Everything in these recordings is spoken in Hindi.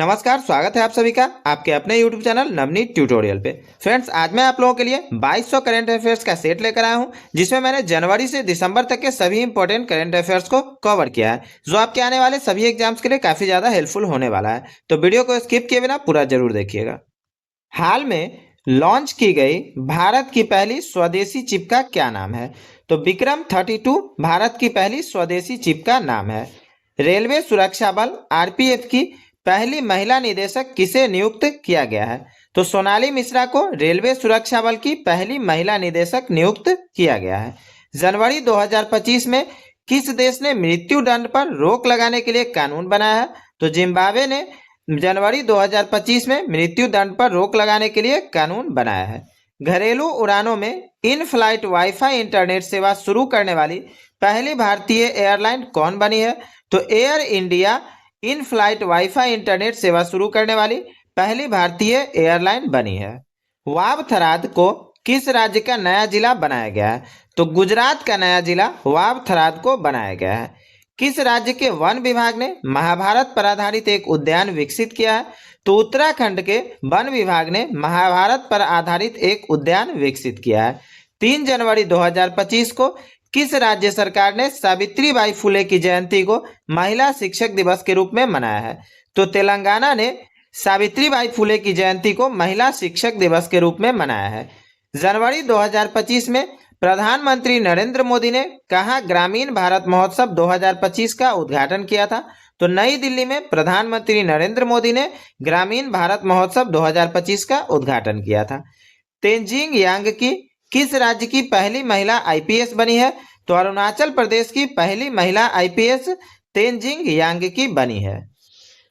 नमस्कार, स्वागत है आप सभी का आपके अपने YouTube चैनल नवनीत ट्यूटोरियल पे। फ्रेंड्स, आज मैं आप लोगों के लिए 2200 करंट अफेयर्स का सेट लेकर आया हूं, जिसमें मैंने जनवरी से दिसंबर तक के सभी इंपॉर्टेंट करंट अफेयर्स को कवर किया है, जो आपके आने वाले सभी एग्जाम्स के लिए काफी ज्यादा हेल्पफुल होने वाला है। तो वीडियो को स्किप किए बिना पूरा जरूर देखिएगा। हाल में लॉन्च की गई भारत की पहली स्वदेशी चिप का क्या नाम है? तो विक्रम 32 भारत की पहली स्वदेशी चिप का नाम है। रेलवे सुरक्षा बल आरपीएफ की पहली महिला निदेशक किसे नियुक्त किया गया है? तो सोनाली मिश्रा को रेलवे सुरक्षा बल की पहली महिला निदेशक नियुक्त किया गया है। जनवरी 2025 में किस देश ने मृत्यु दंड पर रोक लगाने के लिए कानून बनाया है? तो जिम्बाब्वे ने जनवरी 2025 में मृत्यु दंड पर रोक लगाने के लिए कानून बनाया है। घरेलू उड़ानों में इन फ्लाइट वाईफाई इंटरनेट सेवा शुरू करने वाली पहली भारतीय एयरलाइन कौन बनी है? तो air India in flight wifi internet सेवा शुरू करने वाली पहली भारतीय एयरलाइन बनी है। वाव थराद को किस राज्य का नया जिला बनाया गया है? तो गुजरात का नया जिला वाव थराद को बनाया गया है। किस राज्य के वन विभाग ने महाभारत पर आधारित एक उद्यान विकसित किया है? तो उत्तराखंड के वन विभाग ने महाभारत पर आधारित एक उद्यान विकसित किया है। 3 जनवरी 2025 को किस राज्य सरकार ने सावित्रीबाई फुले की जयंती को महिला शिक्षक दिवस के रूप में मनाया है? तो तेलंगाना ने सावित्रीबाई फुले की जयंती को महिला शिक्षक दिवस के रूप में मनाया है। जनवरी 2025 में प्रधानमंत्री नरेंद्र मोदी ने कहाँ ग्रामीण भारत महोत्सव 2025 का उद्घाटन किया था? तो नई दिल्ली में प्रधानमंत्री नरेंद्र मोदी ने ग्रामीण भारत महोत्सव 2025 का उद्घाटन किया था। तेंजिंग यांग की किस राज्य की पहली महिला आईपीएस बनी है? तो अरुणाचल प्रदेश की पहली महिला आईपीएस तेंजिंग यांग की बनी है।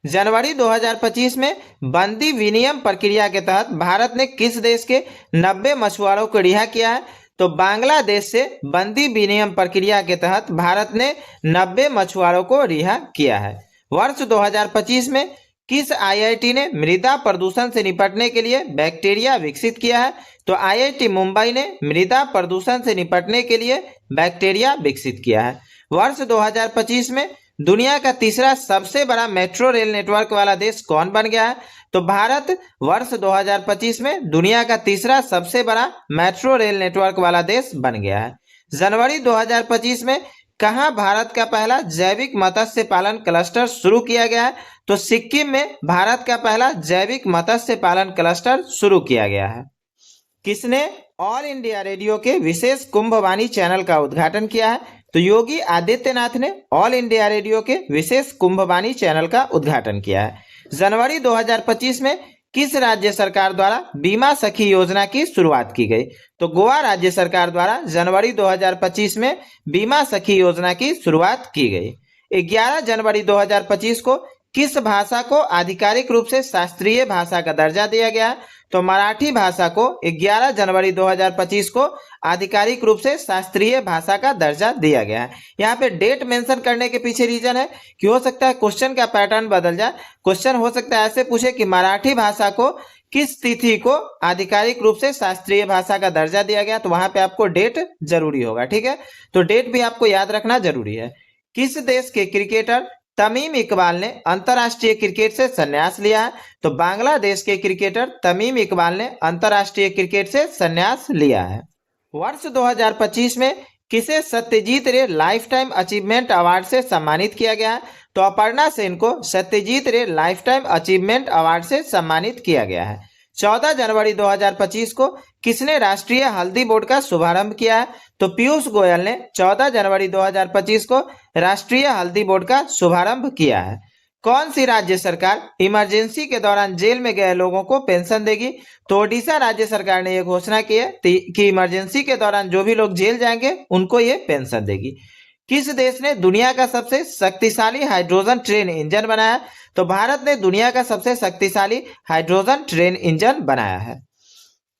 जनवरी 2025 में बंदी विनिमय प्रक्रिया के तहत भारत ने किस देश के 90 मछुआरों को रिहा किया है? तो बांग्लादेश से बंदी विनिमय प्रक्रिया के तहत भारत ने 90 मछुआरों को रिहा किया है। वर्ष 2025 में किस आईआईटी ने मृदा प्रदूषण से निपटने के लिए बैक्टीरिया विकसित किया है? तो आईआईटी मुंबई ने मृदा प्रदूषण से निपटने के लिए बैक्टीरिया विकसित किया है। वर्ष 2025 में दुनिया का तीसरा सबसे बड़ा मेट्रो रेल नेटवर्क वाला देश कौन बन गया है? तो भारत वर्ष 2025 में दुनिया का तीसरा सबसे बड़ा मेट्रो रेल नेटवर्क वाला देश बन गया है। जनवरी 2025 में कहाँ भारत का पहला जैविक मत्स्य पालन क्लस्टर शुरू किया गया है? तो सिक्किम में भारत का पहला जैविक मत्स्य पालन क्लस्टर शुरू किया गया है। किसने ऑल इंडिया रेडियो के विशेष कुंभवाणी चैनल का उद्घाटन किया है? तो योगी आदित्यनाथ ने ऑल इंडिया रेडियो के विशेष कुंभवाणी चैनल का उद्घाटन किया है। जनवरी 2025 में किस राज्य सरकार द्वारा बीमा सखी योजना की शुरुआत की गई? तो गोवा राज्य सरकार द्वारा जनवरी 2025 में बीमा सखी योजना की शुरुआत की गई। 11 जनवरी 2025 को किस भाषा को आधिकारिक रूप से शास्त्रीय भाषा का दर्जा दिया गया? तो मराठी भाषा को 11 जनवरी 2025 को आधिकारिक रूप से शास्त्रीय भाषा का दर्जा दिया गया है। यहाँ पे डेट मेंशन करने के पीछे रीजन है कि हो सकता है क्वेश्चन का पैटर्न बदल जाए। क्वेश्चन हो सकता है ऐसे पूछे कि मराठी भाषा को किस तिथि को आधिकारिक रूप से शास्त्रीय भाषा का दर्जा दिया गया, तो वहां पे आपको डेट जरूरी होगा। ठीक है, तो डेट भी आपको याद रखना जरूरी है। किस देश के क्रिकेटर तमीम इकबाल ने अंतर्राष्ट्रीय क्रिकेट से संन्यास लिया है? तो बांग्लादेश के क्रिकेटर तमीम इकबाल ने अंतर्राष्ट्रीय क्रिकेट से संन्यास लिया है। वर्ष 2025 में किसे सत्यजीत रे लाइफ टाइम अचीवमेंट अवार्ड से सम्मानित किया गया है? तो अपर्णा सेन को सत्यजीत रे लाइफ टाइम अचीवमेंट अवार्ड से सम्मानित किया गया है। 14 जनवरी 2025 को किसने राष्ट्रीय हल्दी बोर्ड का शुभारंभ किया है? तो पीयूष गोयल ने 14 जनवरी 2025 को राष्ट्रीय हल्दी बोर्ड का शुभारंभ किया है। कौन सी राज्य सरकार इमरजेंसी के दौरान जेल में गए लोगों को पेंशन देगी? तो ओडिशा राज्य सरकार ने यह घोषणा की है कि इमरजेंसी के दौरान जो भी लोग जेल जाएंगे उनको ये पेंशन देगी। किस देश ने दुनिया का सबसे शक्तिशाली हाइड्रोजन ट्रेन इंजन बनाया? तो भारत ने दुनिया का सबसे शक्तिशाली हाइड्रोजन ट्रेन इंजन बनाया है।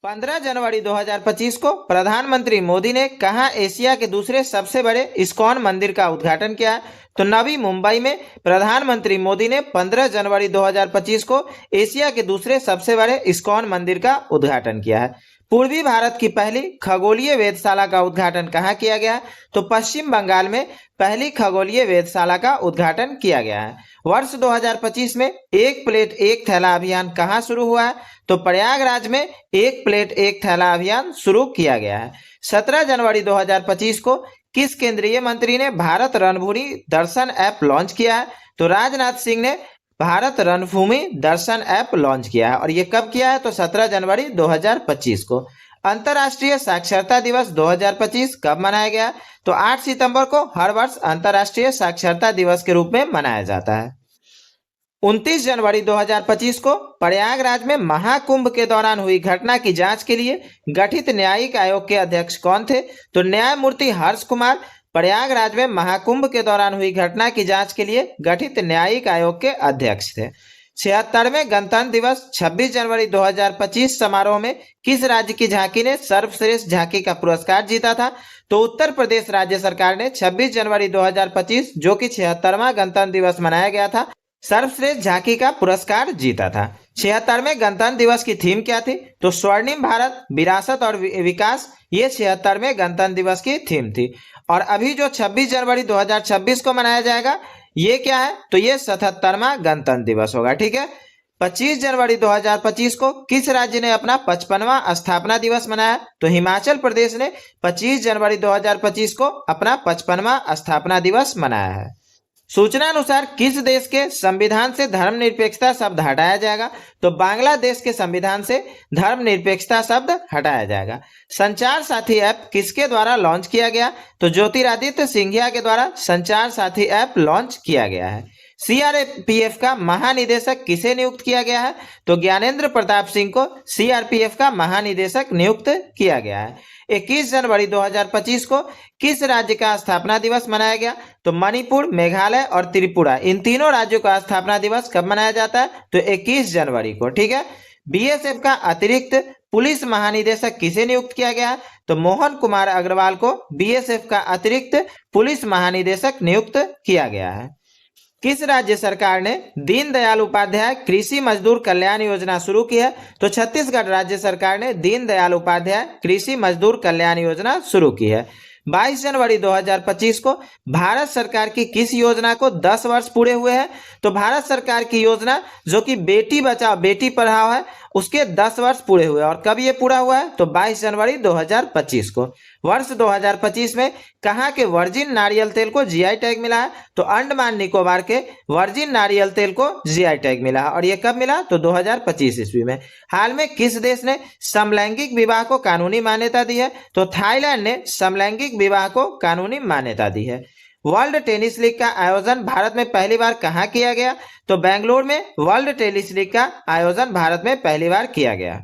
15 जनवरी 2025 को प्रधानमंत्री मोदी ने कहाँ एशिया के दूसरे सबसे बड़े इस्कॉन मंदिर का उद्घाटन किया है? तो नवी मुंबई में प्रधानमंत्री मोदी ने 15 जनवरी 2025 को एशिया के दूसरे सबसे बड़े इस्कॉन मंदिर का उद्घाटन किया है। पूर्वी भारत की पहली खगोलीय वेधशाला का उद्घाटन कहाँ किया गया है? तो पश्चिम बंगाल में पहली खगोलीय वेधशाला का उद्घाटन किया गया है। वर्ष 2025 में एक प्लेट एक थैला अभियान कहाँ शुरू हुआ है? तो प्रयागराज में एक प्लेट एक थैला अभियान शुरू किया गया है। 17 जनवरी 2025 को किस केंद्रीय मंत्री ने भारत रणभूमि दर्शन ऐप लॉन्च किया है? तो राजनाथ सिंह ने भारत रणभूमि दर्शन ऐप लॉन्च किया है। और ये कब किया है? तो 17 जनवरी 2025 को। अंतर्राष्ट्रीय साक्षरता दिवस 2025 कब मनाया गया? तो 8 सितंबर को हर वर्ष अंतर्राष्ट्रीय साक्षरता दिवस के रूप में मनाया जाता है। 29 जनवरी 2025 को प्रयागराज में महाकुंभ के दौरान हुई घटना की जांच के लिए गठित न्यायिक आयोग के अध्यक्ष कौन थे? तो न्यायमूर्ति हर्ष कुमार प्रयागराज में महाकुंभ के दौरान हुई घटना की जांच के लिए गठित न्यायिक आयोग के अध्यक्ष थे। 76वें गणतंत्र दिवस 26 जनवरी 2025 समारोह में किस राज्य की झांकी ने सर्वश्रेष्ठ झांकी का पुरस्कार जीता था? तो उत्तर प्रदेश राज्य सरकार ने 26 जनवरी 2025 जो कि 76वां गणतंत्र दिवस मनाया गया था, सर्वश्रेष्ठ झांकी का पुरस्कार जीता था। 76वें गणतंत्र दिवस की थीम क्या थी? तो स्वर्णिम भारत, विरासत और विकास, ये 76वें गणतंत्र दिवस की थीम थी। और अभी जो 26 जनवरी 2026 को मनाया जाएगा ये क्या है? तो ये 77वां गणतंत्र दिवस होगा। ठीक है। 25 जनवरी 2025 को किस राज्य ने अपना 55वां स्थापना दिवस मनाया? तो हिमाचल प्रदेश ने 25 जनवरी 2025 को अपना 55वां स्थापना दिवस मनाया है। सूचना अनुसार किस देश के संविधान से धर्मनिरपेक्षता शब्द हटाया जाएगा? तो बांग्लादेश के संविधान से धर्मनिरपेक्षता शब्द हटाया जाएगा। संचार साथी ऐप किसके द्वारा लॉन्च किया गया? तो ज्योतिरादित्य सिंधिया के द्वारा संचार साथी ऐप लॉन्च किया गया है। सीआरपीएफ का महानिदेशक किसे नियुक्त किया गया है? तो ज्ञानेंद्र प्रताप सिंह को सीआरपीएफ का महानिदेशक नियुक्त किया गया है। 21 जनवरी 2025 को किस राज्य का स्थापना दिवस मनाया गया? तो मणिपुर, मेघालय और त्रिपुरा, इन तीनों राज्यों का स्थापना दिवस कब मनाया जाता है? तो 21 जनवरी को। ठीक है। बीएसएफ का अतिरिक्त पुलिस महानिदेशक किसे नियुक्त किया गया? तो मोहन कुमार अग्रवाल को बीएसएफ का अतिरिक्त पुलिस महानिदेशक नियुक्त किया गया है। किस राज्य सरकार ने दीनदयाल उपाध्याय कृषि मजदूर कल्याण योजना शुरू की है? तो छत्तीसगढ़ राज्य सरकार ने दीनदयाल उपाध्याय कृषि मजदूर कल्याण योजना शुरू की है। 22 जनवरी 2025 को भारत सरकार की किस योजना को 10 वर्ष पूरे हुए हैं? तो भारत सरकार की योजना जो कि बेटी बचाओ बेटी पढ़ाओ है उसके 10 वर्ष पूरे हुए। और कब ये पूरा हुआ है? तो 22 जनवरी 2025 को। वर्ष 2025 में कहाँ के वर्जिन नारियल तेल को जीआई टैग मिला है? तो अंडमान निकोबार के वर्जिन नारियल तेल को जीआई टैग मिला है। और ये कब मिला? तो 2025 ईस्वी में। हाल में किस देश ने समलैंगिक विवाह को कानूनी मान्यता दी है? तो थाईलैंड ने समलैंगिक विवाह को कानूनी मान्यता दी है। वर्ल्ड टेनिस लीग का आयोजन भारत में पहली बार कहाँ किया गया? तो बेंगलुरु में वर्ल्ड टेनिस लीग का आयोजन भारत में पहली बार किया गया।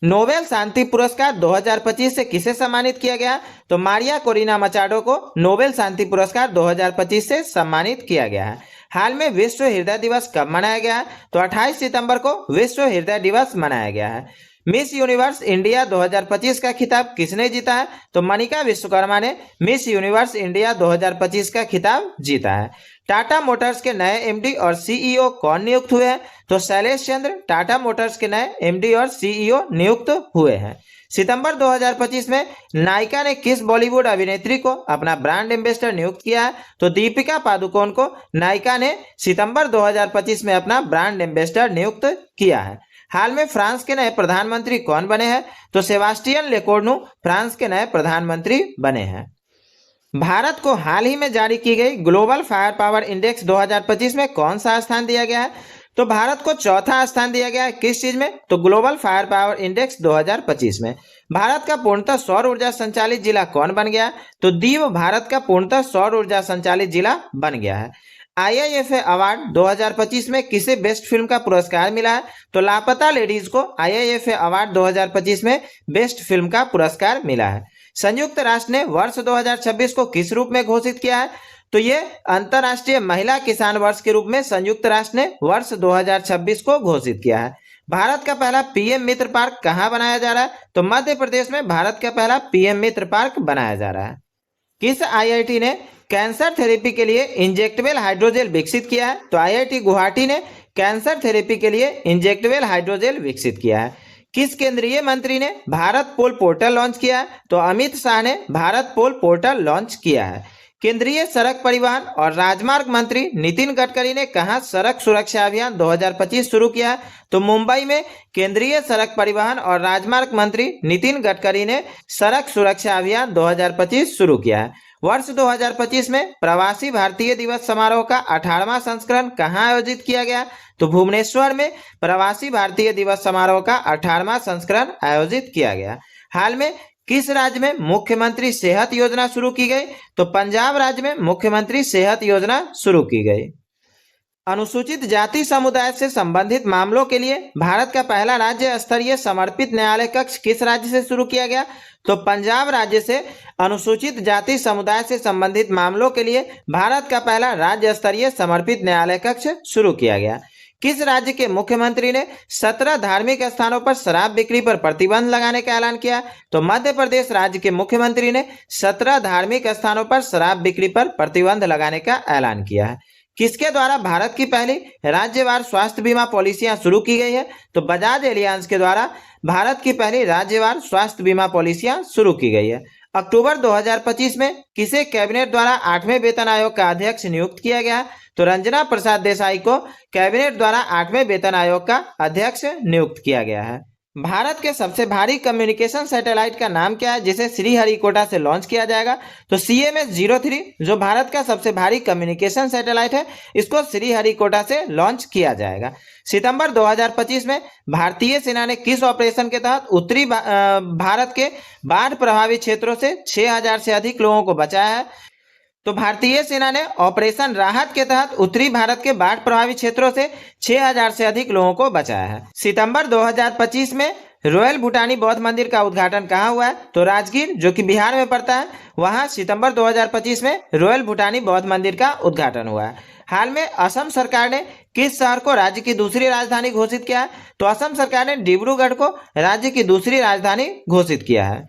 नोबेल शांति पुरस्कार 2025 से किसे सम्मानित किया गया? तो मारिया कोरिना मचाडो को नोबेल शांति पुरस्कार 2025 से सम्मानित किया गया है। हाल में विश्व हृदय दिवस कब मनाया गया है? तो 28 सितंबर को विश्व हृदय दिवस मनाया गया है। मिस यूनिवर्स इंडिया 2025 का खिताब किसने जीता है? तो मनिका विश्वकर्मा ने मिस यूनिवर्स इंडिया 2025 का खिताब जीता है। टाटा मोटर्स के नए एमडी और सीईओ कौन नियुक्त हुए हैं? तो शैलेश चंद्र टाटा मोटर्स के नए एमडी और सीईओ नियुक्त हुए हैं। सितंबर 2025 में नायिका ने किस बॉलीवुड अभिनेत्री को अपना ब्रांड एम्बेसडर नियुक्त किया है? तो दीपिका पादुकोण को नायिका ने सितंबर 2025 में अपना ब्रांड एम्बेसडर नियुक्त किया है। हाल में फ्रांस के नए प्रधानमंत्री कौन बने हैं? तो सेबास्टियन लेकोर्नु फ्रांस के नए प्रधानमंत्री बने हैं। भारत को हाल ही में जारी की गई ग्लोबल फायर पावर इंडेक्स 2025 में कौन सा स्थान दिया गया है? तो भारत को चौथा स्थान दिया गया है। किस चीज में? तो ग्लोबल फायर पावर इंडेक्स 2025 में। भारत का पूर्णतः सौर ऊर्जा संचालित जिला कौन बन गया? तो दीव भारत का पूर्णतः सौर ऊर्जा संचालित जिला बन गया है। आईआईएफए अवार्ड 2025 में किसे बेस्ट फिल्म का पुरस्कार मिला है? तो लापता लेडीज को आईआईएफए अवार्ड 2025 में बेस्ट फिल्म का पुरस्कार मिला है। संयुक्त राष्ट्र ने वर्ष 2026 को किस रूप में घोषित किया है? तो ये अंतर्राष्ट्रीय महिला किसान वर्ष के रूप में संयुक्त राष्ट्र ने वर्ष 2026 को घोषित किया है। भारत का पहला पीएम मित्र पार्क कहाँ बनाया जा रहा है? तो मध्य प्रदेश में भारत का पहला पीएम मित्र पार्क बनाया जा रहा है। किस आईआईटी ने कैंसर थेरेपी के लिए इंजेक्टेबल हाइड्रोजेल विकसित किया है? तो आईआईटी गुवाहाटी ने कैंसर थेरेपी के लिए इंजेक्टेबल हाइड्रोजेल विकसित किया है। किस केंद्रीय मंत्री ने भारत पोल पोर्टल लॉन्च किया है? तो अमित शाह ने भारत पोल पोर्टल लॉन्च किया है। केंद्रीय सड़क परिवहन और राजमार्ग मंत्री नितिन गडकरी ने कहां सड़क सुरक्षा अभियान 2025 शुरू किया है? तो मुंबई में केंद्रीय सड़क परिवहन और राजमार्ग मंत्री नितिन गडकरी ने सड़क सुरक्षा अभियान 2025 शुरू किया है। वर्ष 2025 में प्रवासी भारतीय दिवस समारोह का 18वां संस्करण कहां आयोजित किया गया? तो भुवनेश्वर में प्रवासी भारतीय दिवस समारोह का 18वां संस्करण आयोजित किया गया। हाल में किस राज्य में मुख्यमंत्री सेहत योजना शुरू की गई? तो पंजाब राज्य में मुख्यमंत्री सेहत योजना शुरू की गई। अनुसूचित जाति समुदाय से संबंधित मामलों के लिए भारत का पहला राज्य स्तरीय समर्पित न्यायालय कक्ष किस राज्य से शुरू किया गया? तो पंजाब राज्य से अनुसूचित जाति समुदाय से संबंधित मामलों के लिए भारत का पहला राज्य स्तरीय समर्पित न्यायालय कक्ष शुरू किया गया। किस राज्य के मुख्यमंत्री ने 17 धार्मिक स्थानों पर शराब बिक्री पर प्रतिबंध लगाने का ऐलान किया? तो मध्य प्रदेश राज्य के मुख्यमंत्री ने 17 धार्मिक स्थानों पर शराब बिक्री पर प्रतिबंध लगाने का ऐलान किया है। किसके द्वारा भारत की पहली राज्यवार स्वास्थ्य बीमा पॉलिसियां शुरू की गई है? तो बजाज एलियांज के द्वारा भारत की पहली राज्यवार स्वास्थ्य बीमा पॉलिसियां शुरू की गई है। अक्टूबर 2025 में किसे कैबिनेट द्वारा 8वें वेतन आयोग का अध्यक्ष नियुक्त किया गया? तो रंजना प्रसाद देसाई को कैबिनेट द्वारा 8वें वेतन आयोग का अध्यक्ष नियुक्त किया गया है। भारत के सबसे भारी कम्युनिकेशन सैटेलाइट का नाम क्या है जिसे श्रीहरिकोटा से लॉन्च किया जाएगा? तो CMS-03 जो भारत का सबसे भारी कम्युनिकेशन सैटेलाइट है, इसको श्रीहरिकोटा से लॉन्च किया जाएगा। सितंबर 2025 में भारतीय सेना ने किस ऑपरेशन के तहत उत्तरी भारत के बाढ़ प्रभावित क्षेत्रों से 6000 से अधिक लोगों को बचाया है? तो भारतीय सेना ने ऑपरेशन राहत के तहत उत्तरी भारत के बाढ़ प्रभावित क्षेत्रों से 6000 से अधिक लोगों को बचाया है। सितंबर 2025 में रॉयल भूटानी बौद्ध मंदिर का उद्घाटन कहाँ हुआ है? तो राजगीर जो कि बिहार में पड़ता है, वहां सितंबर 2025 में रॉयल भूटानी बौद्ध मंदिर का उद्घाटन हुआ है। हाल में असम सरकार ने किस शहर को राज्य की दूसरी राजधानी घोषित किया है? तो असम सरकार ने डिब्रूगढ़ को राज्य की दूसरी राजधानी घोषित किया है।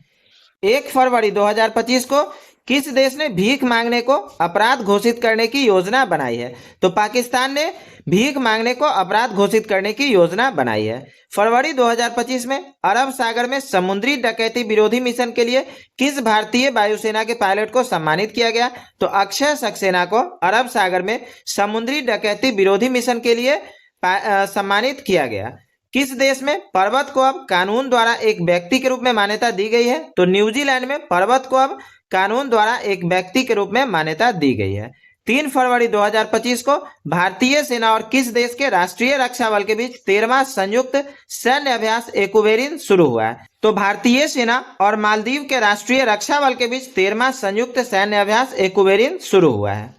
1 फरवरी 2025 को किस देश ने भीख मांगने को अपराध घोषित करने की योजना बनाई है? तो पाकिस्तान ने भीख मांगने को अपराध घोषित करने की योजना बनाई है। फरवरी 2025 में अरब सागर में समुद्री डकैती विरोधी मिशन के लिए किस भारतीय वायुसेना के पायलट को सम्मानित किया गया? तो अक्षय सक्सेना को अरब सागर में समुद्री डकैती विरोधी मिशन के लिए सम्मानित किया गया। किस देश में पर्वत को अब कानून द्वारा एक व्यक्ति के रूप में मान्यता दी गई है? तो न्यूजीलैंड में पर्वत को अब कानून द्वारा एक व्यक्ति के रूप में मान्यता दी गई है। 3 फरवरी 2025 को भारतीय सेना और किस देश के राष्ट्रीय रक्षा बल के बीच 13वां संयुक्त सैन्य अभ्यास एक्वेरिन शुरू हुआ है? तो भारतीय सेना और मालदीव के राष्ट्रीय रक्षा बल के बीच 13वां संयुक्त सैन्य अभ्यास एक्वेरिन शुरू हुआ है।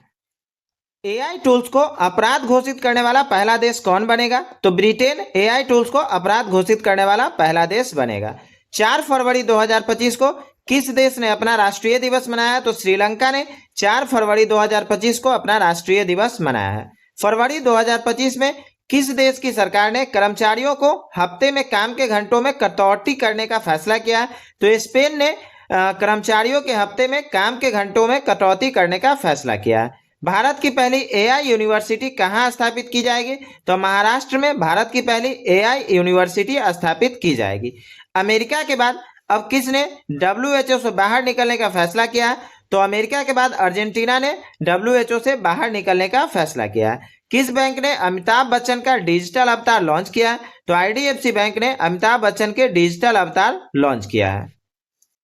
AI टूल्स को अपराध घोषित करने वाला पहला देश कौन बनेगा? तो ब्रिटेन AI टूल्स को अपराध घोषित करने वाला पहला देश बनेगा। 4 फरवरी 2025 को किस देश ने अपना राष्ट्रीय दिवस मनाया? तो श्रीलंका ने 4 फरवरी 2025 को अपना राष्ट्रीय दिवस मनाया है। फरवरी 2025 में किस देश की सरकार ने कर्मचारियों को हफ्ते में काम के घंटों में कटौती करने का फैसला किया है? तो स्पेन ने कर्मचारियों के हफ्ते में काम के घंटों में कटौती करने का फैसला किया है। भारत की पहली AI यूनिवर्सिटी कहाँ स्थापित की जाएगी? तो महाराष्ट्र में भारत की पहली AI यूनिवर्सिटी स्थापित की जाएगी। अमेरिका के बाद अब किसने WHO से बाहर निकलने का फैसला किया है? तो अमेरिका के बाद अर्जेंटीना ने WHO से बाहर निकलने का फैसला किया है। किस बैंक ने अमिताभ बच्चन का डिजिटल अवतार लॉन्च किया है? तो IDFC बैंक ने अमिताभ बच्चन के डिजिटल अवतार लॉन्च किया है।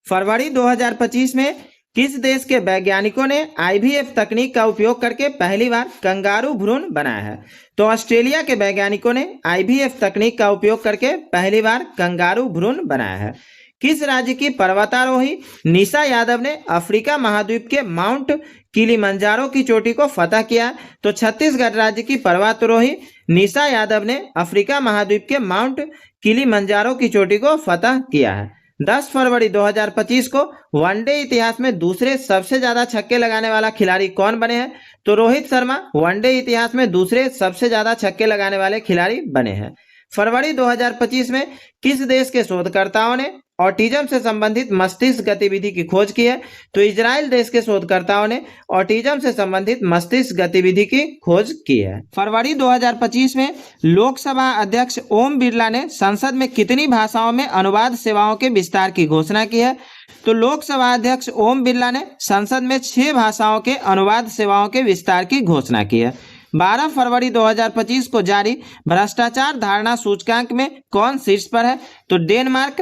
फरवरी 2025 में किस देश के वैज्ञानिकों ने IVF तकनीक का उपयोग करके पहली बार कंगारू भ्रूण बनाया है? तो ऑस्ट्रेलिया के वैज्ञानिकों ने IVF तकनीक का उपयोग करके पहली बार कंगारू भ्रूण बनाया है। किस राज्य की पर्वतारोही निशा यादव ने अफ्रीका महाद्वीप के माउंट किलिमंजारो की चोटी को फतह किया? तो छत्तीसगढ़ राज्य की पर्वतारोही निशा यादव ने अफ्रीका महाद्वीप के माउंट किलिमंजारो की चोटी को फतह किया है। 10 फरवरी 2025 को वनडे इतिहास में दूसरे सबसे ज्यादा छक्के लगाने वाला खिलाड़ी कौन बने हैं? तो रोहित शर्मा वनडे इतिहास में दूसरे सबसे ज्यादा छक्के लगाने वाले खिलाड़ी बने हैं। फरवरी 2025 में किस देश के शोधकर्ताओं ने ऑटिज्म से संबंधित मस्तिष्क गतिविधि की खोज की है? तो इजराइल देश के शोधकर्ताओं ने ऑटिज्म से संबंधित मस्तिष्क गतिविधि की खोज की है। फरवरी 2025 में लोकसभा अध्यक्ष ओम बिरला ने संसद में कितनी भाषाओं में अनुवाद सेवाओं के विस्तार की घोषणा की है? तो लोकसभा अध्यक्ष ओम बिरला ने संसद में 6 भाषाओं के अनुवाद सेवाओं के विस्तार की घोषणा की है। 12 फरवरी 2025 को जारी भ्रष्टाचार धारणा सूचकांक में कौन शीर्ष पर है? तो डेनमार्क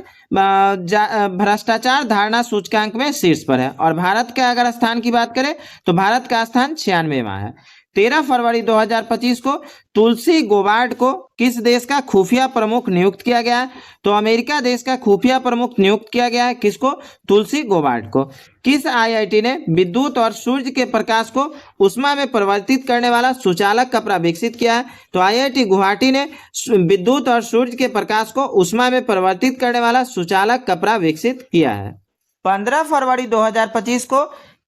भ्रष्टाचार धारणा सूचकांक में शीर्ष पर है। और भारत के अगर स्थान की बात करें तो भारत का स्थान 96वां है। 13 फरवरी 2025 को तुलसी गोबार्ड को किस देश का खुफिया प्रमुख नियुक्त किया गया है? तो अमेरिका देश का खुफिया प्रमुख नियुक्त किया गया है। किसको? तुलसी गोबार्ड को। किस आईआईटी ने विद्युत और सूर्य के प्रकाश को उष्मा में परिवर्तित करने वाला सुचालक कपड़ा विकसित किया है? तो आईआईटी गुवाहाटी ने विद्युत और सूर्य के प्रकाश को उष्मा में परिवर्तित करने वाला सुचालक कपड़ा विकसित किया है। 15 फरवरी 2025 को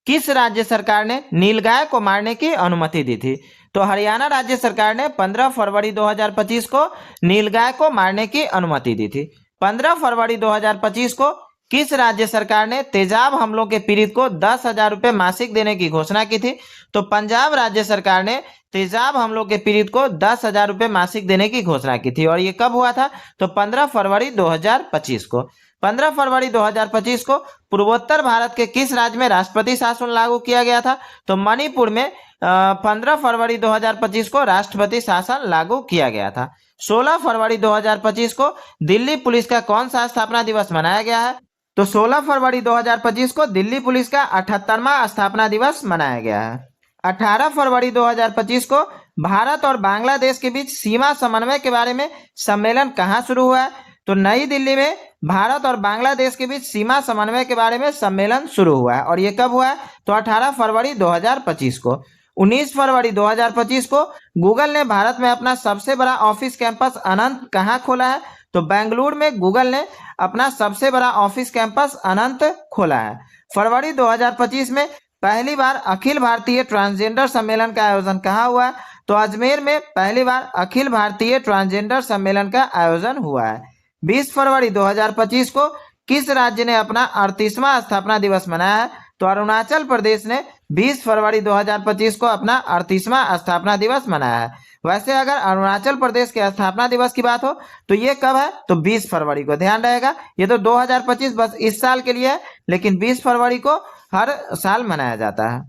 किस राज्य सरकार ने नीलगाय को मारने की अनुमति दी थी? तो हरियाणा राज्य सरकार ने 15 फरवरी 2025 को नीलगाय को मारने की अनुमति दी थी। 15 फरवरी 2025 को किस राज्य सरकार ने तेजाब हमलों के पीड़ित को 10,000 रुपये मासिक देने की घोषणा की थी? तो पंजाब राज्य सरकार ने तेजाब हमलों के पीड़ित को 10,000 रुपये मासिक देने की घोषणा की थी। और ये कब हुआ था? तो 15 फरवरी 2025 को। 15 फरवरी 2025 को पूर्वोत्तर भारत के किस राज्य में राष्ट्रपति शासन लागू किया गया था? तो मणिपुर में 15 फरवरी 2025 को राष्ट्रपति शासन लागू किया गया था। 16 फरवरी 2025 को दिल्ली पुलिस का कौन सा स्थापना दिवस मनाया गया है? तो 16 फरवरी 2025 को दिल्ली पुलिस का 78वां स्थापना दिवस मनाया गया है। 18 फरवरी 2025 को भारत और बांग्लादेश के बीच सीमा समन्वय के बारे में सम्मेलन कहाँ शुरू हुआ है? तो नई दिल्ली में भारत और बांग्लादेश के बीच सीमा समन्वय के बारे में सम्मेलन शुरू हुआ है। और ये कब हुआ है? तो 18 फरवरी 2025 को। 19 फरवरी 2025 को गूगल ने भारत में अपना सबसे बड़ा ऑफिस कैंपस अनंत कहाँ खोला है? तो बेंगलुरु में गूगल ने अपना सबसे बड़ा ऑफिस कैंपस अनंत खोला है। फरवरी 2025 में पहली बार अखिल भारतीय ट्रांसजेंडर सम्मेलन का आयोजन कहाँ हुआ है? तो अजमेर में पहली बार अखिल भारतीय ट्रांसजेंडर सम्मेलन का आयोजन हुआ है। 20 फरवरी 2025 को किस राज्य ने अपना 38वां स्थापना दिवस मनाया है? तो अरुणाचल प्रदेश ने 20 फरवरी 2025 को अपना 38वां स्थापना दिवस मनाया है। वैसे अगर अरुणाचल प्रदेश के स्थापना दिवस की बात हो तो ये कब है? तो 20 फरवरी को। ध्यान रहेगा, ये तो 2025 बस इस साल के लिए है, लेकिन 20 फरवरी को हर साल मनाया जाता है।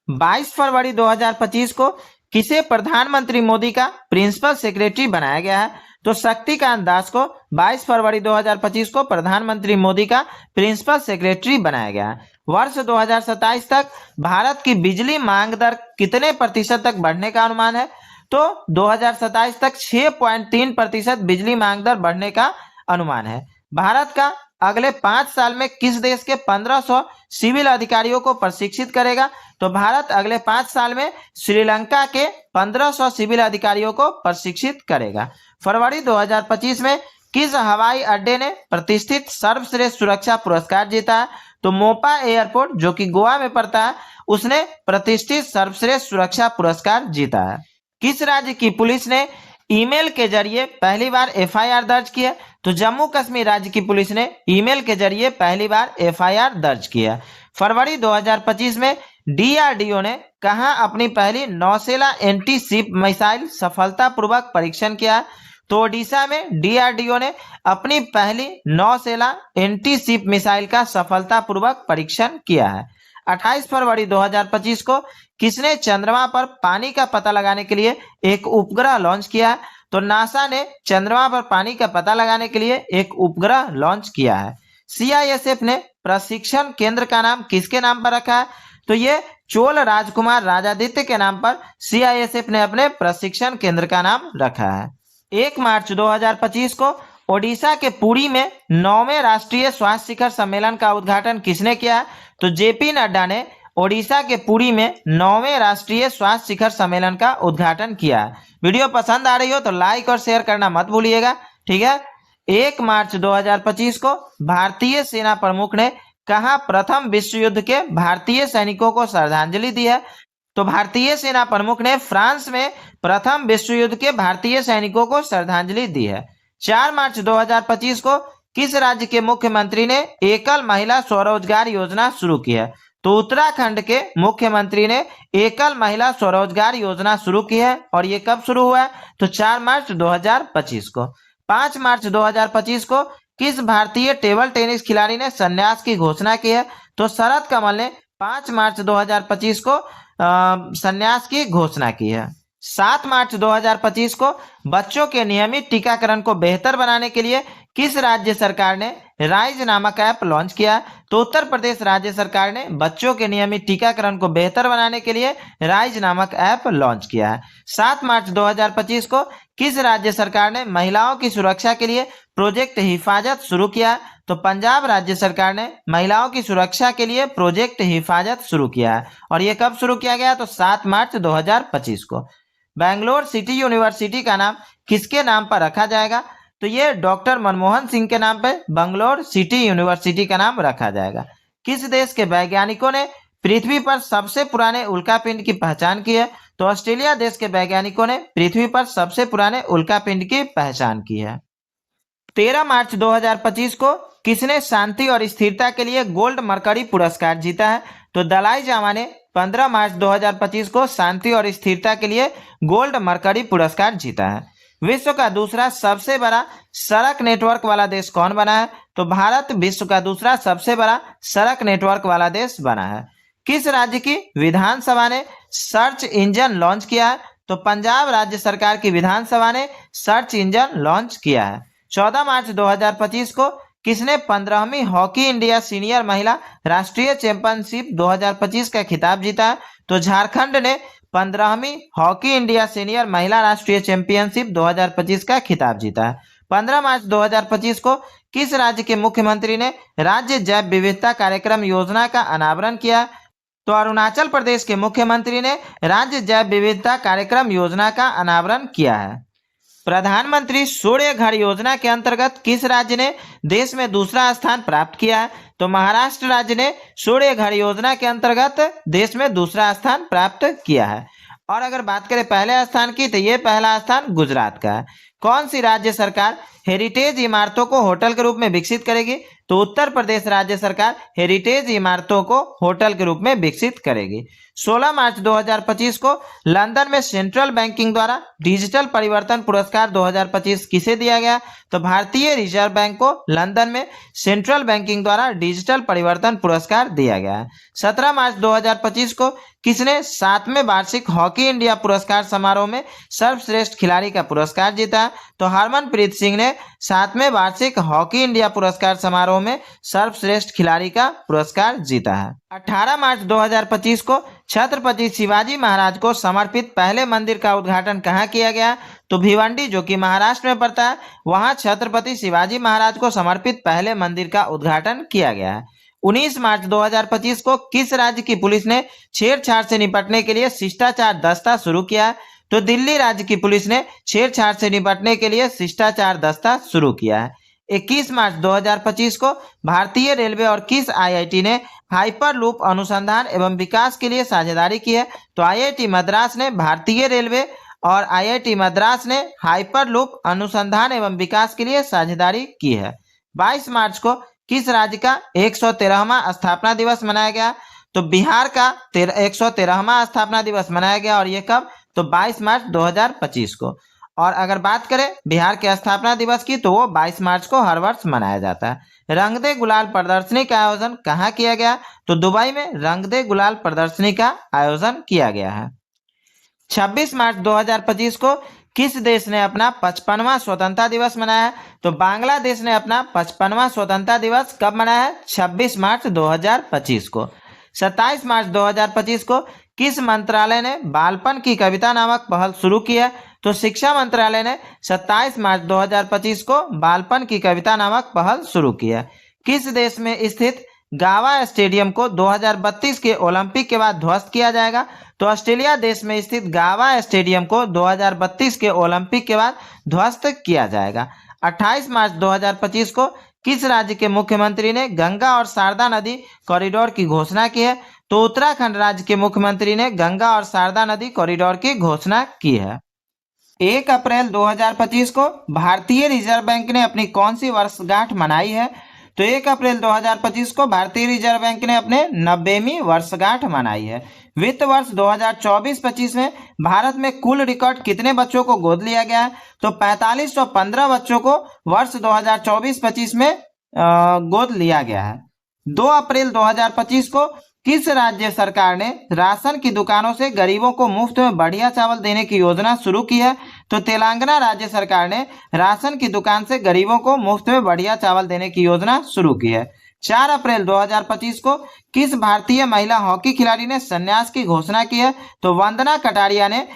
22 फरवरी 2025 को किसे प्रधानमंत्री मोदी का प्रिंसिपल सेक्रेटरी बनाया गया है? तो शक्तिकांत दास को 22 फरवरी 2025 को प्रधानमंत्री मोदी का प्रिंसिपल सेक्रेटरी बनाया गया है। वर्ष 2027 तक भारत की बिजली मांग दर कितने प्रतिशत तक बढ़ने का अनुमान है? तो 2027 तक 6.3% बिजली मांग दर बढ़ने का अनुमान है। भारत का अगले 5 साल में किस देश के 1500 सिविल अधिकारियों को प्रशिक्षित करेगा? तो भारत अगले 5 साल में श्रीलंका के 1500 सिविल अधिकारियों को प्रशिक्षित करेगा। फरवरी 2025 में किस हवाई अड्डे ने प्रतिष्ठित सर्वश्रेष्ठ सुरक्षा पुरस्कार जीता है? तो मोपा एयरपोर्ट जो कि गोवा में पड़ता है, उसने प्रतिष्ठित सर्वश्रेष्ठ सुरक्षा पुरस्कार जीता है। किस राज्य की पुलिस ने ईमेल के जरिए पहली बार एफआईआर दर्ज की है? तो जम्मू कश्मीर राज्य की पुलिस ने ईमेल के जरिए पहली बार एफआईआर दर्ज किया। फरवरी 2025 में डीआरडीओ ने कहां अपनी पहली नौसेना एंटी शिप मिसाइल सफलतापूर्वक परीक्षण किया? तो ओडिशा में डीआरडीओ ने अपनी पहली नौसेना एंटी शिप मिसाइल का सफलतापूर्वक परीक्षण किया है। 28 फरवरी 2025 को किसने चंद्रमा पर पानी का पता लगाने के लिए एक उपग्रह लॉन्च किया? तो नासा ने चंद्रमा पर पानी का पता लगाने के लिए एक उपग्रह लॉन्च किया है। सीआईएसएफ ने प्रशिक्षण केंद्र का नाम किसके नाम पर रखा है? तो ये चोल राजकुमार राजादित्य के नाम पर सीआईएसएफ ने अपने प्रशिक्षण केंद्र का नाम रखा है। 1 मार्च 2025 को ओडिशा के पुरी में 9वें राष्ट्रीय स्वास्थ्य शिखर सम्मेलन का उद्घाटन किसने किया है? तो जेपी नड्डा ने ओडिशा के पुरी में 9वें राष्ट्रीय स्वास्थ्य शिखर सम्मेलन का उद्घाटन किया है। वीडियो पसंद आ रही हो तो लाइक और शेयर करना मत भूलिएगा, ठीक है। 1 मार्च 2025 को भारतीय सेना प्रमुख ने कहां प्रथम विश्व युद्ध के भारतीय सैनिकों को श्रद्धांजलि दी है? तो भारतीय सेना प्रमुख ने फ्रांस में प्रथम विश्व युद्ध के भारतीय सैनिकों को श्रद्धांजलि दी है। 4 मार्च 2025 को किस राज्य के मुख्यमंत्री ने एकल महिला स्वरोजगार योजना शुरू की है? तो उत्तराखंड के मुख्यमंत्री ने एकल महिला स्वरोजगार योजना शुरू की है। और ये कब शुरू हुआ है? तो 4 मार्च 2025 को। 5 मार्च 2025 को किस भारतीय टेबल टेनिस खिलाड़ी ने संन्यास की घोषणा की है? तो शरद कमल ने 5 मार्च 2025 को संन्यास की घोषणा की है। 7 मार्च 2025 को बच्चों के नियमित टीकाकरण को बेहतर बनाने के लिए किस राज्य सरकार ने राइज नामक ऐप लॉन्च किया? तो उत्तर प्रदेश राज्य सरकार ने बच्चों के नियमित टीकाकरण को बेहतर बनाने के लिए राइज नामक ऐप लॉन्च किया है। 7 मार्च 2025 को किस राज्य सरकार ने महिलाओं की सुरक्षा के लिए प्रोजेक्ट हिफाजत शुरू किया? तो पंजाब राज्य सरकार ने महिलाओं की सुरक्षा के लिए प्रोजेक्ट हिफाजत शुरू किया है। और ये कब शुरू किया गया? तो 7 मार्च 2025 को। बैंगलोर सिटी यूनिवर्सिटी का नाम किसके नाम पर रखा जाएगा? तो ये डॉक्टर मनमोहन सिंह के नाम पे बैंगलोर सिटी यूनिवर्सिटी का नाम रखा जाएगा। किस देश के वैज्ञानिकों ने पृथ्वी पर सबसे पुराने उल्कापिंड की पहचान की है? तो ऑस्ट्रेलिया देश के वैज्ञानिकों ने पृथ्वी पर सबसे पुराने उल्कापिंड की पहचान की है। 13 मार्च 2025 को किसने शांति और स्थिरता के लिए गोल्ड मरकरी पुरस्कार जीता है? तो दलाई जामा ने 15 मार्च 2025 को शांति और स्थिरता के लिए गोल्ड मरकरी पुरस्कार जीता है। विश्व का दूसरा सबसे बड़ा सड़क नेटवर्क वाला देश कौन बना है? तो भारत विश्व का दूसरा सबसे बड़ा सड़क नेटवर्क वाला देश बना है। किस राज्य की विधानसभा ने सर्च इंजन लॉन्च किया है? तो पंजाब राज्य सरकार की विधानसभा ने सर्च इंजन लॉन्च किया है। 14 मार्च 2025 को किसने 15वीं हॉकी इंडिया सीनियर महिला राष्ट्रीय चैंपियनशिप 2025 का खिताब जीता है? तो झारखंड ने 15वीं हॉकी इंडिया सीनियर महिला राष्ट्रीय चैंपियनशिप 2025 का खिताब जीता है। 15 मार्च 2025 को किस राज्य के मुख्यमंत्री ने राज्य जैव विविधता कार्यक्रम योजना का अनावरण किया? तो अरुणाचल प्रदेश के मुख्यमंत्री ने राज्य जैव विविधता कार्यक्रम योजना का अनावरण किया है। प्रधानमंत्री सूर्य घर योजना के अंतर्गत किस राज्य ने देश में दूसरा स्थान प्राप्त किया है? तो महाराष्ट्र राज्य ने सूर्य घर योजना के अंतर्गत देश में दूसरा स्थान प्राप्त किया है। और अगर बात करें पहले स्थान की, तो ये पहला स्थान गुजरात का है। कौन सी राज्य सरकार हेरिटेज इमारतों को होटल के रूप में विकसित करेगी? तो उत्तर प्रदेश राज्य सरकार हेरिटेज इमारतों को होटल के रूप में विकसित करेगी। 16 मार्च 2025 को लंदन में सेंट्रल बैंकिंग द्वारा डिजिटल परिवर्तन पुरस्कार 2025 किसे दिया गया? तो भारतीय रिजर्व बैंक को लंदन में सेंट्रल बैंकिंग द्वारा डिजिटल परिवर्तन पुरस्कार दिया गया है। 17 मार्च 2025 को किसने 7वें वार्षिक हॉकी इंडिया पुरस्कार समारोह में सर्वश्रेष्ठ खिलाड़ी का पुरस्कार जीता? तो हरमनप्रीत सिंह ने 7वें वार्षिक हॉकी इंडिया पुरस्कार समारोह में सर्वश्रेष्ठ खिलाड़ी का पुरस्कार जीता है। 18 मार्च 2025 को छत्रपति शिवाजी महाराज को समर्पित पहले मंदिर का उद्घाटन कहाँ किया गया? तो भिवंडी, जो कि महाराष्ट्र में पड़ता है, वहां छत्रपति शिवाजी महाराज को समर्पित पहले मंदिर का उद्घाटन किया गया है। 19 मार्च 2025 को किस राज्य की पुलिस ने छेड़छाड़ से निपटने के लिए शिष्टाचार दस्ता शुरू किया है? तो दिल्ली राज्य की पुलिस ने छेड़छाड़ से निपटने के लिए शिष्टाचार दस्ता शुरू किया है। 21 मार्च 2025 को भारतीय रेलवे और किस आईआईटी ने हाइपरलूप अनुसंधान एवं विकास के लिए साझेदारी की है? तो आईआईटी मद्रास ने भारतीय रेलवे और आईआईटी मद्रास ने हाइपरलूप अनुसंधान एवं विकास के लिए साझेदारी की है। 22 मार्च को किस राज्य का 113वां स्थापना दिवस मनाया गया? तो बिहार का 113वां स्थापना दिवस मनाया गया। और ये कब? तो 22 मार्च 2025 को। और अगर बात करें बिहार के स्थापना दिवस की, तो वो 22 मार्च को हर वर्ष मनाया जाता है। रंग दे गुलाल प्रदर्शनी का आयोजन कहाँ किया गया? तो दुबई में रंग दे गुलाल प्रदर्शनी का आयोजन किया गया है। 26 मार्च 2025 को किस देश ने अपना 55वां स्वतंत्रता दिवस मनाया है? तो बांग्लादेश ने अपना 55वां स्वतंत्रता दिवस कब मनाया है? 26 मार्च 2025 को। 27 मार्च 2025 को किस मंत्रालय ने बालपन की कविता नामक पहल शुरू की है? तो शिक्षा मंत्रालय ने 27 मार्च 2025 को बालपन की कविता नामक पहल शुरू की है। किस देश में स्थित गावा स्टेडियम को 2032 के ओलंपिक के बाद ध्वस्त किया जाएगा? तो ऑस्ट्रेलिया देश में स्थित गावा स्टेडियम को 2032 के ओलंपिक के बाद ध्वस्त किया जाएगा। 28 मार्च 2025 को किस राज्य के मुख्यमंत्री ने गंगा और शारदा नदी कॉरिडोर की घोषणा की है? तो उत्तराखंड राज्य के मुख्यमंत्री ने गंगा और शारदा नदी कॉरिडोर की घोषणा की है। 1 अप्रैल 2025 को भारतीय रिजर्व बैंक ने अपनी कौन सी वर्षगांठ मनाई है? तो 1 अप्रैल 2025 को भारतीय रिजर्व बैंक ने अपने 90वीं वर्षगांठ मनाई है। वित्त वर्ष 2024-25 में भारत में कुल रिकॉर्ड कितने बच्चों को गोद लिया गया है? तो 4515 बच्चों को वर्ष 2024-25 में गोद लिया गया है। 2 अप्रैल 2025 को किस राज्य सरकार ने राशन की दुकानों से गरीबों को मुफ्त में बढ़िया चावल देने की योजना शुरू की है? तो तेलंगाना राज्य सरकार ने राशन की दुकान से गरीबों को मुफ्त में बढ़िया चावल देने की योजना शुरू की है। 4 अप्रैल 2025 को किस भारतीय महिला हॉकी खिलाड़ी ने संन्यास की घोषणा की है? तो वंदना कटारिया ने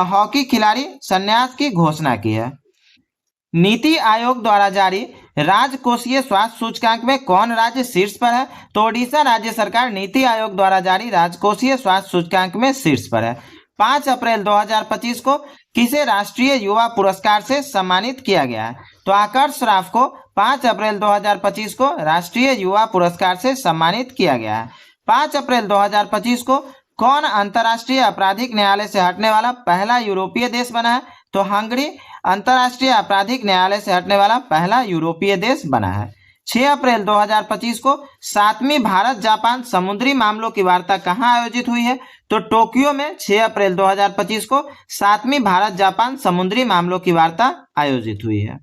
हॉकी खिलाड़ी संन्यास की घोषणा की है। नीति आयोग द्वारा जारी राजकोषीय स्वास्थ्य सूचकांक में कौन राज्य शीर्ष पर है? तो ओडिशा राज्य सरकार नीति आयोग द्वारा जारी राजकोषीय स्वास्थ्य सूचकांक में शीर्ष पर है। 5 अप्रैल 2025 को किसे राष्ट्रीय युवा पुरस्कार से सम्मानित किया गया है? तो आकर्ष राव को 5 अप्रैल 2025 को राष्ट्रीय युवा पुरस्कार से सम्मानित किया गया है। 5 अप्रैल 2025 को कौन अंतर्राष्ट्रीय आपराधिक न्यायालय से हटने वाला पहला यूरोपीय देश बना है? तो हंगरी अंतर्राष्ट्रीय आपराधिक न्यायालय से हटने वाला पहला यूरोपीय देश बना है। 6 अप्रैल 2025 को 7वीं भारत जापान समुद्री मामलों की वार्ता कहां आयोजित हुई है? तो टोक्यो में 6 अप्रैल 2025 को 7वीं भारत जापान समुद्री मामलों की वार्ता आयोजित हुई है।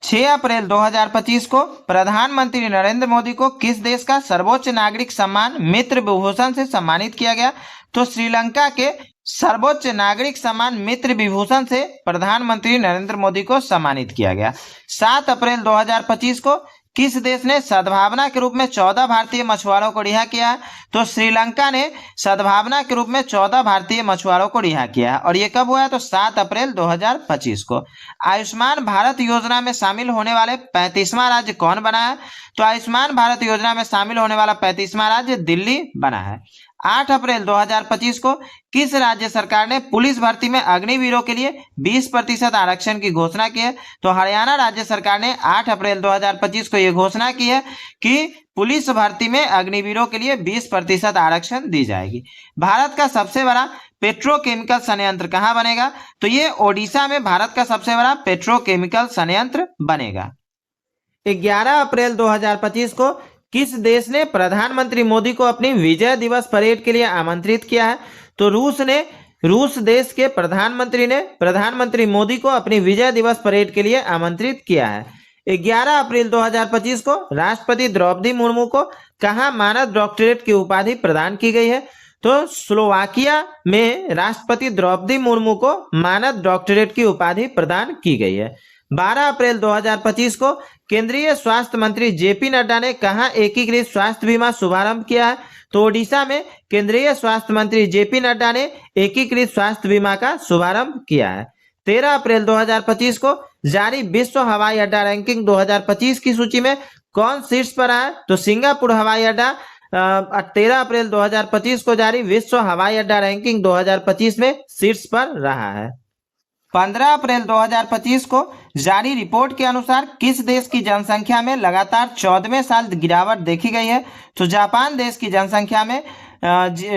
6 अप्रैल 2025 को प्रधानमंत्री नरेंद्र मोदी को किस देश का सर्वोच्च नागरिक सम्मान मित्र विभूषण से सम्मानित किया गया? तो श्रीलंका के सर्वोच्च नागरिक सम्मान मित्र विभूषण से प्रधानमंत्री नरेंद्र मोदी को सम्मानित किया गया। 7 अप्रैल 2025 को किस देश ने सद्भावना के रूप में 14 भारतीय मछुआरों को रिहा किया है? तो श्रीलंका ने सद्भावना के रूप में 14 भारतीय मछुआरों को रिहा किया है। और ये कब हुआ है? तो 7 अप्रैल 2025 को। आयुष्मान भारत योजना में शामिल होने वाले 35वां राज्य कौन बना है? तो आयुष्मान भारत योजना में शामिल होने वाला 35वां राज्य दिल्ली बना है। 8 अप्रैल 2025 को किस राज्य सरकार ने पुलिस भर्ती में अग्निवीरों के लिए 20% आरक्षण की घोषणा की है? तो हरियाणा राज्य सरकार ने 8 अप्रैल 2025 को यह घोषणा की है कि पुलिस भर्ती में अग्निवीरों के लिए 20% आरक्षण दी जाएगी। भारत का सबसे बड़ा पेट्रोकेमिकल संयंत्र कहां बनेगा? तो ये ओडिशा में भारत का सबसे बड़ा पेट्रोकेमिकल संयंत्र बनेगा। 11 अप्रैल 2025 को किस देश ने प्रधानमंत्री मोदी को अपनी विजय दिवस परेड के लिए आमंत्रित किया है? तो रूस देश के प्रधानमंत्री ने प्रधानमंत्री मोदी को अपनी विजय दिवस परेड के लिए आमंत्रित किया है। 11 अप्रैल 2025 को राष्ट्रपति द्रौपदी मुर्मू को कहां मानद डॉक्टरेट की उपाधि प्रदान की गई है? तो स्लोवाकिया में राष्ट्रपति द्रौपदी मुर्मू को मानद डॉक्टरेट की उपाधि प्रदान की गई है। 12 अप्रैल 2025 को केंद्रीय स्वास्थ्य मंत्री जेपी नड्डा ने कहां एकीकृत स्वास्थ्य बीमा शुभारंभ किया है? तो ओडिशा में केंद्रीय स्वास्थ्य मंत्री जेपी नड्डा ने एकीकृत स्वास्थ्य बीमा का शुभारंभ किया है। 13 अप्रैल 2025 को जारी विश्व हवाई अड्डा रैंकिंग 2025 की सूची में कौन शीर्ष पर है? तो सिंगापुर हवाई अड्डा 13 अप्रैल 2025 को जारी विश्व हवाई अड्डा रैंकिंग 2025 में शीर्ष पर रहा है। 15 अप्रैल 2025 को जारी रिपोर्ट के अनुसार किस देश की जनसंख्या में लगातार 14वें साल गिरावट देखी गई है? तो जापान देश की जनसंख्या में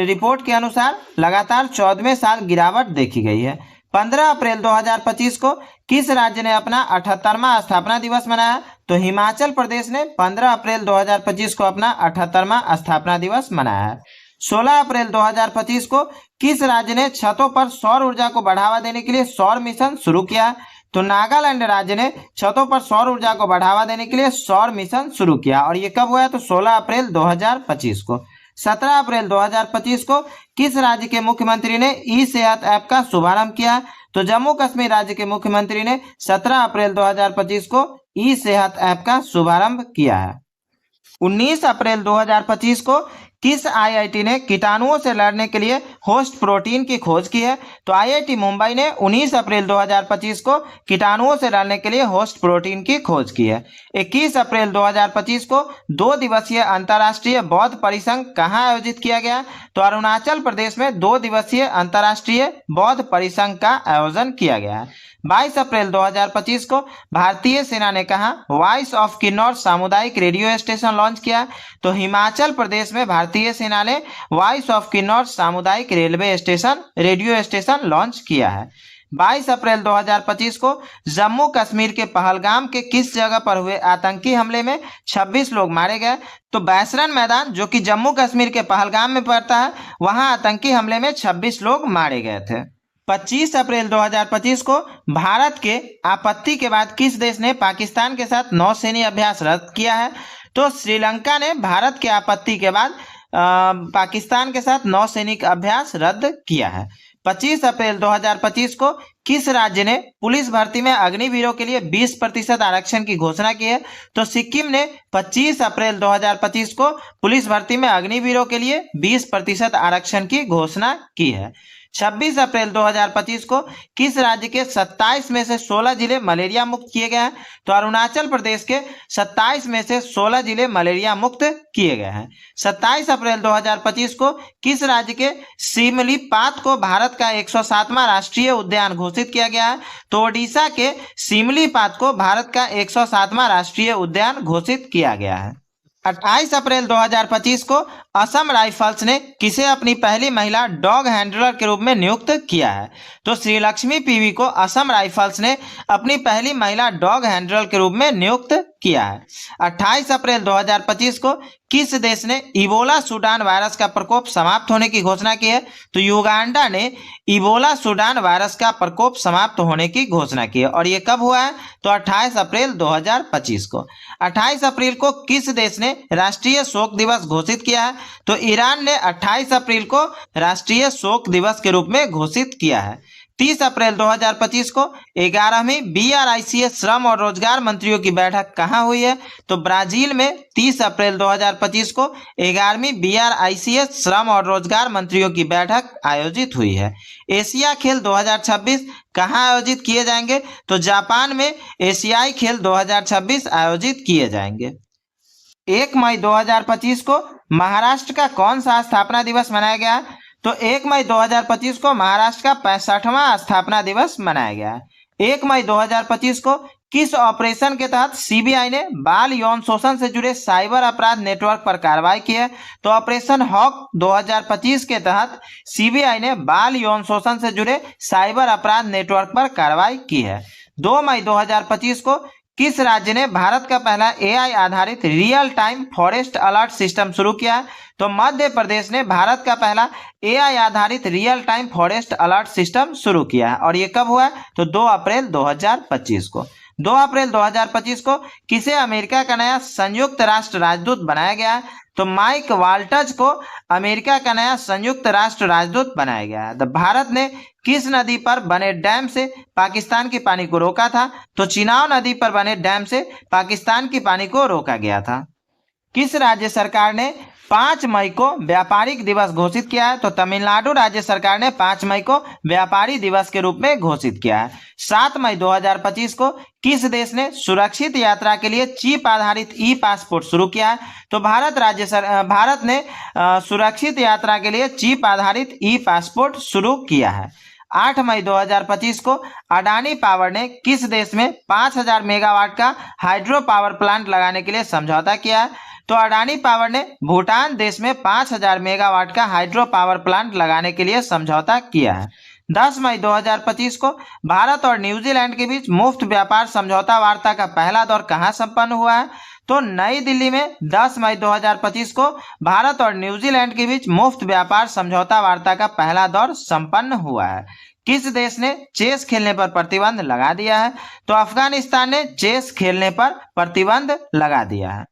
रिपोर्ट के अनुसार लगातार 14वें साल गिरावट देखी गई है। 15 अप्रैल 2025 को किस राज्य ने अपना 78वां स्थापना दिवस मनाया? तो हिमाचल प्रदेश ने 15 अप्रैल 2025 को अपना 78वां स्थापना दिवस मनाया है। 16 अप्रैल 2025 को किस राज्य ने छतों पर सौर ऊर्जा को बढ़ावा देने के लिए सौर मिशन शुरू किया? तो नागालैंड राज्य ने छतों पर सौर ऊर्जा को बढ़ावा देने के लिए सौर मिशन शुरू किया। और ये कब हुआ है? तो 16 अप्रैल 2025 को। 17 अप्रैल 2025 को किस राज्य के मुख्यमंत्री ने ई सेहत ऐप का शुभारंभ किया? तो जम्मू कश्मीर राज्य के मुख्यमंत्री ने 17 अप्रैल 2025 को ई सेहत ऐप का शुभारंभ किया है। 19 अप्रैल 2025 को किस आईआईटी ने कीटाणुओं से लड़ने के लिए होस्ट प्रोटीन की खोज की है? तो आईआईटी मुंबई ने 19 अप्रैल 2025 को कीटाणुओं से लड़ने के लिए होस्ट प्रोटीन की खोज की है। 21 अप्रैल 2025 को 2 दिवसीय अंतर्राष्ट्रीय बौद्ध परिसंघ कहां आयोजित किया गया? तो अरुणाचल प्रदेश में 2 दिवसीय अंतर्राष्ट्रीय बौद्ध परिसंघ का आयोजन किया गया है। 22 अप्रैल 2025 को भारतीय सेना ने कहा वॉइस ऑफ किन्नौर सामुदायिक रेडियो स्टेशन लॉन्च किया। तो हिमाचल प्रदेश में भारतीय सेना ने वॉइस ऑफ किन्नौर सामुदायिक रेडियो स्टेशन लॉन्च किया है। 22 अप्रैल 2025 को जम्मू कश्मीर के पहलगाम के किस जगह पर हुए आतंकी हमले में 26 लोग मारे गए? तो बैसरन मैदान जो कि जम्मू कश्मीर के पहलगाम में पड़ता है, वहां आतंकी हमले में 26 लोग मारे गए थे। 25 अप्रैल 2025 को भारत के आपत्ति के बाद किस देश ने पाकिस्तान के साथ नौसैनिक अभ्यास रद्द किया है? तो श्रीलंका ने भारत के आपत्ति के बाद पाकिस्तान के साथ नौसैनिक अभ्यास रद्द किया है। 25 अप्रैल 2025 को किस राज्य ने पुलिस भर्ती में अग्निवीरों के लिए 20% आरक्षण की घोषणा की है? तो सिक्किम ने 25 अप्रैल 2025 को पुलिस भर्ती में अग्निवीरों के लिए 20% आरक्षण की घोषणा की है। 26 अप्रैल 2025 को किस राज्य के 27 में से 16 जिले मलेरिया मुक्त किए गए हैं? तो अरुणाचल प्रदेश के 27 में से 16 जिले मलेरिया मुक्त किए गए हैं। 27 अप्रैल 2025 को किस राज्य के सिमलीपात को भारत का 107वां राष्ट्रीय उद्यान घोषित किया गया है? तो ओडिशा के सिमलीपात को भारत का 107वां राष्ट्रीय उद्यान घोषित किया गया है। 28 अप्रैल 2025 को असम राइफल्स ने किसे अपनी पहली महिला डॉग हैंडलर के रूप में नियुक्त किया है? तो श्रीलक्ष्मी पीवी को असम राइफल्स ने अपनी पहली महिला डॉग हैंडलर के रूप में नियुक्त किया है। 28 अप्रैल 2025 को किस देश ने इबोला सूडान वायरस का प्रकोप समाप्त होने की घोषणा की है? तो युगांडा ने इबोला सूडान वायरस का प्रकोप समाप्त होने की घोषणा की है। और ये कब हुआ है? तो 28 अप्रैल 2025 को। 28 अप्रैल को किस देश ने राष्ट्रीय शोक दिवस घोषित किया है? तो ईरान ने 28 अप्रैल को राष्ट्रीय शोक दिवस के रूप में घोषित किया है। 30 अप्रैल 2025 को 11वीं BRICS श्रम और रोजगार मंत्रियों की बैठक कहाँ हुई है? तो ब्राजील में 30 अप्रैल 2025 को 11वीं BRICS श्रम और रोजगार मंत्रियों की बैठक आयोजित हुई है। एशिया खेल 2026 कहाँ आयोजित किए जाएंगे? तो जापान में एशियाई खेल 2026 आयोजित किए जाएंगे। 1 मई 2025 को महाराष्ट्र का कौन सा स्थापना दिवस मनाया गया? तो 1 मई 2025 को महाराष्ट्र का 65वां स्थापना दिवस मनाया गया है। 1 मई 2025 को किस ऑपरेशन के तहत सीबीआई ने बाल यौन शोषण से जुड़े साइबर अपराध नेटवर्क पर कार्रवाई की है? तो ऑपरेशन हॉक 2025 के तहत सीबीआई ने बाल यौन शोषण से जुड़े साइबर अपराध नेटवर्क पर कार्रवाई की है। 2 मई 2025 को किस राज्य ने भारत का पहला AI आधारित real time forest alert system शुरू किया? तो मध्य प्रदेश ने भारत का पहला AI आधारित real time forest alert system शुरू किया है। और ये कब हुआ? तो 2 अप्रैल 2025 को। 2 अप्रैल 2025 को किसे अमेरिका का नया संयुक्त राष्ट्र राजदूत बनाया गया है? तो माइक वाल्टज को अमेरिका का नया संयुक्त राष्ट्र राजदूत बनाया गया है। भारत ने किस नदी पर बने डैम से पाकिस्तान की पानी को रोका था? तो चिनाब नदी पर बने डैम से पाकिस्तान की पानी को रोका गया था। किस राज्य सरकार ने 5 मई को व्यापारिक दिवस घोषित किया है? तो तमिलनाडु राज्य सरकार ने 5 मई को व्यापारी दिवस के रूप में घोषित किया है। 7 मई 2025 को किस देश ने सुरक्षित यात्रा के लिए चिप आधारित ई-पासपोर्ट शुरू किया है? तो भारत ने सुरक्षित यात्रा के लिए चिप आधारित ई-पासपोर्ट शुरू किया है। 8 मई 2025 को अडानी पावर ने किस देश में 5000 मेगावाट का हाइड्रो पावर प्लांट लगाने के लिए समझौता किया है? तो अडानी पावर ने भूटान देश में 5000 मेगावाट का हाइड्रो पावर प्लांट लगाने के लिए समझौता किया है। 10 मई 2025 को भारत और न्यूजीलैंड के बीच मुफ्त व्यापार समझौता वार्ता का पहला दौर कहां संपन्न हुआ है? तो नई दिल्ली में 10 मई 2025 को भारत और न्यूजीलैंड के बीच मुफ्त व्यापार समझौता वार्ता का पहला दौर संपन्न हुआ है। किस देश ने चेस खेलने पर प्रतिबंध लगा दिया है? तो अफगानिस्तान ने चेस खेलने पर प्रतिबंध लगा दिया है।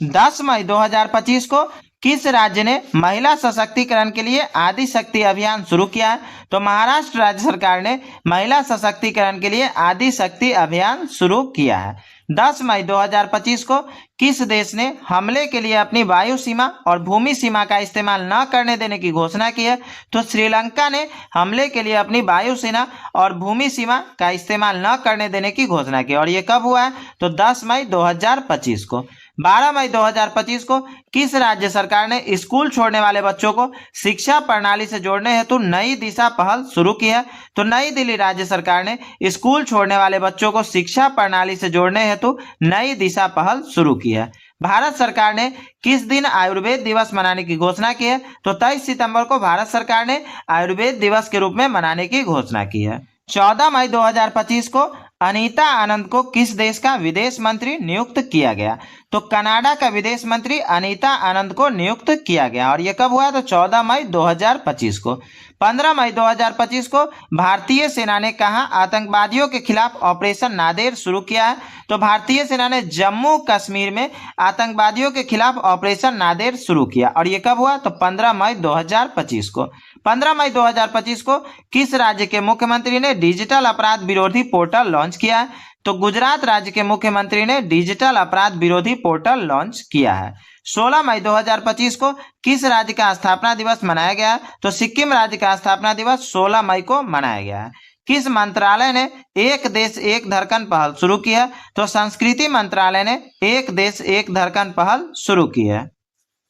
10 मई 2025 को किस राज्य ने महिला सशक्तिकरण के लिए आदि शक्ति अभियान शुरू किया है? तो महाराष्ट्र राज्य सरकार ने महिला सशक्तिकरण के लिए आदि शक्ति अभियान शुरू किया है। 10 मई 2025 को किस देश ने हमले के लिए अपनी वायु सीमा और भूमि सीमा का इस्तेमाल न करने देने की घोषणा की है? तो श्रीलंका ने हमले के लिए अपनी वायु सेना और भूमि सीमा का इस्तेमाल न करने देने की घोषणा की। और ये कब हुआ है? तो 10 मई 2025 को। 12 मई 2025 को किस राज्य सरकार ने स्कूल छोड़ने वाले बच्चों को शिक्षा प्रणाली से जोड़ने हेतु नई दिशा पहल शुरू की है? तो नई दिल्ली राज्य सरकार ने स्कूल छोड़ने वाले बच्चों को शिक्षा प्रणाली से जोड़ने हेतु नई दिशा पहल शुरू की है। भारत सरकार ने किस दिन आयुर्वेद दिवस मनाने की घोषणा की है? तो 23 सितंबर को भारत सरकार ने आयुर्वेद दिवस के रूप में मनाने की घोषणा की है। 14 मई 2025 को अनीता आनंद को किस देश का विदेश मंत्री नियुक्त किया गया? तो कनाडा का विदेश मंत्री अनीता आनंद को नियुक्त किया गया और यह कब हुआ? तो 14 मई 2025 को। 15 मई 2025 को भारतीय सेना ने कहां आतंकवादियों के खिलाफ ऑपरेशन नादेर शुरू किया है? तो भारतीय सेना ने जम्मू कश्मीर में आतंकवादियों के खिलाफ ऑपरेशन नादेर शुरू किया और यह कब हुआ? तो 15 मई 2025 को। 15 मई 2025 को किस राज्य के मुख्यमंत्री ने डिजिटल अपराध विरोधी पोर्टल लॉन्च किया है? तो गुजरात राज्य के मुख्यमंत्री ने डिजिटल अपराध विरोधी पोर्टल लॉन्च किया है। 16 मई 2025 को किस राज्य का स्थापना दिवस मनाया गया है? तो सिक्किम राज्य का स्थापना दिवस 16 मई को मनाया गया है। किस मंत्रालय ने एक देश एक धड़कन पहल शुरू की है? तो संस्कृति मंत्रालय ने एक देश एक धड़कन पहल शुरू की है।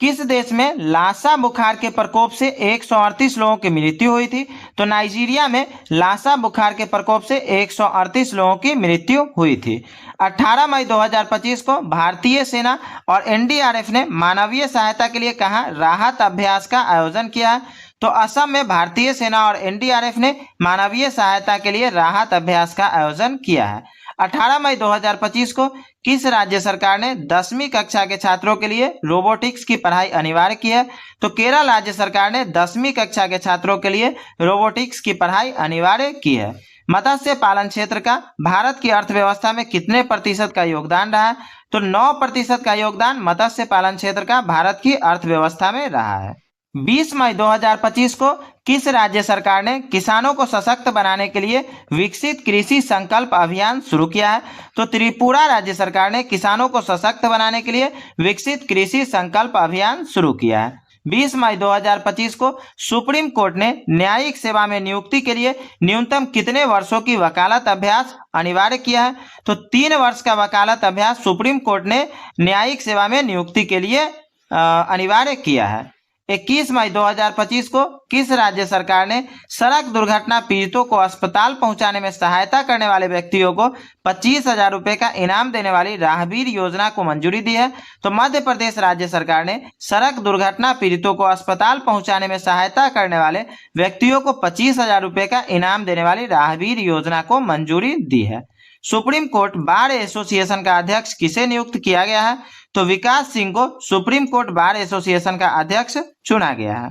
किस देश में लासा बुखार के प्रकोप से 138 लोगों की मृत्यु हुई थी? तो नाइजीरिया में लासा बुखार के प्रकोप से 138 लोगों की मृत्यु हुई थी। 18 मई 2025 को भारतीय सेना और एनडीआरएफ ने मानवीय सहायता के लिए कहां राहत अभ्यास का आयोजन किया है? तो असम में भारतीय सेना और एनडीआरएफ ने मानवीय सहायता के लिए राहत अभ्यास का आयोजन किया है। 18 मई 2025 को किस राज्य सरकार ने 10वीं कक्षा के छात्रों के लिए रोबोटिक्स की पढ़ाई अनिवार्य की है? तो केरल राज्य सरकार ने 10वीं कक्षा के छात्रों के लिए रोबोटिक्स की पढ़ाई अनिवार्य की है। मत्स्य पालन क्षेत्र का भारत की अर्थव्यवस्था में कितने प्रतिशत का योगदान रहा है? तो 9% का योगदान मत्स्य पालन क्षेत्र का भारत की अर्थव्यवस्था में रहा है। 20 मई 2025 को किस राज्य सरकार ने किसानों को सशक्त बनाने के लिए विकसित कृषि संकल्प अभियान शुरू किया है? तो त्रिपुरा राज्य सरकार ने किसानों को सशक्त बनाने के लिए विकसित कृषि संकल्प अभियान शुरू किया है। 20 मई 2025 को सुप्रीम कोर्ट ने न्यायिक सेवा में नियुक्ति के लिए न्यूनतम कितने वर्षों की वकालत अभ्यास अनिवार्य किया है? तो 3 वर्ष का वकालत अभ्यास सुप्रीम कोर्ट ने न्यायिक सेवा में नियुक्ति के लिए अनिवार्य किया है। 21 मई 2025 को किस राज्य सरकार ने सड़क दुर्घटना पीड़ितों को अस्पताल पहुंचाने में सहायता करने वाले व्यक्तियों को 25,000 रुपए का इनाम देने वाली राहगीर योजना को मंजूरी दी है? तो मध्य प्रदेश राज्य सरकार ने सड़क दुर्घटना पीड़ितों को अस्पताल पहुंचाने में सहायता करने वाले व्यक्तियों को 25,000 रुपए का इनाम देने वाली राहगीर योजना को मंजूरी दी है। सुप्रीम कोर्ट बार एसोसिएशन का अध्यक्ष किसे नियुक्त किया गया है? तो विकास सिंह को सुप्रीम कोर्ट बार एसोसिएशन का अध्यक्ष चुना गया है।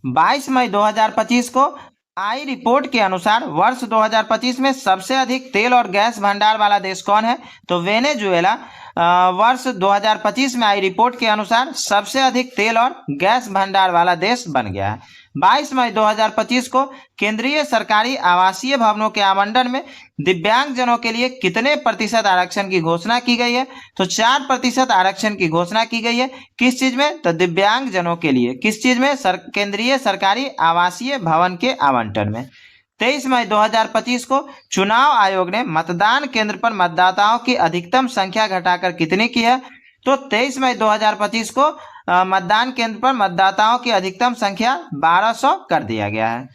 22 मई 2025 को आई रिपोर्ट के अनुसार वर्ष 2025 में सबसे अधिक तेल और गैस भंडार वाला देश कौन है? तो वेनेजुएला वर्ष 2025 में आई रिपोर्ट के अनुसार सबसे अधिक तेल और गैस भंडार वाला देश बन गया है। 22 मई 2025 को केंद्रीय सरकारी आवासीय भवनों के आवंटन में दिव्यांगजनों के लिए कितने प्रतिशत आरक्षण की घोषणा की गई है? तो 4% आरक्षण की घोषणा की गई है। किस चीज में? तो दिव्यांगजनों के लिए। किस चीज में? केंद्रीय सरकारी आवासीय भवन के आवंटन में। 23 मई 2025 को चुनाव आयोग ने मतदान केंद्र पर मतदाताओं की अधिकतम संख्या घटाकर कितनी की है? तो 23 मई 2025 को मतदान केंद्र पर मतदाताओं की अधिकतम संख्या 1200 कर दिया गया है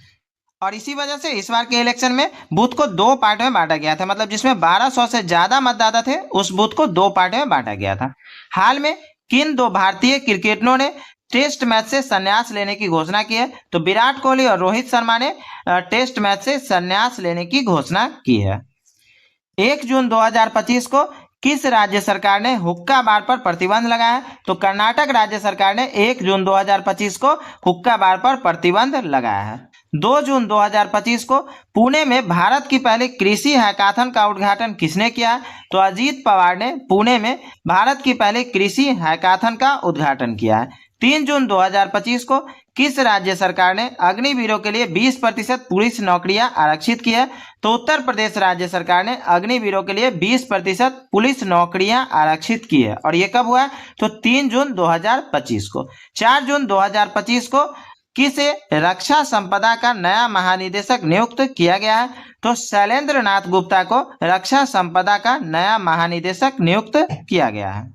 और इसी वजह से इस बार के इलेक्शन में बूथ को 2 पार्ट में बांटा गया था। मतलब जिसमें 1200 से ज्यादा मतदाता थे उस बूथ को 2 पार्ट में बांटा गया था। हाल में किन 2 भारतीय क्रिकेटरों ने टेस्ट मैच से संन्यास लेने की घोषणा की है? तो विराट कोहली और रोहित शर्मा ने टेस्ट मैच से संन्यास लेने की घोषणा की है। 1 जून 2025 को किस राज्य सरकार ने हुक्का बार पर प्रतिबंध लगाया? तो कर्नाटक राज्य सरकार ने 1 जून 2025 को हुक्का बार पर प्रतिबंध लगाया है। 2 जून 2025 को पुणे में भारत की पहली कृषि हैकाथन का उद्घाटन किसने किया है? तो अजीत पवार ने पुणे में भारत की पहली कृषि हैकाथन का उद्घाटन किया है। 3 जून 2025 को किस राज्य सरकार ने अग्निवीरों के लिए 20% पुलिस नौकरियां आरक्षित की है? तो उत्तर प्रदेश राज्य सरकार ने अग्निवीरों के लिए 20% पुलिस नौकरियां आरक्षित की है और ये कब हुआ? तो 3 जून 2025 को। 4 जून 2025 को किसे रक्षा संपदा का नया महानिदेशक नियुक्त किया गया है? तो शैलेंद्र नाथ गुप्ता को रक्षा संपदा का नया महानिदेशक नियुक्त किया गया है।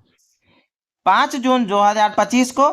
5 जून 2025 को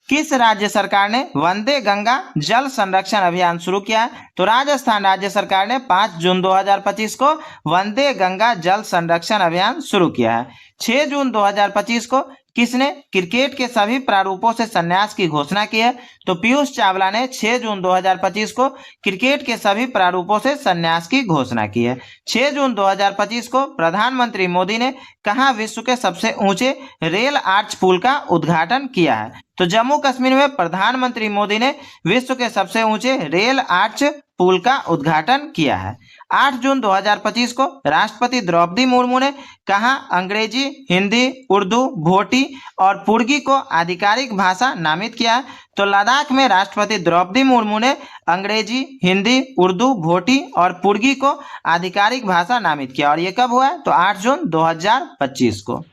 किस राज्य सरकार ने वंदे गंगा जल संरक्षण अभियान शुरू किया है? तो राजस्थान राज्य सरकार ने 5 जून 2025 को वंदे गंगा जल संरक्षण अभियान शुरू किया है। 6 जून 2025 को किसने क्रिकेट के सभी प्रारूपों से संन्यास की घोषणा की है? तो पीयूष चावला ने 6 जून 2025 को क्रिकेट के सभी प्रारूपों से संन्यास की घोषणा की है। 6 जून 2025 को प्रधानमंत्री मोदी ने कहां विश्व के सबसे ऊंचे रेल आर्च पुल का उद्घाटन किया है? तो जम्मू कश्मीर में प्रधानमंत्री मोदी ने विश्व के सबसे ऊंचे रेल आर्च पुल का उद्घाटन किया है। 8 जून 2025 को राष्ट्रपति द्रौपदी मुर्मू ने कहां अंग्रेजी, हिंदी, उर्दू, भोटी और पुर्गी को आधिकारिक भाषा नामित किया है? तो लद्दाख में राष्ट्रपति द्रौपदी मुर्मू ने अंग्रेजी, हिंदी, उर्दू, भोटी और पुर्गी को आधिकारिक भाषा नामित किया और ये कब हुआ है? तो 8 जून 2025 को।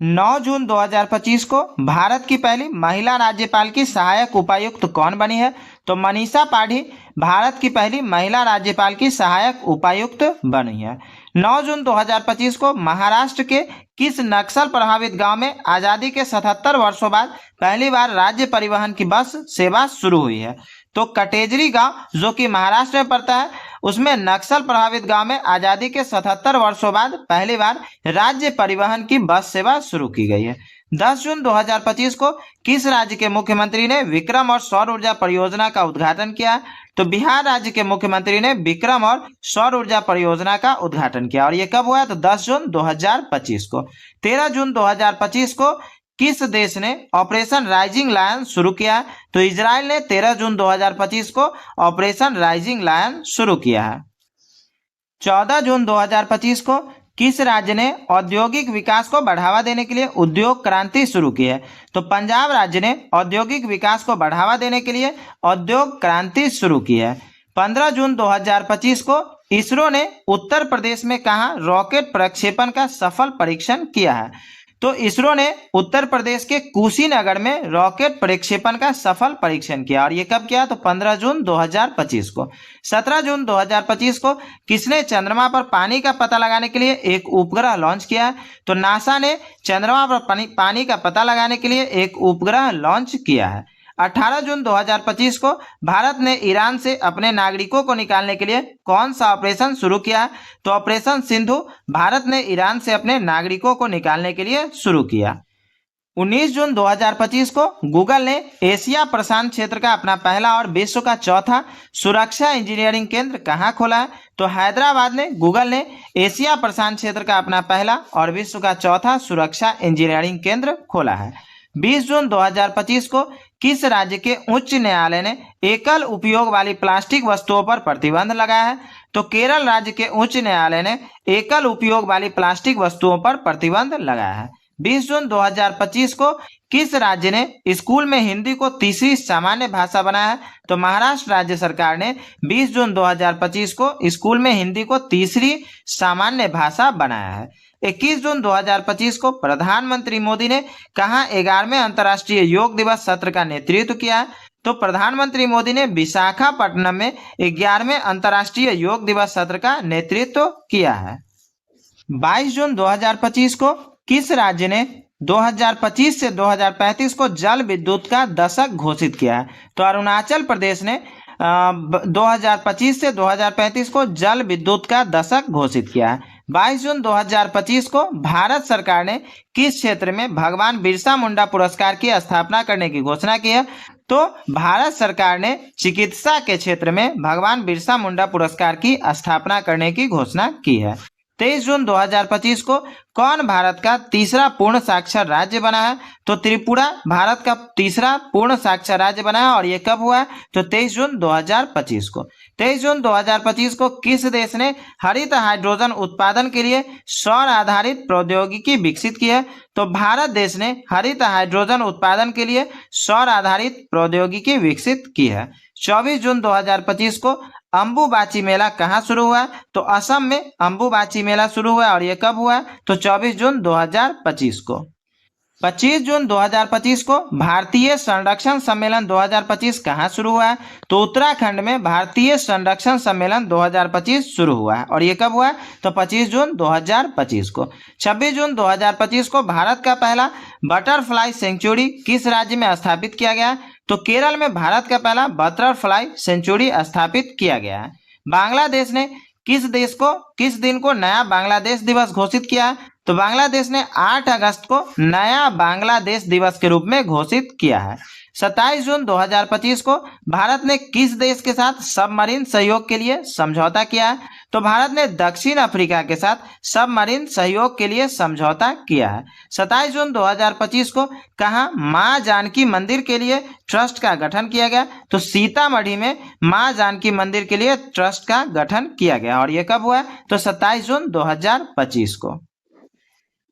9 जून 2025 को भारत की पहली महिला राज्यपाल की सहायक उपायुक्त कौन बनी है? तो मनीषा पाढ़ी भारत की पहली महिला राज्यपाल की सहायक उपायुक्त बनी है। 9 जून 2025 को महाराष्ट्र के किस नक्सल प्रभावित गांव में आजादी के 77 वर्षों बाद पहली बार राज्य परिवहन की बस सेवा शुरू हुई है? तो कटेजरी गांव जो कि महाराष्ट्र में पड़ता है, उसमें नक्सल प्रभावित गांव में आजादी के 77 वर्षों बाद पहली बार राज्य परिवहन की बस सेवा शुरू की गई है। 10 जून 2025 को किस राज्य के मुख्यमंत्री ने विक्रम और सौर ऊर्जा परियोजना का उद्घाटन किया? तो बिहार राज्य के मुख्यमंत्री ने विक्रम और सौर ऊर्जा परियोजना का उद्घाटन किया और ये कब हुआ? तो 10 जून 2025 को। 13 जून 2025 को किस देश ने ऑपरेशन राइजिंग लायन शुरू किया? तो इजराइल ने 13 जून 2025 को ऑपरेशन राइजिंग लायन शुरू किया है। 14 जून 2025 को किस राज्य ने औद्योगिक विकास को बढ़ावा देने के लिए उद्योग क्रांति शुरू की है? तो पंजाब राज्य ने औद्योगिक विकास को बढ़ावा देने के लिए उद्योग क्रांति शुरू की है। 15 जून 2025 को इसरो ने उत्तर प्रदेश में कहां रॉकेट प्रक्षेपण का सफल परीक्षण किया है? तो इसरो ने उत्तर प्रदेश के कुशीनगर में रॉकेट प्रक्षेपण का सफल परीक्षण किया और ये कब किया? तो 15 जून 2025 को। 17 जून 2025 को किसने चंद्रमा पर पानी का पता लगाने के लिए एक उपग्रह लॉन्च किया है? तो नासा ने चंद्रमा पर पानी का पता लगाने के लिए एक उपग्रह लॉन्च किया है। 18 जून 2025 को भारत ने ईरान से अपने नागरिकों को निकालने के लिए कौन सा ऑपरेशन शुरू किया? तो ऑपरेशन सिंधु भारत ने ईरान से अपने नागरिकों को निकालने के लिए शुरू किया। 19 जून 2025 को गूगल ने एशिया प्रशांत क्षेत्र का अपना पहला और विश्व का चौथा सुरक्षा इंजीनियरिंग केंद्र कहां खोला है? तो हैदराबाद में गूगल ने एशिया प्रशांत क्षेत्र का अपना पहला और विश्व का चौथा सुरक्षा इंजीनियरिंग केंद्र खोला है। 20 जून 2025 को किस राज्य के उच्च न्यायालय ने एकल उपयोग वाली प्लास्टिक वस्तुओं पर प्रतिबंध लगाया है? तो केरल राज्य के उच्च न्यायालय ने एकल उपयोग वाली प्लास्टिक वस्तुओं पर प्रतिबंध लगाया है। 20 जून 2025 को किस राज्य ने स्कूल में हिंदी को तीसरी सामान्य भाषा बनाया है? तो महाराष्ट्र राज्य सरकार ने 20 जून 2025 को स्कूल में हिंदी को तीसरी सामान्य भाषा बनाया है। 21 जून 2025 को प्रधानमंत्री मोदी ने कहां 11वें अंतर्राष्ट्रीय योग दिवस सत्र का नेतृत्व किया है? तो प्रधानमंत्री मोदी ने विशाखापट्टनम में 11वें अंतर्राष्ट्रीय योग दिवस सत्र का नेतृत्व किया है। 22 जून 2025 को किस राज्य ने 2025 से 2035 को जल विद्युत का दशक घोषित किया है? तो अरुणाचल प्रदेश ने 2025 से 2035 को जल विद्युत का दशक घोषित किया है। 22 जून 2025 को भारत सरकार ने किस क्षेत्र में भगवान बिरसा मुंडा पुरस्कार की स्थापना करने की घोषणा की है? तो भारत सरकार ने चिकित्सा के क्षेत्र में भगवान बिरसा मुंडा पुरस्कार की स्थापना करने की घोषणा की है। 23 जून 2025 को कौन भारत का तीसरा पूर्ण साक्षर राज्य बना है? तो त्रिपुरा भारत का तीसरा पूर्ण साक्षर राज्य बना है और ये कब हुआ है? तो 23 जून 2025 को। 23 जून 2025 को किस देश ने हरित हाइड्रोजन उत्पादन के लिए सौर आधारित प्रौद्योगिकी विकसित की है? तो भारत देश ने हरित हाइड्रोजन उत्पादन के लिए सौर आधारित प्रौद्योगिकी विकसित की है। 24 जून 2025 को अंबुबाची मेला कहाँ शुरू हुआ? तो असम में अंबुबाची मेला शुरू हुआ और ये कब हुआ? तो 24 जून 2025 को। 25 जून 2025 को भारतीय संरक्षण सम्मेलन 2025 कहाँ शुरू हुआ है? तो उत्तराखंड में भारतीय संरक्षण सम्मेलन 2025 शुरू हुआ है। और ये कब हुआ है? तो 25 जून 2025 को। 26 जून 2025 को भारत का पहला बटरफ्लाई सेंचुरी किस राज्य में स्थापित किया गया? तो केरल में भारत का पहला बटरफ्लाई सेंचुरी स्थापित किया गया है। बांग्लादेश ने किस दिन को नया बांग्लादेश दिवस घोषित किया? तो बांग्लादेश ने 8 अगस्त को नया बांग्लादेश दिवस के रूप में घोषित किया है। 27 जून 2025 को भारत ने किस देश के साथ सबमरीन सहयोग के लिए समझौता किया है? तो भारत ने दक्षिण अफ्रीका के साथ सबमरीन सहयोग के लिए समझौता किया है। 27 जून 2025 को कहाँ मां जानकी मंदिर के लिए ट्रस्ट का गठन किया गया? तो सीतामढ़ी में मां जानकी मंदिर के लिए ट्रस्ट का गठन किया गया। और यह कब हुआ? तो 27 जून 2025 को।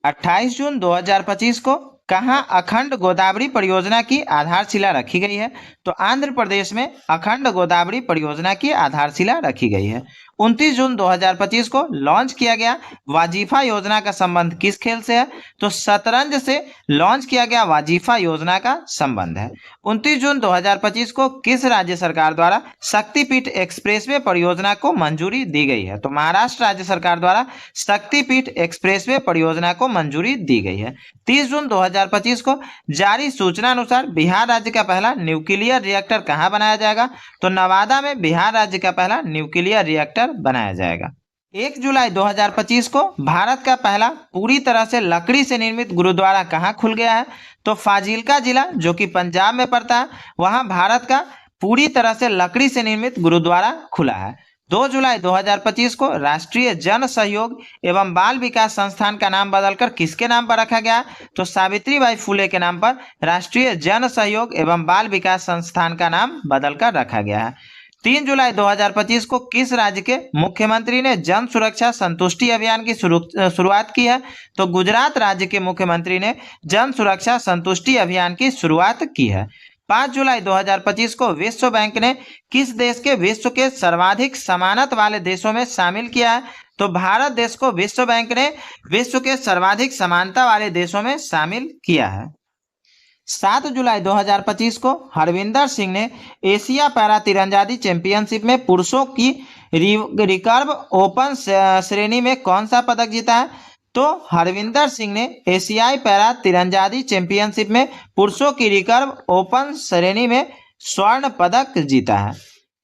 28 जून 2025 को कहाँ अखंड गोदावरी परियोजना की आधारशिला रखी गई है? तो आंध्र प्रदेश में अखंड गोदावरी परियोजना की आधारशिला रखी गई है। 29 जून 2025 को लॉन्च किया गया वाजीफा योजना का संबंध किस खेल से है? तो शतरंज से लॉन्च किया गया वाजीफा योजना का संबंध है। 29 जून 2025 को किस राज्य सरकार द्वारा शक्तिपीठ एक्सप्रेसवे परियोजना को मंजूरी दी गई है? तो महाराष्ट्र राज्य सरकार द्वारा शक्तिपीठ एक्सप्रेसवे परियोजना को मंजूरी दी गई है। 30 जून 2025 को जारी सूचना अनुसार बिहार राज्य का पहला न्यूक्लियर रिएक्टर कहाँ बनाया जाएगा? तो नवादा में बिहार राज्य का पहला न्यूक्लियर रिएक्टर बनाया जाएगा। 1 जुलाई 2025 को भारत का पहला पूरी तरह से लकड़ी से निर्मित गुरुद्वारा कहाँ खुल गया है? तो फाजिल्का जिला जो कि पंजाब में पड़ता है, वहां भारत का पूरी तरह से लकड़ी से निर्मित गुरुद्वारा खुला है। 2 जुलाई 2025 को राष्ट्रीय जन सहयोग एवं बाल विकास संस्थान का नाम बदलकर किसके नाम पर रखा गया? तो सावित्रीबाई फुले के नाम पर राष्ट्रीय जन सहयोग एवं बाल विकास संस्थान का नाम बदलकर रखा गया है। 3 जुलाई 2025 को किस राज्य के मुख्यमंत्री ने जन सुरक्षा संतुष्टि अभियान की शुरुआत की है? तो गुजरात राज्य के मुख्यमंत्री ने जन सुरक्षा संतुष्टि अभियान की शुरुआत की है। 5 जुलाई 2025 को विश्व बैंक ने किस देश के विश्व के सर्वाधिक समानता वाले देशों में शामिल किया है? तो भारत देश को विश्व बैंक ने विश्व के सर्वाधिक समानता वाले देशों में शामिल किया है। 7 जुलाई 2025 को हरविंदर सिंह ने एशिया पैरा तीरंदाजी चैंपियनशिप में पुरुषों की रिकर्व ओपन श्रेणी में कौन सा पदक जीता है? तो हरविंदर सिंह ने एशियाई पैरा तीरंदाजी चैंपियनशिप में पुरुषों की रिकर्व ओपन श्रेणी में स्वर्ण पदक जीता है।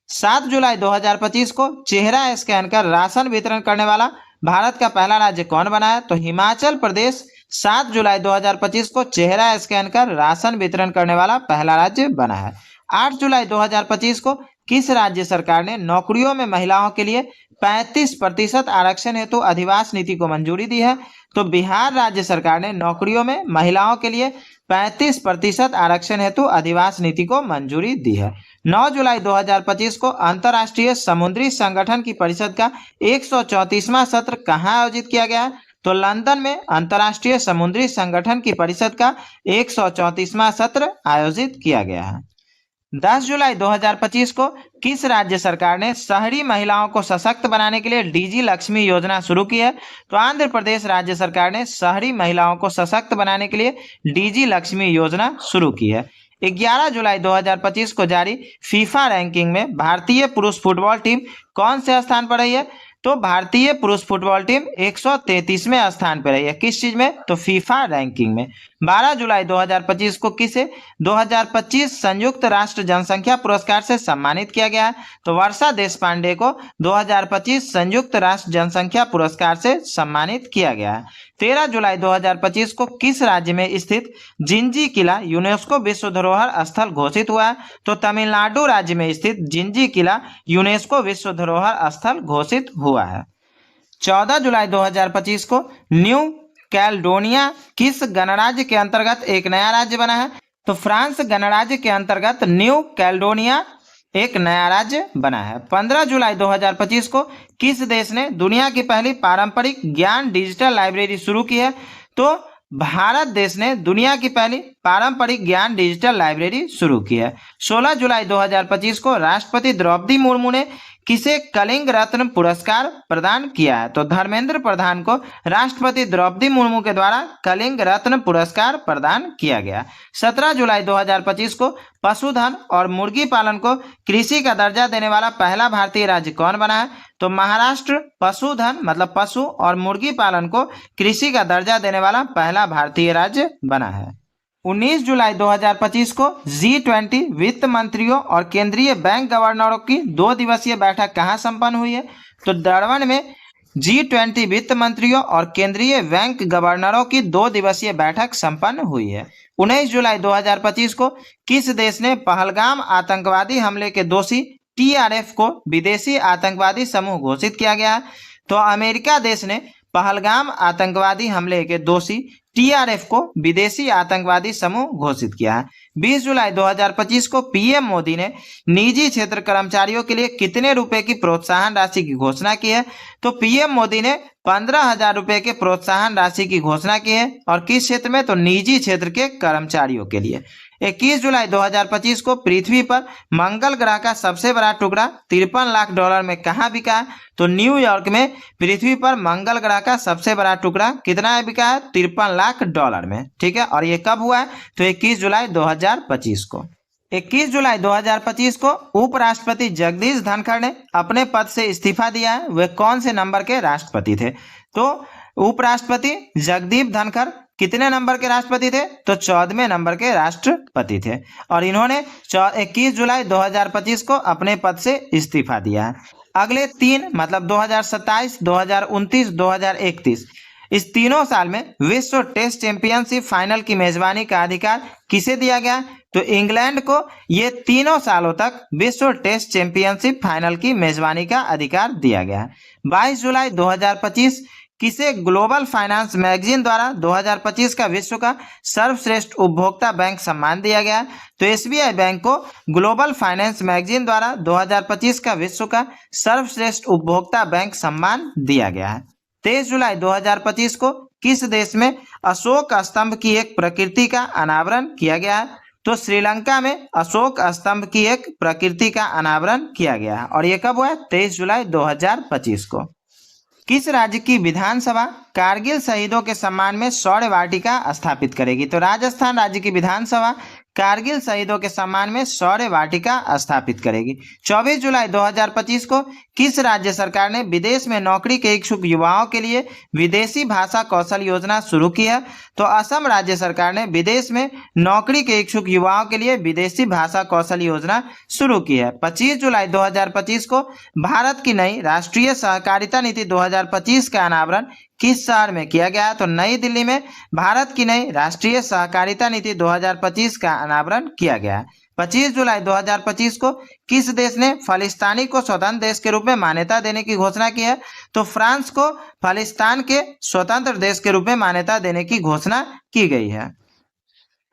7 जुलाई 2025 को चेहरा स्कैन कर राशन वितरण करने वाला भारत का पहला राज्य कौन बना है? तो हिमाचल प्रदेश 7 जुलाई 2025 को चेहरा स्कैन कर राशन वितरण करने वाला पहला राज्य बना है। 8 जुलाई 2025 को किस राज्य सरकार ने नौकरियों में महिलाओं के लिए 35% आरक्षण हेतु अधिवास नीति को मंजूरी दी है? तो बिहार राज्य सरकार ने नौकरियों में महिलाओं के लिए 35% आरक्षण हेतु अधिवास नीति को मंजूरी दी है। 9 जुलाई 2025 को अंतर्राष्ट्रीय समुद्री संगठन की परिषद का 134वां सत्र कहाँ आयोजित किया गया है? तो लंदन में अंतर्राष्ट्रीय समुद्री संगठन की परिषद का 134वां सत्र आयोजित किया गया है। 10 जुलाई 2025 को किस राज्य सरकार ने शहरी महिलाओं को सशक्त बनाने के लिए डीजी लक्ष्मी योजना शुरू की है? तो आंध्र प्रदेश राज्य सरकार ने शहरी महिलाओं को सशक्त बनाने के लिए डीजी लक्ष्मी योजना शुरू की है। 11 जुलाई 2025 को जारी फीफा रैंकिंग में भारतीय पुरुष फुटबॉल टीम कौन से स्थान पर रही है? तो भारतीय पुरुष फुटबॉल टीम 133वें स्थान पर रही है। किस चीज में? तो फीफा रैंकिंग में। 12 जुलाई 2025 को किसे 2025 संयुक्त राष्ट्र जनसंख्या पुरस्कार से सम्मानित किया गया है? तो वर्षा देशपांडे को 2025 संयुक्त राष्ट्र जनसंख्या पुरस्कार से सम्मानित किया गया है। 13 जुलाई 2025 को किस राज्य में स्थित जिंजी किला यूनेस्को विश्व धरोहर स्थल घोषित हुआ है? तो तमिलनाडु राज्य में स्थित जिंजी किला यूनेस्को विश्व धरोहर स्थल घोषित हुआ है। 14 जुलाई 2025 को न्यू कैलेडोनिया किस गणराज्य के अंतर्गत एक नया राज्य बना है? तो फ्रांस गणराज्य के अंतर्गत न्यू कैलेडोनिया एक नया राज्य बना है। 15 जुलाई 2025 को किस देश ने दुनिया की पहली पारंपरिक ज्ञान डिजिटल लाइब्रेरी शुरू की है? तो भारत देश ने दुनिया की पहली पारंपरिक ज्ञान डिजिटल लाइब्रेरी शुरू की है। 16 जुलाई 2025 को राष्ट्रपति द्रौपदी मुर्मू ने किसे कलिंग रत्न पुरस्कार प्रदान किया है? तो धर्मेंद्र प्रधान को राष्ट्रपति द्रौपदी मुर्मू के द्वारा कलिंग रत्न पुरस्कार प्रदान किया गया। 17 जुलाई 2025 को पशुधन और मुर्गी पालन को कृषि का दर्जा देने वाला पहला भारतीय राज्य कौन बना है? तो महाराष्ट्र पशुधन मतलब पशु और मुर्गी पालन को कृषि का दर्जा देने वाला पहला भारतीय राज्य बना है। 19 जुलाई 2025 को G20 वित्त मंत्रियों और केंद्रीय बैंक गवर्नरों की 2 दिवसीय बैठक कहाँ संपन्न हुई है? तो डरबन में G20 वित्त मंत्रियों और केंद्रीय बैंक गवर्नरों की 2 दिवसीय बैठक संपन्न हुई है। 19 जुलाई 2025 को किस देश ने पहलगाम आतंकवादी हमले के दोषी TRF को विदेशी आतंकवादी समूह घोषित किया गया? तो अमेरिका देश ने पहलगाम आतंकवादी हमले के दोषी TRF को विदेशी आतंकवादी समूह घोषित किया है। 20 जुलाई 2025 को पीएम मोदी ने निजी क्षेत्र कर्मचारियों के लिए कितने रुपए की प्रोत्साहन राशि की घोषणा की है? तो पीएम मोदी ने 15,000 रुपए के प्रोत्साहन राशि की घोषणा की है। और किस क्षेत्र में? तो निजी क्षेत्र के कर्मचारियों के लिए। 21 जुलाई 2025 को पृथ्वी पर मंगल ग्रह का सबसे बड़ा टुकड़ा 53 लाख डॉलर में कहाँ बिका है? तो न्यूयॉर्क में पृथ्वी पर मंगल ग्रह का सबसे बड़ा टुकड़ा कितना बिका है? 53 लाख डॉलर में। ठीक है, और ये कब हुआ है? तो 21 जुलाई 2025 को। 21 जुलाई 2025 को उपराष्ट्रपति जगदीश धनखड़ ने अपने पद से इस्तीफा दिया है। वे कौन से नंबर के राष्ट्रपति थे? तो उपराष्ट्रपति जगदीप धनखड़ कितने नंबर के राष्ट्रपति थे? तो 14वें नंबर के राष्ट्रपति थे और इन्होंने 21 जुलाई 2025 को अपने पद से इस्तीफा दिया है। अगले 3 मतलब 2027, 2029, 2031 इस तीनों साल में विश्व टेस्ट चैंपियनशिप फाइनल की मेजबानी का अधिकार किसे दिया गया? तो इंग्लैंड को ये तीनों सालों तक विश्व टेस्ट चैंपियनशिप फाइनल की मेजबानी का अधिकार दिया गया है। 22 जुलाई 2025 किसे ग्लोबल फाइनेंस मैगजीन द्वारा 2025 का विश्व का सर्वश्रेष्ठ उपभोक्ता बैंक सम्मान दिया गया? तो एसबीआई बैंक को ग्लोबल फाइनेंस मैगजीन द्वारा 2025 का विश्व का सर्वश्रेष्ठ उपभोक्ता बैंक सम्मान दिया गया है। 23 जुलाई 2025 को किस देश में अशोक स्तंभ की एक प्रतिकृति का अनावरण किया गया है? तो श्रीलंका में अशोक स्तंभ की एक प्रतिकृति का अनावरण किया गया है और यह कब हुआ है? 23 जुलाई 2025 को। किस राज्य की विधानसभा कारगिल शहीदों के सम्मान में शौर्य वाटिका स्थापित करेगी? तो राजस्थान राज्य की विधानसभा कारगिल शहीदों के सम्मान में शौर्य वाटिका स्थापित करेगी। 24 जुलाई 2025 को किस राज्य सरकार ने विदेश में नौकरी के इच्छुक युवाओं के लिए विदेशी भाषा कौशल योजना शुरू की है? तो असम राज्य सरकार ने विदेश में नौकरी के इच्छुक युवाओं के लिए विदेशी भाषा कौशल योजना शुरू की है। 25 जुलाई 2025 को भारत की नई राष्ट्रीय सहकारिता नीति 2025 का अनावरण किस शहर में किया गया? तो नई दिल्ली में भारत की नई राष्ट्रीय सहकारिता नीति 2025 का अनावरण किया गया। 25 जुलाई 2025 को किस देश ने खालिस्तानी को स्वतंत्र देश के रूप में मान्यता देने की घोषणा की है? तो फ्रांस को खालिस्तान के स्वतंत्र देश के रूप में मान्यता देने की घोषणा की गई है।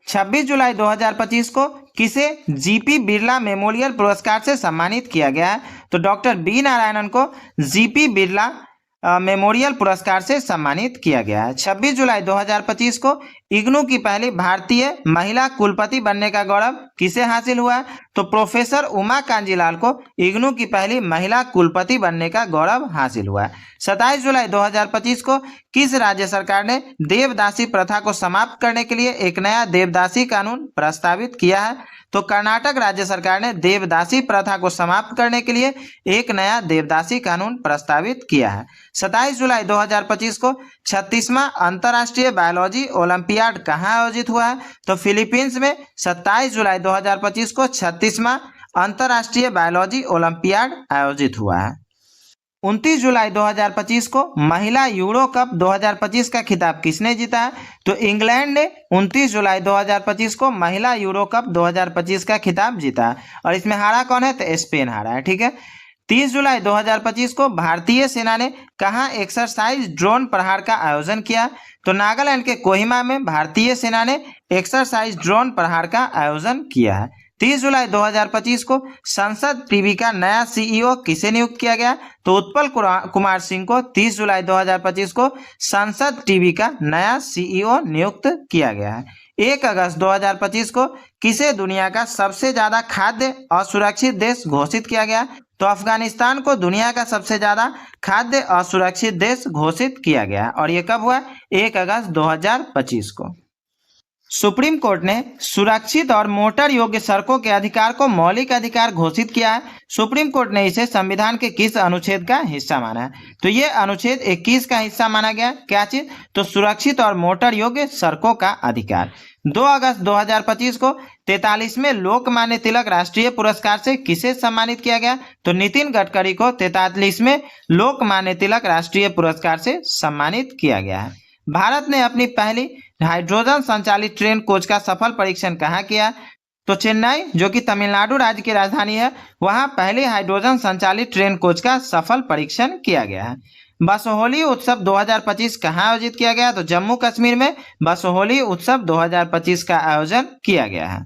26 जुलाई 2025 को किसे जीपी बिरला मेमोरियल पुरस्कार से सम्मानित किया गया है? तो डॉक्टर बी नारायणन को जीपी बिरला मेमोरियल पुरस्कार से सम्मानित किया गया है। 26 जुलाई 2025 को इग्नू की पहली भारतीय महिला कुलपति बनने का गौरव किसे हासिल हुआ है? तो प्रोफेसर उमा कांजीलाल को इग्नू की पहली महिला कुलपति बनने का गौरव हासिल हुआ है। 27 जुलाई 2025 को किस राज्य सरकार ने देवदासी प्रथा को समाप्त करने के लिए एक नया देवदासी कानून प्रस्तावित किया है? तो कर्नाटक राज्य सरकार ने देवदासी प्रथा को समाप्त करने के लिए एक नया देवदासी कानून प्रस्तावित किया है। 27 जुलाई 2025 को 36वां अंतर्राष्ट्रीय बायोलॉजी ओलंपियाड कहाँ आयोजित हुआ है? तो फिलीपींस में 27 जुलाई 2025 को 36वां अंतर्राष्ट्रीय बायोलॉजी ओलंपियाड आयोजित हुआ है। 29 जुलाई 2025 को महिला यूरो कप 2025 का खिताब किसने जीता है? तो इंग्लैंड ने 29 जुलाई 2025 को महिला यूरो कप 2025 का खिताब जीता है और इसमें हारा कौन है? तो स्पेन हारा है। ठीक है। 30 जुलाई 2025 को भारतीय सेना ने कहाँ एक्सरसाइज ड्रोन प्रहार का आयोजन किया? तो नागालैंड के कोहिमा में भारतीय सेना ने एक्सरसाइज ड्रोन प्रहार का आयोजन किया है। 30 जुलाई 2025 को संसद टीवी का नया सीईओ किसे नियुक्त किया गया? तो उत्पल कुमार सिंह को 30 जुलाई 2025 को संसद टीवी का नया सीईओ नियुक्त किया गया है। 1 अगस्त 2025 को किसे दुनिया का सबसे ज्यादा खाद्य असुरक्षित देश घोषित किया गया? तो अफगानिस्तान को दुनिया का सबसे ज्यादा खाद्य असुरक्षित देश घोषित किया गया है और ये कब हुआ? 1 अगस्त 2025 को। सुप्रीम कोर्ट ने सुरक्षित और मोटर योग्य सड़कों के अधिकार को मौलिक अधिकार घोषित किया है। सुप्रीम कोर्ट ने इसे संविधान के किस अनुच्छेद का हिस्सा माना है? तो ये अनुच्छेद 21 का हिस्सा माना गया। क्या चीज? तो सुरक्षित और मोटर योग्य सड़कों का अधिकार। 2 अगस्त 2025 को 43वें लोकमान्य तिलक राष्ट्रीय पुरस्कार से किसे सम्मानित किया गया? तो नितिन गडकरी को 43वें लोकमान्य तिलक राष्ट्रीय पुरस्कार से सम्मानित किया गया है। भारत ने अपनी पहली हाइड्रोजन संचालित ट्रेन कोच का सफल परीक्षण कहाँ किया? तो चेन्नई, जो कि तमिलनाडु राज्य की राजधानी है, वहां पहली हाइड्रोजन संचालित ट्रेन कोच का सफल परीक्षण किया गया है। बसोहली उत्सव 2025 कहाँ आयोजित किया गया? तो जम्मू कश्मीर में बसोहली उत्सव 2025 का आयोजन किया गया है।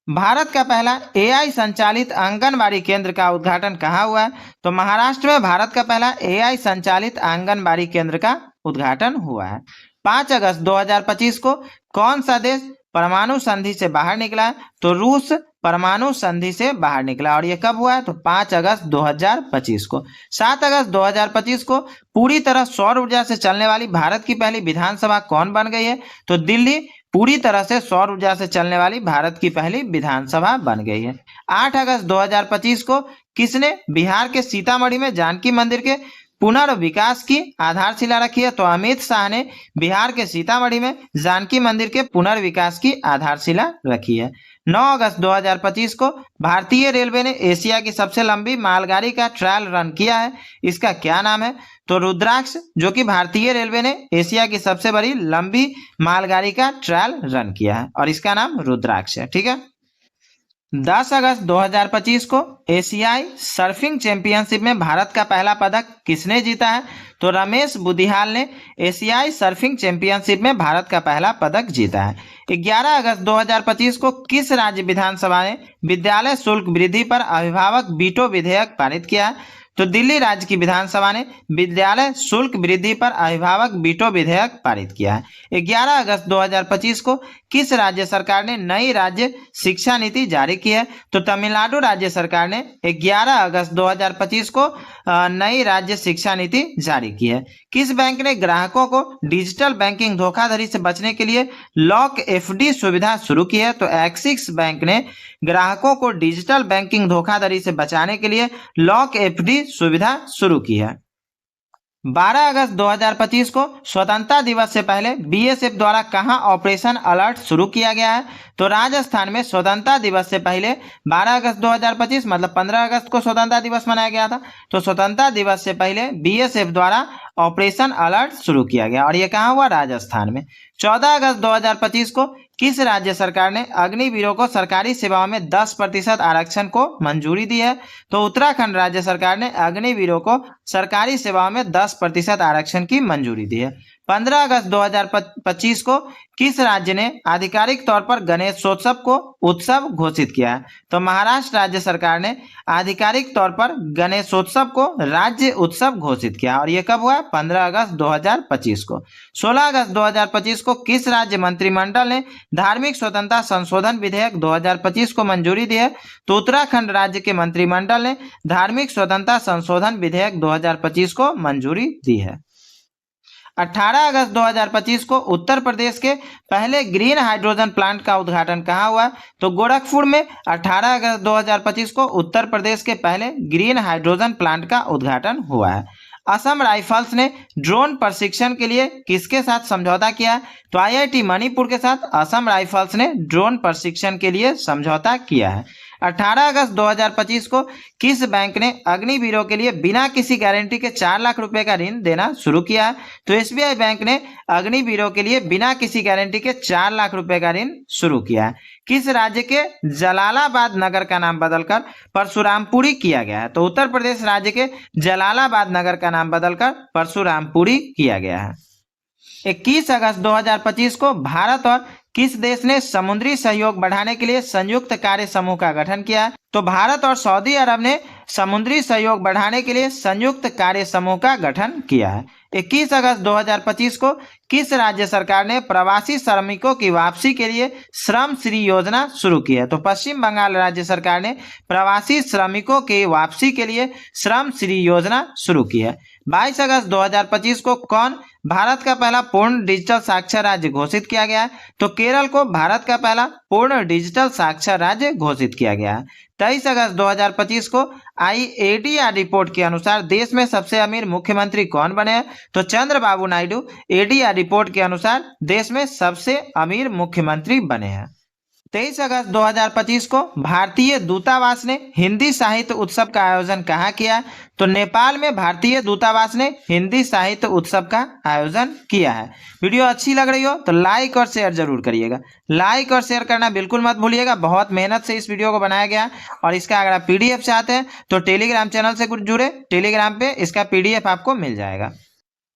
भारत का पहला AI संचालित आंगनबाड़ी केंद्र का उद्घाटन कहाँ हुआ है? तो महाराष्ट्र में भारत का पहला AI संचालित आंगनबाड़ी केंद्र का उद्घाटन हुआ है। 5 अगस्त 2025 को कौन सा देश परमाणु संधि से बाहर निकला है? तो रूस परमाणु संधि से बाहर निकला और ये कब हुआ है? तो 5 अगस्त 2025 को। 7 अगस्त 2025 को पूरी तरह सौर ऊर्जा से चलने वाली भारत की पहली विधानसभा कौन बन गई है? तो दिल्ली पूरी तरह से सौर ऊर्जा से चलने वाली भारत की पहली विधानसभा बन गई है। 8 अगस्त 2025 को किसने बिहार के सीतामढ़ी में जानकी मंदिर के पुनर्विकास की आधारशिला रखी है? तो अमित शाह ने बिहार के सीतामढ़ी में जानकी मंदिर के पुनर्विकास की आधारशिला रखी है। 9 अगस्त 2025 को भारतीय रेलवे ने एशिया की सबसे लंबी मालगाड़ी का ट्रायल रन किया है। इसका क्या नाम है? तो रुद्राक्ष, जो कि भारतीय रेलवे ने एशिया की सबसे बड़ी लंबी मालगाड़ी का ट्रायल रन किया है और इसका नाम रुद्राक्ष है। ठीक है। 10 अगस्त 2025 को एशियाई सर्फिंग चैंपियनशिप में भारत का पहला पदक किसने जीता है? तो रमेश बुदिहाल ने एशियाई सर्फिंग चैंपियनशिप में भारत का पहला पदक जीता है। 11 अगस्त 2025 को किस राज्य विधानसभा ने विद्यालय शुल्क वृद्धि पर अभिभावक वीटो विधेयक पारित किया है? तो दिल्ली राज्य की विधानसभा ने विद्यालय शुल्क वृद्धि पर अभिभावक वीटो विधेयक पारित किया है। 11 अगस्त 2025 को किस राज्य सरकार ने नई राज्य शिक्षा नीति जारी की है? तो तमिलनाडु राज्य सरकार ने 11 अगस्त 2025 को नई राज्य शिक्षा नीति जारी की है। किस बैंक ने ग्राहकों को डिजिटल बैंकिंग धोखाधड़ी से बचने के लिए लॉक FD सुविधा शुरू की है? तो एक्सिस बैंक ने ग्राहकों को डिजिटल बैंकिंग धोखाधड़ी से बचाने के लिए लॉक FD सुविधा शुरू की है। 12 अगस्त 2025 को स्वतंत्रता दिवस से पहले BSF द्वारा कहां ऑपरेशन अलर्ट शुरू किया गया है? तो राजस्थान में स्वतंत्रता दिवस से पहले 12 अगस्त 2025 मतलब 15 अगस्त को स्वतंत्रता दिवस मनाया गया था। तो स्वतंत्रता दिवस से पहले BSF द्वारा ऑपरेशन अलर्ट शुरू किया गया और यह कहां हुआ? राजस्थान में। 14 अगस्त 2025 को किस राज्य सरकार ने अग्निवीरों को सरकारी सेवाओं में 10% आरक्षण को मंजूरी दी है? तो उत्तराखंड राज्य सरकार ने अग्निवीरों को सरकारी सेवाओं में 10% आरक्षण की मंजूरी दी है। 15 अगस्त 2025 को किस राज्य ने आधिकारिक तौर पर गणेशोत्सव को उत्सव घोषित किया है? तो महाराष्ट्र राज्य सरकार ने आधिकारिक तौर पर गणेशोत्सव को राज्य उत्सव घोषित किया और यह कब हुआ? 15 अगस्त 2025 को। 16 अगस्त 2025 को किस राज्य मंत्रिमंडल ने धार्मिक स्वतंत्रता संशोधन विधेयक 2025 को मंजूरी दी है? तो उत्तराखंड राज्य के मंत्रिमंडल ने धार्मिक स्वतंत्रता संशोधन विधेयक 2025 को मंजूरी दी है। 18 अगस्त 2025 को उत्तर प्रदेश के पहले ग्रीन हाइड्रोजन प्लांट का उद्घाटन कहाँ हुआ? तो गोरखपुर में 18 अगस्त 2025 को उत्तर प्रदेश के पहले ग्रीन हाइड्रोजन प्लांट का उद्घाटन हुआ है। असम राइफल्स ने ड्रोन प्रशिक्षण के लिए किसके साथ समझौता किया है? तो IIT मणिपुर के साथ असम राइफल्स ने ड्रोन प्रशिक्षण के लिए समझौता किया है। 18 अगस्त 2025 को किस बैंक ने अग्निवीरों के लिए बिना किसी गारंटी के 4 लाख रुपए का ऋण देना शुरू किया है? तो SBI बैंक ने अग्निवीरों के लिए बिना किसी गारंटी के 4 लाख रुपए का ऋण शुरू किया है। किस राज्य के जलालाबाद नगर का नाम बदलकर परशुरामपुरी किया गया है? तो उत्तर प्रदेश राज्य के जलालाबाद नगर का नाम बदलकर परशुरामपुरी किया गया है। 21 अगस्त 2025 को भारत और किस देश ने समुद्री सहयोग बढ़ाने के लिए संयुक्त कार्य समूह का गठन किया है? तो भारत और सऊदी अरब ने समुद्री सहयोग बढ़ाने के लिए संयुक्त कार्य समूह का गठन किया है। 21 अगस्त 2025 को किस राज्य सरकार ने प्रवासी श्रमिकों की वापसी के लिए श्रम श्री योजना शुरू की है? तो पश्चिम बंगाल राज्य सरकार ने प्रवासी श्रमिकों की वापसी के लिए श्रम श्री योजना शुरू की है। 22 अगस्त 2025 को कौन भारत का पहला पूर्ण डिजिटल साक्षर राज्य घोषित किया गया है? तो केरल को भारत का पहला पूर्ण डिजिटल साक्षर राज्य घोषित किया गया है। 23 अगस्त 2025 को ADR रिपोर्ट के अनुसार देश में सबसे अमीर मुख्यमंत्री कौन बने हैं? तो चंद्रबाबू नायडू ADR रिपोर्ट के अनुसार देश में सबसे अमीर मुख्यमंत्री बने हैं। 23 अगस्त 2025 को भारतीय दूतावास ने हिंदी साहित्य उत्सव का आयोजन कहाँ किया? तो नेपाल में भारतीय दूतावास ने हिंदी साहित्य उत्सव का आयोजन किया है। वीडियो अच्छी लग रही हो तो लाइक और शेयर जरूर करिएगा। लाइक और शेयर करना बिल्कुल मत भूलिएगा। बहुत मेहनत से इस वीडियो को बनाया गया और इसका अगर आप PDF चाहते हैं तो टेलीग्राम चैनल से जुड़े, टेलीग्राम पे इसका PDF आपको मिल जाएगा।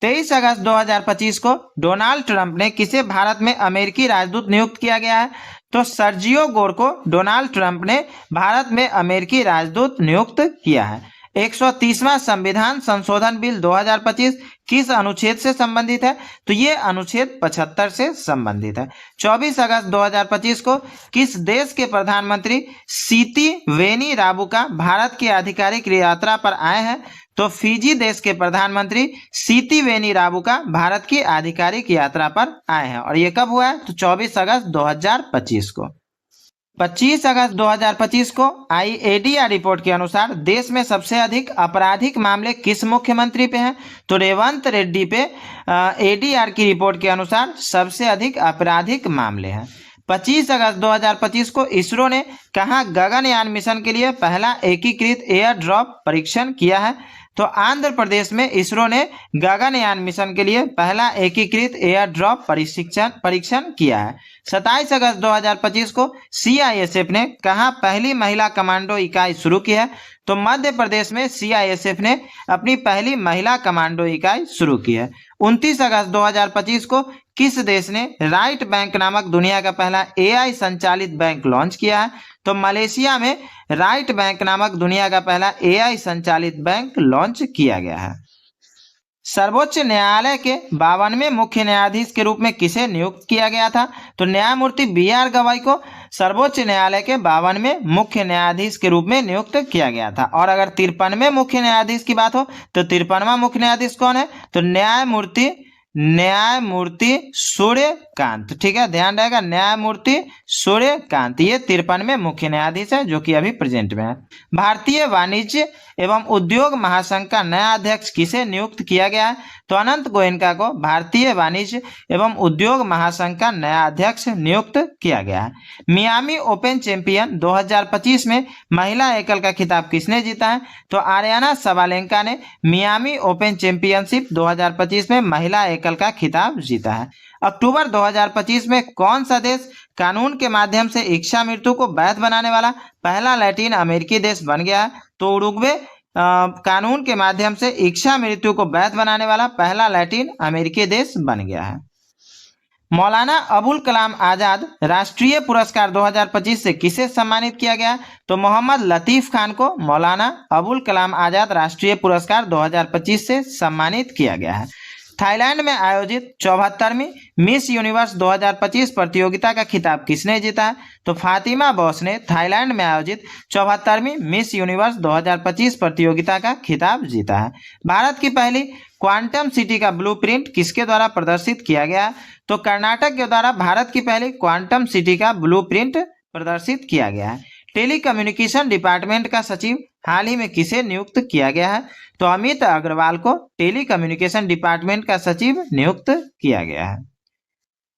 23 अगस्त 2025 को डोनाल्ड ट्रंप ने किसे भारत में अमेरिकी राजदूत नियुक्त किया गया है? तो सर्जियो गोर को डोनाल्ड ट्रंप ने भारत में अमेरिकी राजदूत नियुक्त किया है। 130वां संविधान संशोधन बिल 2025 किस अनुच्छेद से संबंधित है? तो ये अनुच्छेद 75 से संबंधित है। 24 अगस्त 2025 को किस देश के प्रधानमंत्री सीती वेनी राबुका भारत की आधिकारिक यात्रा पर आए हैं? तो फिजी देश के प्रधानमंत्री सीती वेनी राबुका भारत की आधिकारिक यात्रा पर आए हैं और ये कब हुआ है? तो 24 अगस्त 2025 को। 25 अगस्त 2025 को ADR रिपोर्ट के अनुसार देश में सबसे अधिक आपराधिक मामले किस मुख्यमंत्री पे हैं? तो रेवंत रेड्डी पे ADR की रिपोर्ट के अनुसार सबसे अधिक आपराधिक मामले हैं। 25 अगस्त 2025 को इसरो ने कहाँ गगनयान मिशन के लिए पहला एकीकृत एयर ड्रॉप परीक्षण किया है? तो आंध्र प्रदेश में इसरो ने गगनयान मिशन के लिए पहला एकीकृत एयर ड्रॉप परीक्षण किया है। 27 अगस्त 2025 को CISF ने कहाँ पहली महिला कमांडो इकाई शुरू की है? तो मध्य प्रदेश में CISF ने अपनी पहली महिला कमांडो इकाई शुरू की है। 29 अगस्त 2025 को किस देश ने राइट बैंक नामक दुनिया का पहला AI संचालित बैंक लॉन्च किया है? तो मलेशिया में राइट बैंक नामक दुनिया का पहला AI संचालित बैंक लॉन्च किया गया है। सर्वोच्च न्यायालय के 52वें मुख्य न्यायाधीश के रूप में किसे नियुक्त किया गया था? तो न्यायमूर्ति BR गवाई को सर्वोच्च न्यायालय के 52वें मुख्य न्यायाधीश के रूप में नियुक्त किया गया था। और अगर 53वें मुख्य न्यायाधीश की बात हो तो 53वां मुख्य न्यायाधीश कौन है? तो न्यायमूर्ति सूर्यकांत। ठीक है, ध्यान रहेगा, न्यायमूर्ति सूर्यकांत ये 53वें मुख्य न्यायाधीश है जो कि अभी प्रेजेंट में है। भारतीय वाणिज्य एवं उद्योग महासंघ का नया अध्यक्ष किसे नियुक्त किया गया है? तो अनंत गोयनका को भारतीय वाणिज्य एवं उद्योग महासंघ का नया अध्यक्ष नियुक्त किया गया है। मियामी ओपन चैंपियन 2025 में महिला एकल का खिताब किसने जीता है? तो आर्याना सबालेंका ने मियामी ओपन चैंपियनशिप 2025 में महिला एकल का खिताब जीता है। अक्टूबर 2025 में कौन सा देश कानून के माध्यम से इच्छा मृत्यु को वैध बनाने वाला पहला लैटिन अमेरिकी देश बन गया है? तो उरुग्वे कानून के माध्यम से इच्छा मृत्यु को वैध बनाने वाला पहला लैटिन अमेरिकी देश बन गया है। मौलाना अबुल कलाम आजाद राष्ट्रीय पुरस्कार 2025 से किसे सम्मानित किया गया? तो मोहम्मद लतीफ खान को मौलाना अबुल कलाम आजाद राष्ट्रीय पुरस्कार 2025 से सम्मानित किया गया है। थाईलैंड में आयोजित 74वीं मिस यूनिवर्स 2025 प्रतियोगिता का खिताब किसने जीता है? तो फातिमा बॉस ने थाईलैंड में आयोजित 74वीं मिस यूनिवर्स 2025 प्रतियोगिता का खिताब जीता है। भारत की पहली क्वांटम सिटी का ब्लूप्रिंट किसके द्वारा प्रदर्शित किया गया? तो कर्नाटक के द्वारा भारत की पहली क्वांटम सिटी का ब्लूप्रिंट प्रदर्शित किया गया है। टेलीकम्युनिकेशन डिपार्टमेंट का सचिव हाल ही में किसे नियुक्त किया गया है? तो अमित अग्रवाल को टेलीकम्युनिकेशन डिपार्टमेंट का सचिव नियुक्त किया गया है।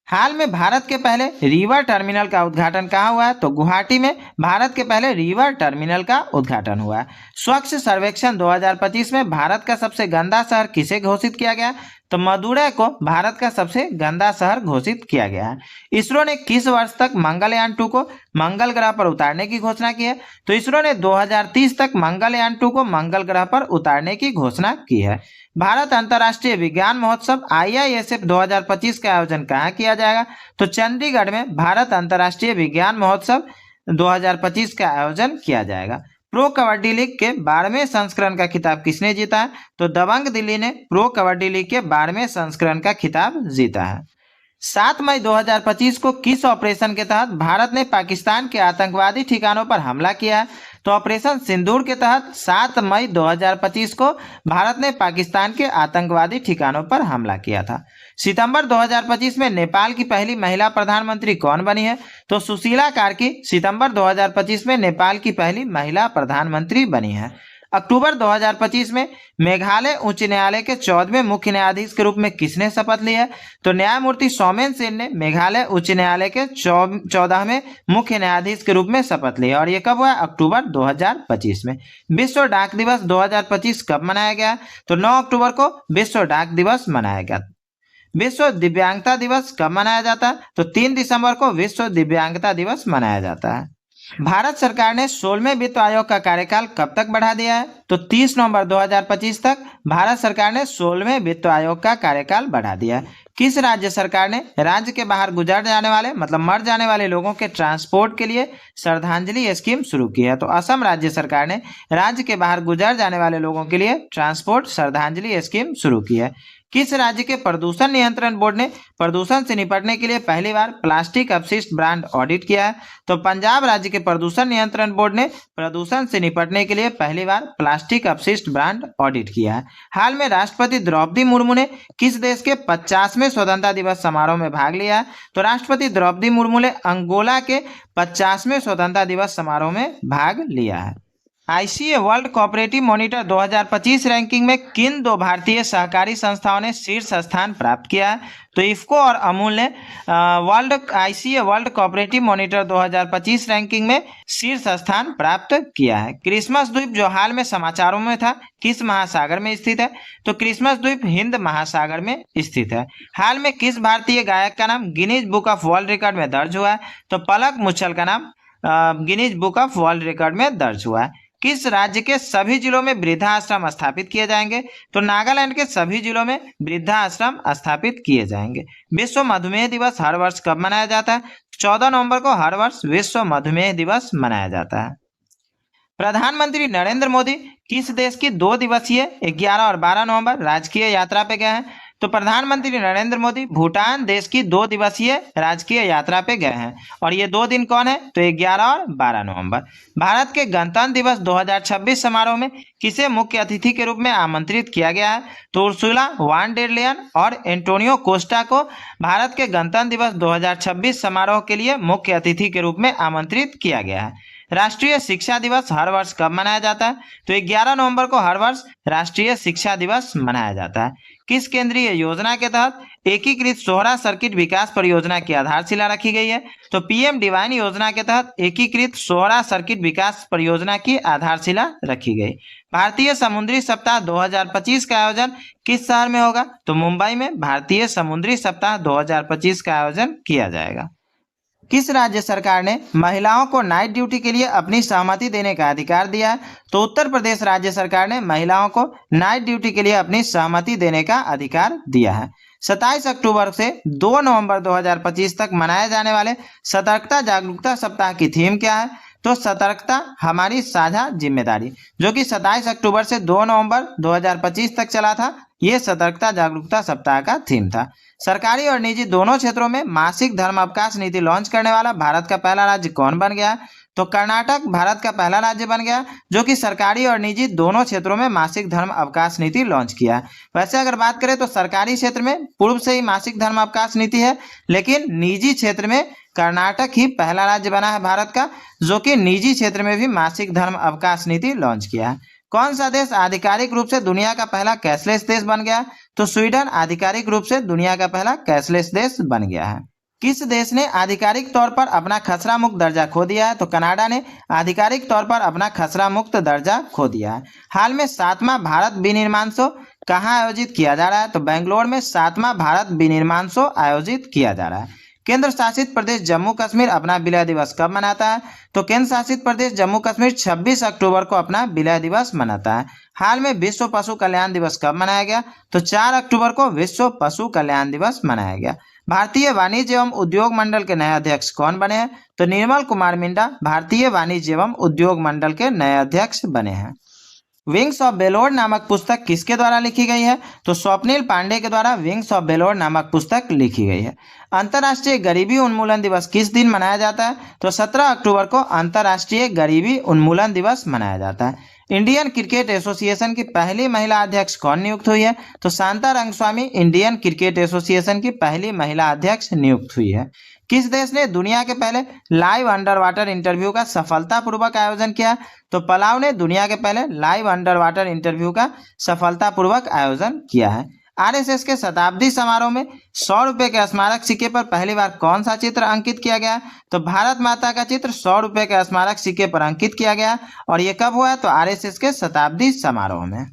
हाल में भारत के पहले रिवर टर्मिनल का उद्घाटन कहाँ हुआ है? तो गुवाहाटी में भारत के पहले रिवर टर्मिनल का उद्घाटन हुआ है। स्वच्छ सर्वेक्षण 2025 में भारत का सबसे गंदा शहर किसे घोषित किया गया? तो मदुरै को भारत का सबसे गंदा शहर घोषित किया गया है। इसरो ने किस वर्ष तक मंगलयान 2 को मंगल ग्रह पर उतारने की घोषणा की है? तो इसरो ने 2030 तक मंगलयान 2 को मंगल ग्रह पर उतारने की घोषणा की है। भारत अंतर्राष्ट्रीय विज्ञान महोत्सव IISF 2025 का आयोजन कहाँ किया जाएगा? तो चंडीगढ़ में भारत अंतर्राष्ट्रीय विज्ञान महोत्सव 2025 का आयोजन किया जाएगा। प्रो कबड्डी लीग के 12वें संस्करण का खिताब किसने जीता है? तो दबंग दिल्ली ने प्रो कबड्डी लीग के 12वें संस्करण का खिताब जीता है। 7 मई 2025 को किस ऑपरेशन के तहत भारत ने पाकिस्तान के आतंकवादी ठिकानों पर हमला किया है? तो ऑपरेशन सिंदूर के तहत 7 मई 2025 को भारत ने पाकिस्तान के आतंकवादी ठिकानों पर हमला किया था। सितंबर 2025 में नेपाल की पहली महिला प्रधानमंत्री कौन बनी है? तो सुशीला कार्की सितंबर 2025 में नेपाल की पहली महिला प्रधानमंत्री बनी है। अक्टूबर 2025 में मेघालय उच्च न्यायालय के 14वें मुख्य न्यायाधीश के रूप में किसने शपथ ली है? तो न्यायमूर्ति सौमेन सेन ने मेघालय उच्च न्यायालय के 14वें मुख्य न्यायाधीश के रूप में शपथ ली है। और ये कब हुआ? अक्टूबर 2025 में। विश्व डाक दिवस 2025 कब मनाया गया? तो 9 अक्टूबर को विश्व डाक दिवस मनाया गया। विश्व दिव्यांगता दिवस कब मनाया जाता है? तो 3 दिसंबर को विश्व दिव्यांगता दिवस मनाया जाता है। भारत सरकार ने 16वें वित्त आयोग का कार्यकाल कब तक बढ़ा दिया है? तो 30 नवंबर 2025 तक भारत सरकार ने 16वें वित्त आयोग का कार्यकाल बढ़ा दिया है। किस राज्य सरकार ने राज्य के बाहर गुजर जाने वाले मतलब मर जाने वाले लोगों के ट्रांसपोर्ट के लिए श्रद्धांजलि स्कीम शुरू की है? तो असम राज्य सरकार ने राज्य के बाहर गुजर जाने वाले लोगों के लिए ट्रांसपोर्ट श्रद्धांजलि स्कीम शुरू की है। किस राज्य के प्रदूषण नियंत्रण बोर्ड ने प्रदूषण से निपटने के लिए पहली बार प्लास्टिक अपशिष्ट ब्रांड ऑडिट किया है? तो पंजाब राज्य के प्रदूषण नियंत्रण बोर्ड ने प्रदूषण से निपटने के लिए पहली बार प्लास्टिक अपशिष्ट ब्रांड ऑडिट किया है। हाल में राष्ट्रपति द्रौपदी मुर्मू ने किस देश के 50वें स्वतंत्रता दिवस समारोह में भाग लिया है? तो राष्ट्रपति द्रौपदी मुर्मू ने अंगोला के 50वें स्वतंत्रता दिवस समारोह में भाग लिया है। ICA world cooperative monitor 2025 ranking में किन 2 भारतीय सहकारी संस्थाओं ने शीर्ष स्थान प्राप्त किया है? तो इफ्को और अमूल ने ICA world cooperative monitor 2025 ranking में शीर्ष स्थान प्राप्त किया है। क्रिसमस द्वीप जो हाल में समाचारों में था किस महासागर में स्थित है? तो क्रिसमस द्वीप हिंद महासागर में स्थित है। हाल में किस भारतीय गायक का नाम Guinness book of world record में दर्ज हुआ है? तो पलक मुच्छल का नाम Guinness book of world record में दर्ज हुआ है। किस राज्य के सभी जिलों में वृद्धाश्रम स्थापित किए जाएंगे? तो नागालैंड के सभी जिलों में वृद्धाश्रम स्थापित किए जाएंगे। विश्व मधुमेह दिवस हर वर्ष कब मनाया जाता है? 14 नवंबर को हर वर्ष विश्व मधुमेह दिवस मनाया जाता है। प्रधानमंत्री नरेंद्र मोदी किस देश की 2 दिवसीय 11 और 12 नवंबर राजकीय यात्रा पे गए हैं? तो प्रधानमंत्री नरेंद्र मोदी भूटान देश की 2 दिवसीय राजकीय यात्रा पे गए हैं। और ये 2 दिन कौन है? तो 11 और 12 नवंबर। भारत के गणतंत्र दिवस 2026 समारोह में किसे मुख्य अतिथि के रूप में आमंत्रित किया गया है? तो उर्सुला वान डेर लेयन और एंटोनियो कोस्टा को भारत के गणतंत्र दिवस 2026 समारोह के लिए मुख्य अतिथि के रूप में आमंत्रित किया गया है। राष्ट्रीय शिक्षा दिवस हर वर्ष कब मनाया जाता है? तो 11 नवंबर को हर वर्ष राष्ट्रीय शिक्षा दिवस मनाया जाता है। किस केंद्रीय योजना के तहत एकीकृत सोहरा सर्किट विकास परियोजना की आधारशिला रखी गई है? तो पीएम डिवाइन योजना के तहत एकीकृत सोहरा सर्किट विकास परियोजना की आधारशिला रखी गई। भारतीय समुद्री सप्ताह 2025 का आयोजन किस शहर में होगा? तो मुंबई में भारतीय समुद्री सप्ताह 2025 का आयोजन किया जाएगा। किस राज्य सरकार ने महिलाओं को नाइट ड्यूटी के लिए अपनी सहमति देने का अधिकार दिया है? तो उत्तर प्रदेश राज्य सरकार ने महिलाओं को नाइट ड्यूटी के लिए अपनी सहमति देने का अधिकार दिया है। 27 अक्टूबर से 2 नवंबर 2025 तक मनाए जाने वाले सतर्कता जागरूकता सप्ताह की थीम क्या है? तो सतर्कता हमारी साझा जिम्मेदारी, जो कि 27 अक्टूबर से 2 नवंबर 2025 तक चला था। ये सतर्कता जागरूकता सप्ताह का थीम था। सरकारी और निजी दोनों क्षेत्रों में मासिक धर्म अवकाश नीति लॉन्च करने वाला भारत का पहला राज्य कौन बन गया? तो कर्नाटक भारत का पहला राज्य बन गया जो कि सरकारी और निजी दोनों क्षेत्रों में मासिक धर्म अवकाश नीति लॉन्च किया। वैसे अगर बात करें तो सरकारी क्षेत्र में पूर्व से ही मासिक धर्म अवकाश नीति है, लेकिन निजी क्षेत्र में कर्नाटक ही पहला राज्य बना है भारत का जो कि निजी क्षेत्र में भी मासिक धर्म अवकाश नीति लॉन्च किया है। कौन सा देश आधिकारिक रूप से दुनिया का पहला कैशलेस देश बन गया? तो स्वीडन आधिकारिक रूप से दुनिया का पहला कैशलेस देश बन गया है। किस देश ने आधिकारिक तौर पर अपना खसरा मुक्त दर्जा खो दिया है? तो कनाडा ने आधिकारिक तौर पर अपना खसरा मुक्त दर्जा खो दिया है। हाल में 7वां भारत विनिर्माण शो कहाँ आयोजित किया जा रहा है? तो बेंगलोर में 7वां भारत विनिर्माण शो आयोजित किया जा रहा है। केंद्र शासित प्रदेश जम्मू कश्मीर अपना विलय दिवस कब मनाता है? तो केंद्र शासित प्रदेश जम्मू कश्मीर 26 अक्टूबर को अपना विलय दिवस मनाता है। हाल में विश्व पशु कल्याण दिवस कब मनाया गया? तो 4 अक्टूबर को विश्व पशु कल्याण दिवस मनाया गया। भारतीय वाणिज्य एवं उद्योग मंडल के नए अध्यक्ष कौन बने हैं? तो निर्मल कुमार मिंडा भारतीय वाणिज्य एवं उद्योग मंडल के नए अध्यक्ष बने हैं। विंग्स ऑफ बेलोर नामक पुस्तक किसके द्वारा लिखी गई है? तो स्वप्निल पांडे के द्वारा विंग्स ऑफ बेलोर नामक पुस्तक लिखी गई है। अंतर्राष्ट्रीय गरीबी उन्मूलन दिवस किस दिन मनाया जाता है? तो 17 अक्टूबर को अंतर्राष्ट्रीय गरीबी उन्मूलन दिवस मनाया जाता है। इंडियन क्रिकेट एसोसिएशन की पहली महिला अध्यक्ष कौन नियुक्त हुई है? तो Shanta Rangaswamy Indian cricket association की पहली महिला अध्यक्ष नियुक्त हुई है। किस देश ने दुनिया के पहले लाइव अंडर वाटर इंटरव्यू का सफलतापूर्वक आयोजन किया? तो पलाव ने दुनिया के पहले लाइव अंडर वाटर इंटरव्यू का सफलतापूर्वक आयोजन किया है। आरएसएस के शताब्दी समारोह में 100 रुपए के स्मारक सिक्के पर पहली बार कौन सा चित्र अंकित किया गया? तो भारत माता का चित्र 100 रुपए के स्मारक सिक्के पर अंकित किया गया। और ये कब हुआ? तो आरएसएस के शताब्दी समारोह में।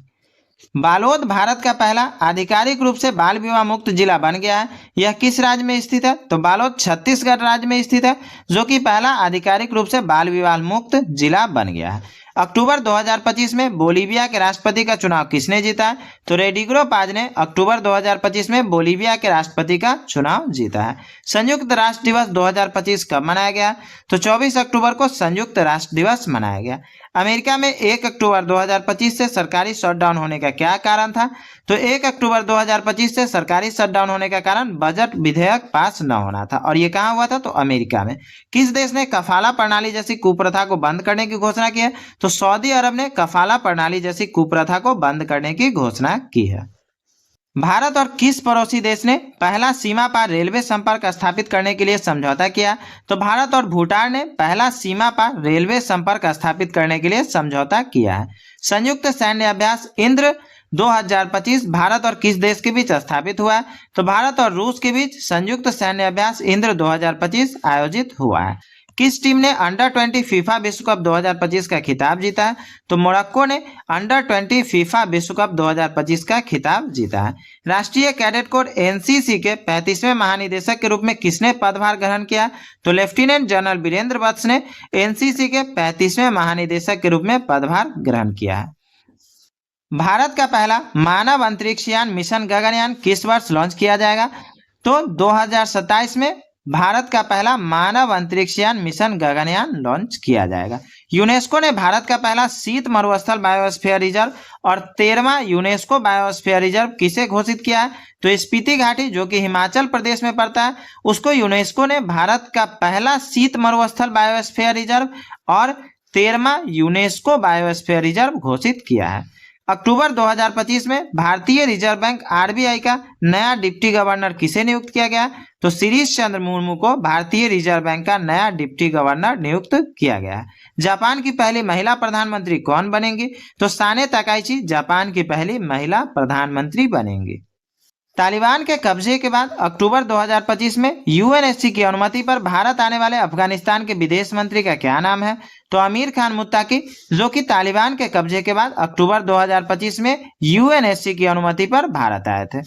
बालोद भारत का पहला आधिकारिक रूप से बाल विवाह मुक्त जिला बन गया है। यह किस राज्य में स्थित है? तो बालोद छत्तीसगढ़ राज्य में स्थित है, जो कि पहला आधिकारिक रूप से बाल विवाह मुक्त जिला बन गया है। अक्टूबर 2025 में बोलीविया के राष्ट्रपति का चुनाव किसने जीता है? तो रेडिग्रो पाज ने अक्टूबर 2025 में बोलीविया के राष्ट्रपति का चुनाव जीता है। संयुक्त राष्ट्र दिवस 2025 कब मनाया गया? तो 24 अक्टूबर को संयुक्त राष्ट्र दिवस मनाया गया। अमेरिका में 1 अक्टूबर 2025 से सरकारी शटडाउन होने का क्या कारण था? तो 1 अक्टूबर 2025 से सरकारी शटडाउन होने का कारण बजट विधेयक पास न होना था। और ये कहाँ हुआ था? तो अमेरिका में। किस देश ने कफाला प्रणाली जैसी कुप्रथा को बंद करने की घोषणा की है? तो सऊदी अरब ने कफाला प्रणाली जैसी कुप्रथा को बंद करने की घोषणा की है। भारत और किस पड़ोसी देश ने पहला सीमा पार रेलवे संपर्क स्थापित करने के लिए समझौता किया? तो भारत और भूटान ने पहला सीमा पार रेलवे संपर्क स्थापित करने के लिए समझौता किया है। संयुक्त सैन्य अभ्यास इंद्र 2025 भारत और किस देश के बीच स्थापित हुआ है? तो भारत और रूस के बीच संयुक्त सैन्य अभ्यास इंद्र 2025 आयोजित हुआ है। किस टीम ने अंडर 20 फीफा विश्व कप 2025 का खिताब जीता है? तो मोरक्को ने अंडर 20 फीफा विश्व कप 2025 का खिताब जीता है। राष्ट्रीय कैडेट कोर एनसीसी के 35वें महानिदेशक के रूप में किसने पदभार ग्रहण किया? तो लेफ्टिनेंट जनरल वीरेंद्र वत्स ने एनसीसी के 35वें महानिदेशक के रूप में पदभार ग्रहण किया है। भारत का पहला मानव अंतरिक्ष यान मिशन गगनयान किस वर्ष लॉन्च किया जाएगा? तो 2027 में भारत का पहला मानव अंतरिक्ष यान मिशन गगनयान लॉन्च किया जाएगा। यूनेस्को ने भारत का पहला शीत मरुस्थल बायोस्फीयर रिजर्व और 13वां यूनेस्को बायोस्फीयर रिजर्व किसे घोषित किया है? तो स्पीति घाटी, जो कि हिमाचल प्रदेश में पड़ता है, उसको यूनेस्को ने भारत का पहला शीत मरुस्थल बायोस्फीयर रिजर्व और 13वां यूनेस्को बायोस्फीयर रिजर्व घोषित किया है। अक्टूबर 2025 में भारतीय रिजर्व बैंक आरबीआई का नया डिप्टी गवर्नर किसे नियुक्त किया गया? तो शिरीष चंद्र मुर्मू को भारतीय रिजर्व बैंक का नया डिप्टी गवर्नर नियुक्त किया गया है। जापान की पहली महिला प्रधानमंत्री कौन बनेंगी? तो साने ताकाइची जापान की पहली महिला प्रधानमंत्री बनेंगी। तालिबान के कब्जे के बाद अक्टूबर 2025 में यूएनएससी की अनुमति पर भारत आने वाले अफगानिस्तान के विदेश मंत्री का क्या नाम है? तो अमीर खान मुत्ताकी, जो कि तालिबान के कब्जे के बाद अक्टूबर 2025 में यूएनएससी की अनुमति पर भारत आए थे।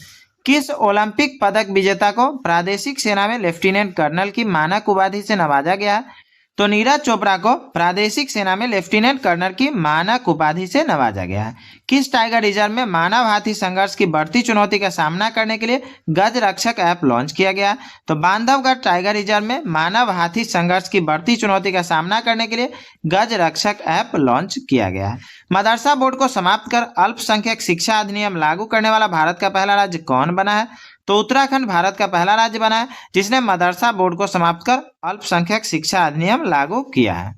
किस ओलंपिक पदक विजेता को प्रादेशिक सेना में लेफ्टिनेंट कर्नल की मानक उपाधि से नवाजा गया है? तो नीरज चोपड़ा को प्रादेशिक सेना में लेफ्टिनेंट कर्नल की मानक उपाधि से नवाजा गया है। किस टाइगर रिजर्व में मानव हाथी संघर्ष की बढ़ती चुनौती का सामना करने के लिए गज रक्षक ऐप लॉन्च किया गया? तो बांधवगढ़ टाइगर रिजर्व में मानव हाथी संघर्ष की बढ़ती चुनौती का सामना करने के लिए गज रक्षक ऐप लॉन्च किया गया है। मदरसा बोर्ड को समाप्त कर अल्पसंख्यक शिक्षा अधिनियम लागू करने वाला भारत का पहला राज्य कौन बना है? तो उत्तराखंड भारत का पहला राज्य बना है जिसने मदरसा बोर्ड को समाप्त कर अल्पसंख्यक शिक्षा अधिनियम लागू किया है।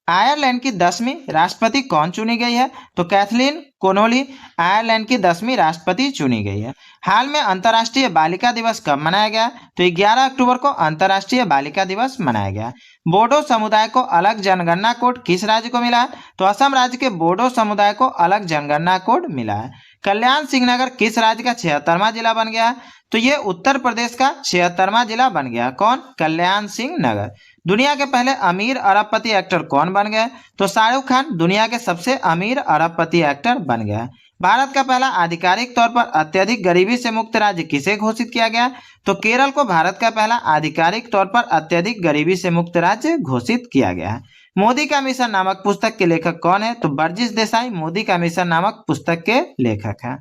आयरलैंड की 10वीं राष्ट्रपति कौन चुनी गई है? तो कैथलीन कोनोली आयरलैंड की 10वीं राष्ट्रपति चुनी गई है। हाल में अंतर्राष्ट्रीय बालिका दिवस कब मनाया गया? तो 11 अक्टूबर को अंतर्राष्ट्रीय बालिका दिवस मनाया गया। बोडो समुदाय को अलग जनगणना कोड किस राज्य को मिला है? तो असम राज्य के बोडो समुदाय को अलग जनगणना कोड मिला है। कल्याण सिंह नगर किस राज्य का 76वां जिला बन गया है? तो ये उत्तर प्रदेश का 76वां जिला बन गया। कौन? कल्याण सिंह नगर। दुनिया के पहले अमीर अरबपति एक्टर कौन बन गए? तो शाहरुख खान दुनिया के सबसे अमीर अरबपति एक्टर बन गया। भारत का पहला आधिकारिक तौर पर अत्यधिक गरीबी से मुक्त राज्य किसे घोषित किया गया? तो केरल को भारत का पहला आधिकारिक तौर पर अत्यधिक गरीबी से मुक्त राज्य घोषित किया गया है। मोदी का मिशन नामक पुस्तक के लेखक कौन है? तो बर्जिस देसाई मोदी का मिशन नामक पुस्तक के लेखक हैं।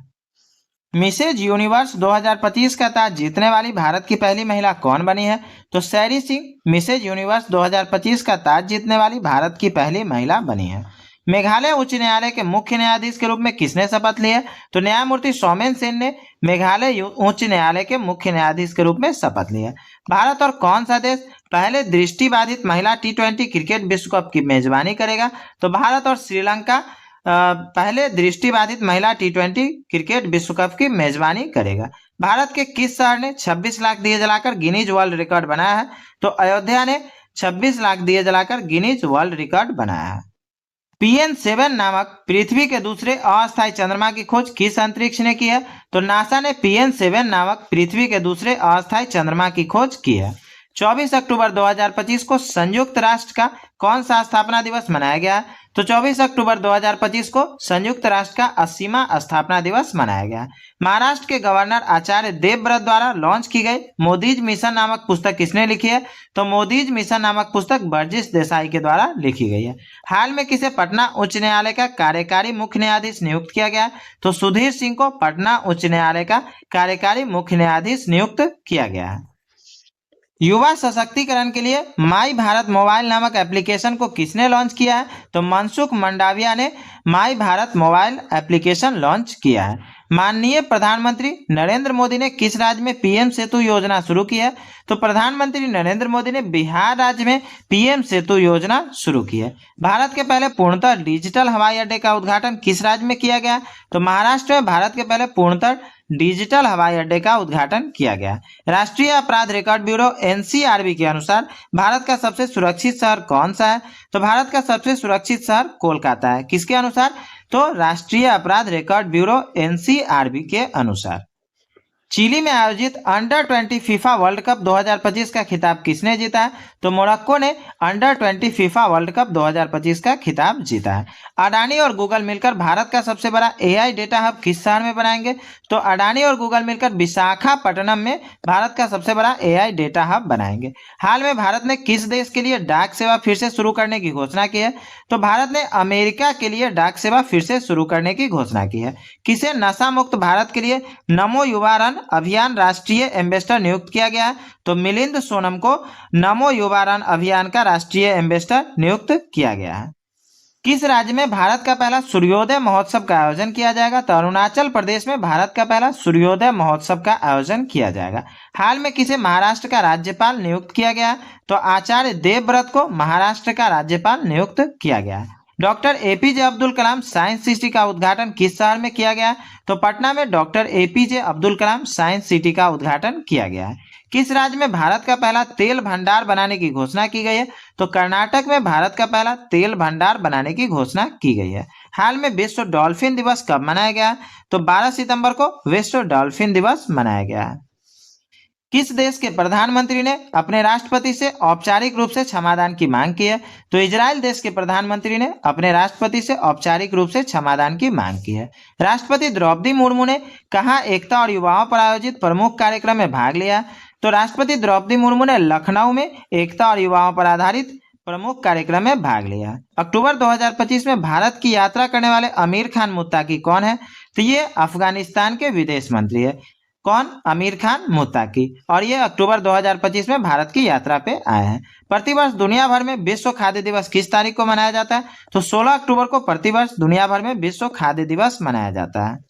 मिसेज यूनिवर्स 2025 का ताज जीतने वाली भारत की पहली महिला कौन बनी है? तो सैरी सिंह मिसेज यूनिवर्स 2025 का ताज जीतने वाली भारत की पहली महिला बनी है। मेघालय उच्च न्यायालय के मुख्य न्यायाधीश के रूप में किसने शपथ ली है? तो न्यायमूर्ति सौमेन सेन ने मेघालय उच्च न्यायालय के मुख्य न्यायाधीश के रूप में शपथ ली है। भारत और कौन सा देश पहले दृष्टिबाधित महिला T20 क्रिकेट विश्व कप की मेजबानी करेगा? तो भारत और श्रीलंका पहले दृष्टिबाधित महिला T20 क्रिकेट विश्व कप की मेजबानी करेगा। भारत के किस शहर ने 26 लाख दिए जलाकर गिनीज वर्ल्ड रिकॉर्ड बनाया है? तो अयोध्या ने 26 लाख दिए जलाकर गिनीज वर्ल्ड रिकॉर्ड बनाया है। PN7 नामक पृथ्वी के दूसरे अस्थायी चंद्रमा की खोज किस अंतरिक्ष ने की है? तो नासा ने PN7 नामक पृथ्वी के दूसरे अस्थायी चंद्रमा की खोज की है। 24 अक्टूबर 2025 को संयुक्त राष्ट्र का कौन सा स्थापना दिवस मनाया गया है? तो 24 अक्टूबर 2025 को संयुक्त राष्ट्र का 80वां स्थापना दिवस मनाया गया है। महाराष्ट्र के गवर्नर आचार्य देवव्रत द्वारा लॉन्च की गई मोदीज मिशन नामक पुस्तक किसने लिखी है? तो मोदीज मिशन नामक पुस्तक बर्जिश देसाई के द्वारा लिखी गई है। हाल में किसे पटना उच्च न्यायालय का कार्यकारी मुख्य न्यायाधीश नियुक्त किया गया है? तो सुधीर सिंह को पटना उच्च न्यायालय का कार्यकारी मुख्य न्यायाधीश नियुक्त किया गया है। युवा सशक्तिकरण के लिए माई भारत मोबाइल नामक एप्लीकेशन को किसने लॉन्च किया है? तो मनसुख मंडाविया ने माई भारत मोबाइल एप्लीकेशन लॉन्च किया है। माननीय प्रधानमंत्री नरेंद्र मोदी ने किस राज्य में PM सेतु योजना शुरू की है? तो प्रधानमंत्री नरेंद्र मोदी ने बिहार राज्य में PM सेतु योजना शुरू की है। भारत के पहले पूर्णतः डिजिटल हवाई अड्डे का उद्घाटन किस राज्य में किया गया? तो महाराष्ट्र में भारत के पहले पूर्णतः डिजिटल हवाई अड्डे का उद्घाटन किया गया। राष्ट्रीय अपराध रिकॉर्ड ब्यूरो NCRB के अनुसार भारत का सबसे सुरक्षित शहर कौन सा है? तो भारत का सबसे सुरक्षित शहर कोलकाता है। किसके अनुसार? तो राष्ट्रीय अपराध रिकॉर्ड ब्यूरो NCRB के अनुसार। चिली में आयोजित अंडर-20 फीफा वर्ल्ड कप 2025 का खिताब किसने जीता है? तो मोरक्को ने अंडर-20 फीफा वर्ल्ड कप 2025 का खिताब जीता है। अडानी और गूगल मिलकर भारत का सबसे बड़ा AI डेटा हब किस शहर में बनाएंगे? तो अडानी और गूगल मिलकर विशाखापट्टनम में भारत का सबसे बड़ा AI डेटा हब बनाएंगे। हाल में भारत ने किस देश के लिए डाक सेवा फिर से शुरू करने की घोषणा की है? तो भारत ने अमेरिका के लिए डाक सेवा फिर से शुरू करने की घोषणा की है। किसे नशा मुक्त भारत के लिए नमो युवा रन अभियान राष्ट्रीय एम्बेसडर नियुक्त किया गया है? तो मिलिंद सोनम को नमो युवा रन अभियान का राष्ट्रीय एम्बेसडर नियुक्त किया गया है। किस राज्य में भारत का पहला सूर्योदय महोत्सव का आयोजन किया जाएगा? तो अरुणाचल प्रदेश में भारत का पहला सूर्योदय महोत्सव का आयोजन किया जाएगा। हाल में किसे महाराष्ट्र का राज्यपाल नियुक्त किया गया है? तो आचार्य देवव्रत को महाराष्ट्र का राज्यपाल नियुक्त किया गया है। Doctor APJ Abdul Kalam science city का उद्घाटन किस शहर में किया गया है? तो पटना में doctor APJ Abdul Kalam science city का उद्घाटन किया गया है। किस राज्य में भारत का पहला तेल भंडार बनाने की घोषणा की गई है? तो कर्नाटक में भारत का पहला तेल भंडार बनाने की घोषणा की गई है। हाल में विश्व डॉल्फिन दिवस कब मनाया गया है? तो 12 सितंबर को विश्व डॉल्फिन दिवस मनाया गया है। किस देश के प्रधानमंत्री ने अपने राष्ट्रपति से औपचारिक रूप से क्षमादान की मांग की है? तो इजराइल देश के प्रधानमंत्री ने अपने राष्ट्रपति से औपचारिक रूप से क्षमादान की मांग की है। राष्ट्रपति द्रौपदी मुर्मू ने कहाँ एकता और युवाओं पर आयोजित प्रमुख कार्यक्रम में भाग लिया? तो राष्ट्रपति द्रौपदी मुर्मू ने लखनऊ में एकता और युवाओं पर आधारित प्रमुख कार्यक्रम में भाग लिया। अक्टूबर 2025 में भारत की यात्रा करने वाले आमिर खान मुत्ताकी कौन है? तो ये अफगानिस्तान के विदेश मंत्री है। कौन? आमिर खान मुत्ताकी। और ये अक्टूबर 2025 में भारत की यात्रा पे आए हैं। प्रतिवर्ष दुनिया भर में विश्व खाद्य दिवस किस तारीख को मनाया जाता है? तो 16 अक्टूबर को प्रतिवर्ष दुनिया भर में विश्व खाद्य दिवस मनाया जाता है।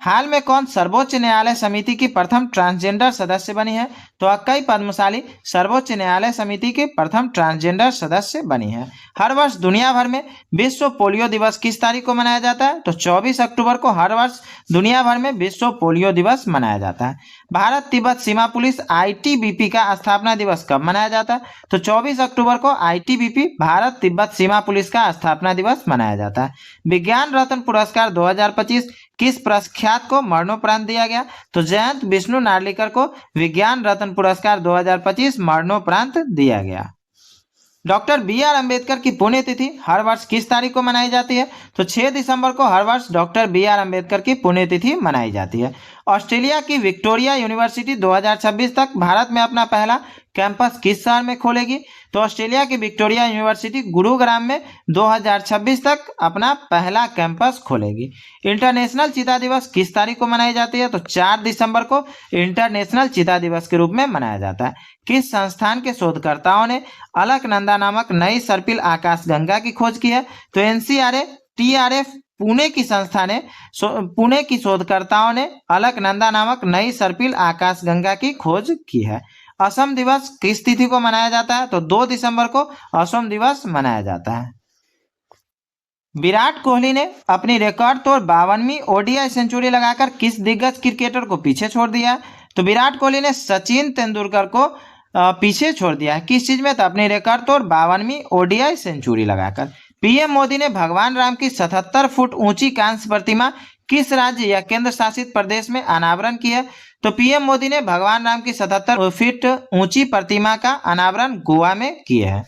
हाल में कौन सर्वोच्च न्यायालय समिति की प्रथम ट्रांसजेंडर सदस्य बनी है? तो अक्कई पद्मशाली सर्वोच्च न्यायालय समिति की प्रथम ट्रांसजेंडर सदस्य बनी है। हर वर्ष दुनिया भर में विश्व पोलियो दिवस किस तारीख को मनाया जाता है? तो 24 अक्टूबर को हर वर्ष दुनिया भर में विश्व पोलियो दिवस मनाया जाता है। भारत तिब्बत सीमा पुलिस ITBP का स्थापना दिवस कब मनाया जाता है? तो 24 अक्टूबर को ITBP भारत तिब्बत सीमा पुलिस का स्थापना दिवस मनाया जाता है। विज्ञान रत्न पुरस्कार 2025 किस प्रख्यात को मरणोपरांत दिया गया? तो जयंत विष्णु नार्लिकर को विज्ञान रत्न पुरस्कार 2025 मरणोपरांत दिया गया। डॉक्टर BR अम्बेडकर की पुण्यतिथि हर वर्ष किस तारीख को मनाई जाती है? तो 6 दिसंबर को हर वर्ष डॉक्टर BR अम्बेडकर की पुण्यतिथि मनाई जाती है। ऑस्ट्रेलिया की विक्टोरिया यूनिवर्सिटी 2026 तक भारत में अपना पहला कैंपस किस शहर में खोलेगी? तो ऑस्ट्रेलिया की विक्टोरिया यूनिवर्सिटी गुरुग्राम में 2026 तक अपना पहला कैंपस खोलेगी। इंटरनेशनल चीता दिवस किस तारीख को मनाई जाती है? तो 4 दिसंबर को इंटरनेशनल चीता दिवस के रूप में मनाया जाता है। किस संस्थान के शोधकर्ताओं ने अलकनंदा नामक नई सर्पिल आकाशगंगा की खोज की है? तो एनसीआरएफ टीआरएफ पुणे की संस्था ने पुणे की शोधकर्ताओं ने अलकनंदा नामक नई सर्पिल आकाशगंगा की खोज की है। असम दिवस किस तिथि को मनाया जाता है? तो 2 दिसंबर को असम दिवस मनाया जाता है। विराट कोहली ने अपनी रिकॉर्ड तोड़ 52वीं ओडीआई सेंचुरी लगाकर किस दिग्गज क्रिकेटर को पीछे छोड़ दिया है? तो विराट कोहली ने सचिन तेंदुलकर को पीछे छोड़ दिया है। किस चीज में? तो अपनी रिकॉर्ड तोड़ 52वीं ओडीआई सेंचुरी लगाकर। पीएम मोदी ने भगवान राम की 77 फुट ऊंची कांस्य प्रतिमा किस राज्य या केंद्र शासित प्रदेश में अनावरण की है? तो पीएम मोदी ने भगवान राम की 77 फीट ऊंची प्रतिमा का अनावरण गोवा में किया है।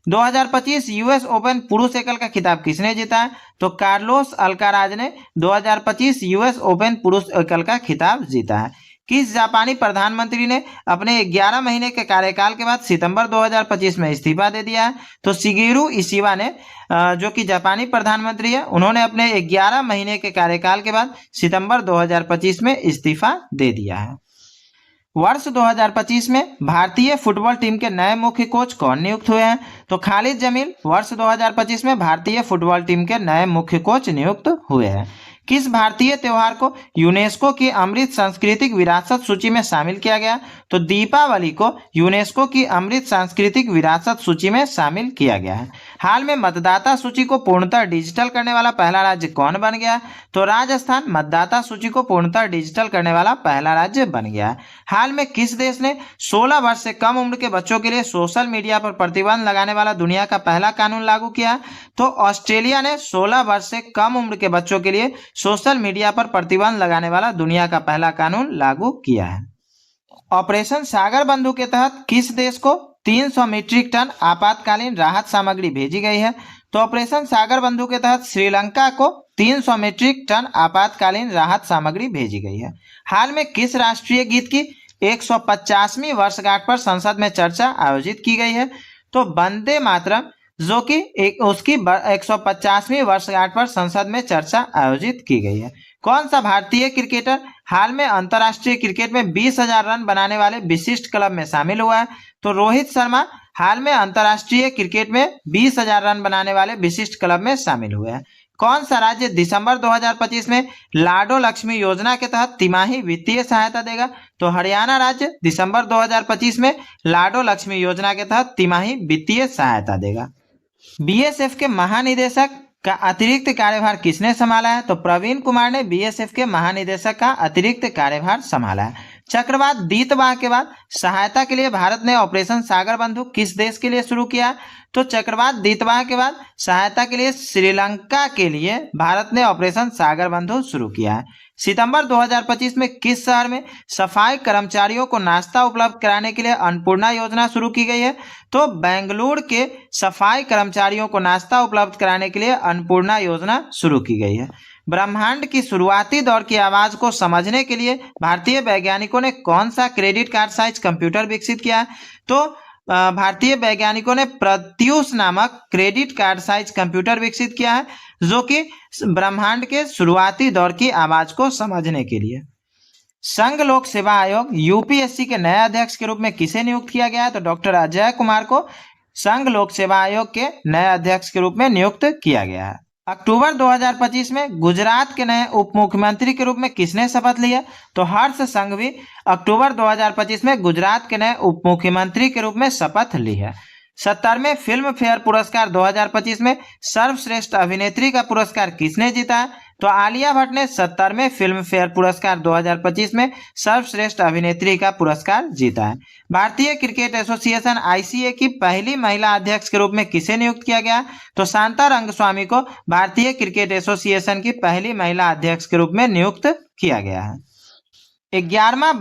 2025 यूएस ओपन पुरुष एकल का खिताब किसने जीता है? तो कार्लोस अल्काराज ने 2025 यूएस ओपन पुरुष एकल का खिताब जीता है। किस जापानी प्रधानमंत्री ने अपने 11 महीने के कार्यकाल के बाद सितंबर 2025 में इस्तीफा दे दिया है? तो शिगेरू इशिबा ने, जो कि जापानी प्रधानमंत्री है, उन्होंने अपने 11 महीने के कार्यकाल के बाद सितंबर 2025 में इस्तीफा दे दिया है। वर्ष 2025 में भारतीय फुटबॉल टीम के नए मुख्य कोच कौन नियुक्त हुए हैं? तो खालिद जमील वर्ष 2025 में भारतीय फुटबॉल टीम के नए मुख्य कोच नियुक्त हुए हैं। किस भारतीय त्योहार को यूनेस्को की अमृत सांस्कृतिक विरासत सूची में शामिल किया गया? तो दीपावली को यूनेस्को की अमृत सांस्कृतिक विरासत सूची में शामिल किया गया है। हाल में मतदाता सूची को पूर्णतः डिजिटल करने वाला पहला राज्य कौन बन गया? तो राजस्थान मतदाता सूची को पूर्णतः डिजिटल करने वाला पहला राज्य बन गया है। हाल में किस देश ने 16 वर्ष से कम उम्र के बच्चों के लिए सोशल मीडिया पर प्रतिबंध लगाने वाला दुनिया का पहला कानून लागू किया? तो ऑस्ट्रेलिया ने 16 वर्ष से कम उम्र के बच्चों के लिए सोशल मीडिया पर प्रतिबंध लगाने वाला दुनिया का पहला कानून लागू किया है। ऑपरेशन सागर बंधु के तहत किस देश को 300 मीट्रिक टन आपातकालीन राहत सामग्री भेजी गई है? तो ऑपरेशन सागर बंधु के तहत श्रीलंका को 300 मीट्रिक टन आपातकालीन राहत सामग्री भेजी गई है। हाल में किस राष्ट्रीय गीत की 150वीं वर्षगांठ पर संसद में चर्चा आयोजित की गई है? तो वंदे मातरम, जो कि उसकी 150वीं वर्षगांठ पर संसद में चर्चा आयोजित की गई है। कौन सा भारतीय क्रिकेटर हाल में अंतर्राष्ट्रीय क्रिकेट में 20,000 रन बनाने वाले विशिष्ट क्लब में शामिल हुआ है? तो रोहित शर्मा हाल में अंतर्राष्ट्रीय क्रिकेट में 20,000 रन बनाने वाले विशिष्ट क्लब में शामिल हुए हैं। कौन सा राज्य दिसंबर 2025 में लाडो लक्ष्मी योजना के तहत तिमाही वित्तीय सहायता देगा? तो हरियाणा राज्य दिसंबर 2025 में लाडो लक्ष्मी योजना के तहत तिमाही वित्तीय सहायता देगा। बीएसएफ के महानिदेशक का अतिरिक्त कार्यभार किसने संभाला है? तो प्रवीण कुमार ने बीएसएफ के महानिदेशक का अतिरिक्त कार्यभार संभाला है। चक्रवात दीतवाह के बाद सहायता के लिए भारत ने ऑपरेशन सागर बंधु किस देश के लिए शुरू किया? तो चक्रवात दीतवाह के बाद सहायता के लिए श्रीलंका के लिए भारत ने ऑपरेशन सागर बंधु शुरू किया है। सितंबर 2025 में किस शहर में सफाई कर्मचारियों को नाश्ता उपलब्ध कराने के लिए अन्नपूर्णा योजना शुरू की गई है? तो बेंगलुरु के सफाई कर्मचारियों को नाश्ता उपलब्ध कराने के लिए अन्नपूर्णा योजना शुरू की गई है। ब्रह्मांड की शुरुआती दौर की आवाज को समझने के लिए भारतीय वैज्ञानिकों ने कौन सा क्रेडिट कार्ड साइज कंप्यूटर विकसित किया है? तो भारतीय वैज्ञानिकों ने प्रत्यूष नामक क्रेडिट कार्ड साइज कंप्यूटर विकसित किया है, जो कि ब्रह्मांड के शुरुआती दौर की आवाज को समझने के लिए। संघ लोक सेवा आयोग यूपीएससी के नए अध्यक्ष के रूप में किसे नियुक्त किया गया है? तो डॉक्टर अजय कुमार को संघ लोक सेवा आयोग के नए अध्यक्ष के रूप में नियुक्त किया गया है। अक्टूबर 2025 में गुजरात के नए उप मुख्यमंत्री के रूप में किसने शपथ लिया? तो हर्ष संघवी अक्टूबर 2025 में गुजरात के नए उप मुख्यमंत्री के रूप में शपथ ली है। 70वें फिल्म फेयर पुरस्कार 2025 में सर्वश्रेष्ठ अभिनेत्री का पुरस्कार किसने जीता है? तो आलिया भट्ट ने 70वें फिल्म फेयर पुरस्कार 2025 में सर्वश्रेष्ठ अभिनेत्री का पुरस्कार जीता है। भारतीय क्रिकेट एसोसिएशन आईसीए की पहली महिला अध्यक्ष के रूप में किसे नियुक्त किया गया? तो शांता रंगस्वामी को भारतीय क्रिकेट एसोसिएशन की पहली महिला अध्यक्ष के रूप में नियुक्त किया गया है। 11वां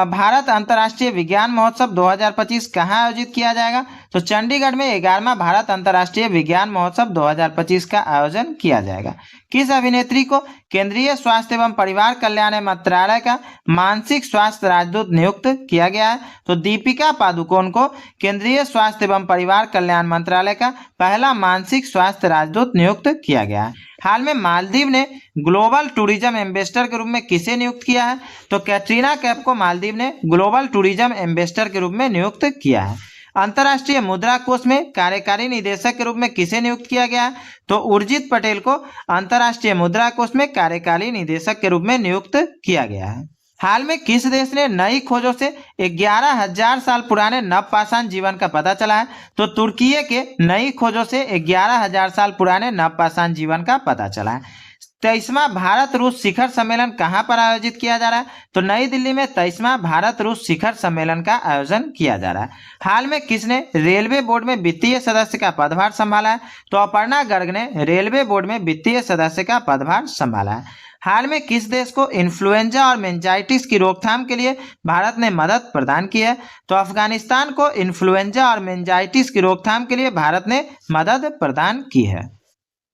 भारत अंतर्राष्ट्रीय विज्ञान महोत्सव 2025 कहाँ आयोजित किया जाएगा? तो चंडीगढ़ में 11वां भारत अंतर्राष्ट्रीय विज्ञान महोत्सव 2025 का आयोजन किया जाएगा। किस अभिनेत्री को केंद्रीय स्वास्थ्य एवं परिवार कल्याण मंत्रालय का मानसिक स्वास्थ्य राजदूत नियुक्त किया गया है? तो दीपिका पादुकोण को केंद्रीय स्वास्थ्य एवं परिवार कल्याण मंत्रालय का पहला मानसिक स्वास्थ्य राजदूत नियुक्त किया गया है। हाल में मालदीव ने ग्लोबल टूरिज्म एम्बेसडर के रूप में किसे नियुक्त किया है? तो कैटरीना कैफ को मालदीव ने ग्लोबल टूरिज्म एम्बेसडर के रूप में नियुक्त किया है। अंतर्राष्ट्रीय मुद्रा कोष में कार्यकारी निदेशक के रूप में किसे नियुक्त किया गया है? तो उर्जित पटेल को अंतर्राष्ट्रीय मुद्रा कोष में कार्यकारी निदेशक के रूप में नियुक्त किया गया है। हाल में किस देश ने नई खोजों से 11,000 साल पुराने नवपाषाण जीवन का पता चला है? तो तुर्की के नई खोजों से 11,000 साल पुराने नवपाषाण जीवन का पता चला है। 23वां भारत रूस शिखर सम्मेलन कहां पर आयोजित किया जा रहा है? तो नई दिल्ली में 23वां भारत रूस शिखर सम्मेलन का आयोजन किया जा रहा है। हाल में किसने रेलवे बोर्ड में वित्तीय सदस्य का पदभार संभाला है? तो अपर्णा गर्ग ने रेलवे बोर्ड में वित्तीय सदस्य का पदभार संभाला है। हाल में किस देश को इन्फ्लुएंजा और मेनिंजाइटिस की रोकथाम के लिए भारत ने मदद प्रदान की है? तो अफगानिस्तान को इन्फ्लुएंजा और मेनिंजाइटिस की रोकथाम के लिए भारत ने मदद प्रदान की है।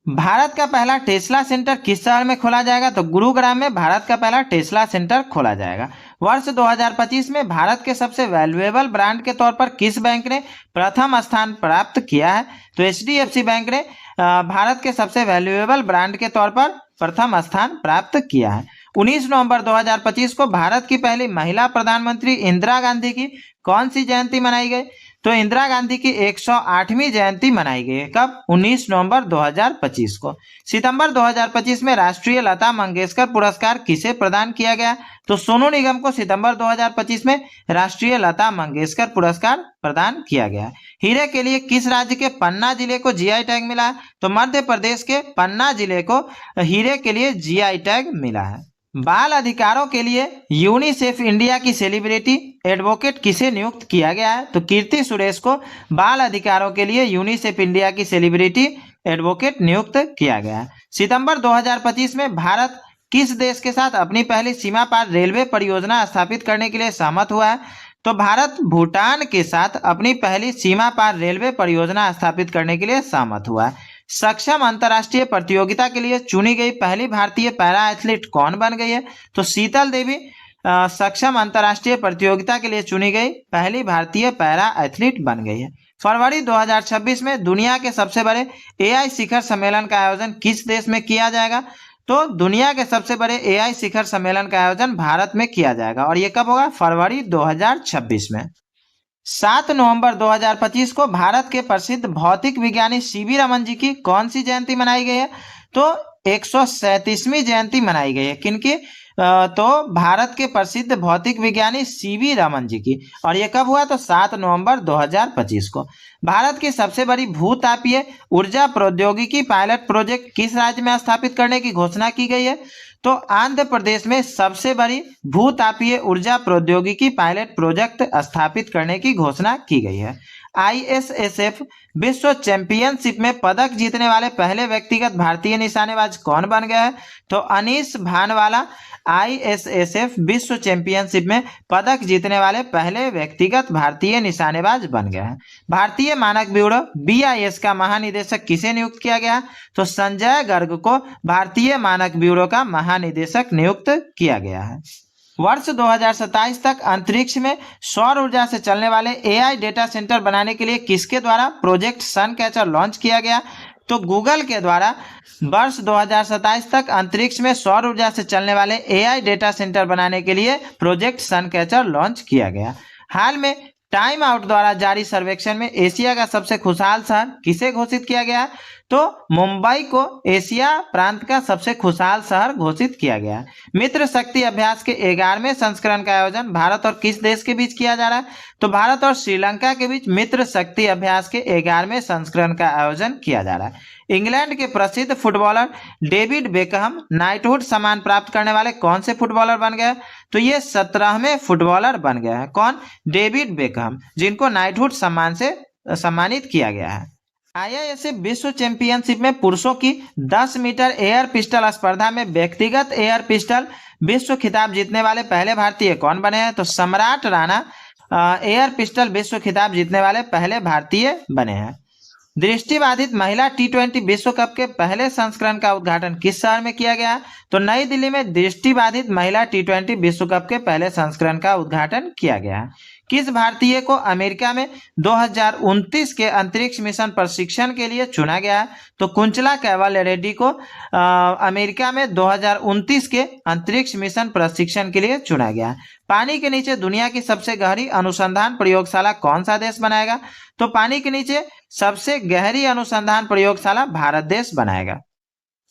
भारत का पहला टेस्ला सेंटर किस शहर में खोला जाएगा? तो गुरुग्राम में भारत का पहला टेस्ला सेंटर खोला जाएगा। वर्ष 2025 में भारत के सबसे वैल्यूएबल ब्रांड के तौर पर किस बैंक ने प्रथम स्थान प्राप्त किया है? तो HDFC बैंक ने भारत के सबसे वैल्यूएबल ब्रांड के तौर पर प्रथम स्थान प्राप्त किया है। 19 नवंबर 2025 को भारत की पहली महिला प्रधानमंत्री इंदिरा गांधी की कौन सी जयंती मनाई गई? तो इंदिरा गांधी की 108वीं जयंती मनाई गई है। कब? 19 नवंबर 2025 को। सितंबर 2025 में राष्ट्रीय लता मंगेशकर पुरस्कार किसे प्रदान किया गया? तो सोनू निगम को सितंबर 2025 में राष्ट्रीय लता मंगेशकर पुरस्कार प्रदान किया गया। हीरे के लिए किस राज्य के पन्ना जिले को GI टैग मिला है? तो मध्य प्रदेश के पन्ना जिले को हीरे के लिए GI टैग मिला है। बाल अधिकारों के लिए यूनिसेफ इंडिया की सेलिब्रिटी एडवोकेट किसे नियुक्त किया गया है? तो कीर्ति सुरेश को बाल अधिकारों के लिए यूनिसेफ इंडिया की सेलिब्रिटी एडवोकेट नियुक्त किया गया है। सितंबर 2025 में भारत किस देश के साथ अपनी पहली सीमा पार रेलवे परियोजना स्थापित करने के लिए सहमत हुआ है? तो भारत भूटान के साथ अपनी पहली सीमा पार रेलवे परियोजना स्थापित करने के लिए सहमत हुआ है। सक्षम अंतर्राष्ट्रीय प्रतियोगिता के लिए चुनी गई पहली भारतीय पैरा एथलीट कौन बन गई है? तो शीतल देवी सक्षम अंतर्राष्ट्रीय प्रतियोगिता के लिए चुनी गई पहली भारतीय पैरा एथलीट बन गई है। फरवरी 2026 में दुनिया के सबसे बड़े AI शिखर सम्मेलन का आयोजन किस देश में किया जाएगा? तो दुनिया के सबसे बड़े AI शिखर सम्मेलन का आयोजन भारत में किया जाएगा और ये कब होगा? फरवरी 2026 में। 7 नवंबर 2025 को भारत के प्रसिद्ध भौतिक विज्ञानी CV रमन जी की कौन सी जयंती मनाई गई है? तो 137वीं जयंती मनाई गई है। किनकी? तो भारत के प्रसिद्ध भौतिक विज्ञानी CV रमन जी की। और ये कब हुआ? तो 7 नवंबर 2025 को। भारत की सबसे बड़ी भूतापीय ऊर्जा प्रौद्योगिकी पायलट प्रोजेक्ट किस राज्य में स्थापित करने की घोषणा की गई है? तो आंध्र प्रदेश में सबसे बड़ी भूतापीय ऊर्जा प्रौद्योगिकी पायलट प्रोजेक्ट स्थापित करने की घोषणा की गई है। ISSF विश्व चैंपियनशिप में पदक जीतने वाले पहले व्यक्तिगत भारतीय निशानेबाज कौन बन गया है? तो अनीश भानवाला ISSF विश्व चैंपियनशिप में पदक जीतने वाले पहले व्यक्तिगत भारतीय निशानेबाज बन गए हैं। भारतीय मानक ब्यूरो BIS का महानिदेशक किसे नियुक्त किया गया? तो संजय गर्ग को भारतीय मानक ब्यूरो का महानिदेशक नियुक्त किया गया है। वर्ष 2027 तक अंतरिक्ष में सौर ऊर्जा से चलने वाले AI डेटा सेंटर बनाने के लिए किसके द्वारा प्रोजेक्ट सन कैचर लॉन्च किया गया? तो गूगल के द्वारा वर्ष 2027 तक अंतरिक्ष में सौर ऊर्जा से चलने वाले AI डेटा सेंटर बनाने के लिए प्रोजेक्ट सन कैचर लॉन्च किया गया। हाल में टाइम आउट द्वारा जारी सर्वेक्षण में एशिया का सबसे खुशहाल शहर किसे घोषित किया गया? तो मुंबई को एशिया प्रांत का सबसे खुशहाल शहर घोषित किया गया। मित्र शक्ति अभ्यास के 11वें संस्करण का आयोजन भारत और किस देश के बीच किया जा रहा है? तो भारत और श्रीलंका के बीच मित्र शक्ति अभ्यास के 11वें संस्करण का आयोजन किया जा रहा है। इंग्लैंड के प्रसिद्ध फुटबॉलर डेविड बेकहम नाइटहुड सम्मान प्राप्त करने वाले कौन से फुटबॉलर बन गए? तो ये 17वें फुटबॉलर बन गए हैं। कौन? डेविड बेकहम, जिनको नाइटहुड सम्मान से सम्मानित किया गया है। IISF विश्व चैंपियनशिप में पुरुषों की 10 मीटर एयर पिस्टल स्पर्धा में व्यक्तिगत एयर पिस्टल विश्व खिताब जीतने वाले पहले भारतीय कौन बने हैं? तो सम्राट राणा एयर पिस्टल विश्व खिताब जीतने वाले पहले भारतीय बने हैं। दृष्टिबाधित महिला T20 विश्व कप के पहले संस्करण का उद्घाटन किस शहर में किया गया? तो नई दिल्ली में दृष्टिबाधित महिला T20 विश्व कप के पहले संस्करण का उद्घाटन किया गया। किस भारतीय को अमेरिका में 2029 के अंतरिक्ष मिशन प्रशिक्षण के लिए चुना गया? तो कुंचला कैवल रेड्डी को अमेरिका में 2029 के अंतरिक्ष मिशन प्रशिक्षण के लिए चुना गया। पानी के नीचे दुनिया की सबसे गहरी अनुसंधान प्रयोगशाला कौन सा देश बनाएगा? तो पानी के नीचे सबसे गहरी अनुसंधान प्रयोगशाला भारत देश बनाएगा।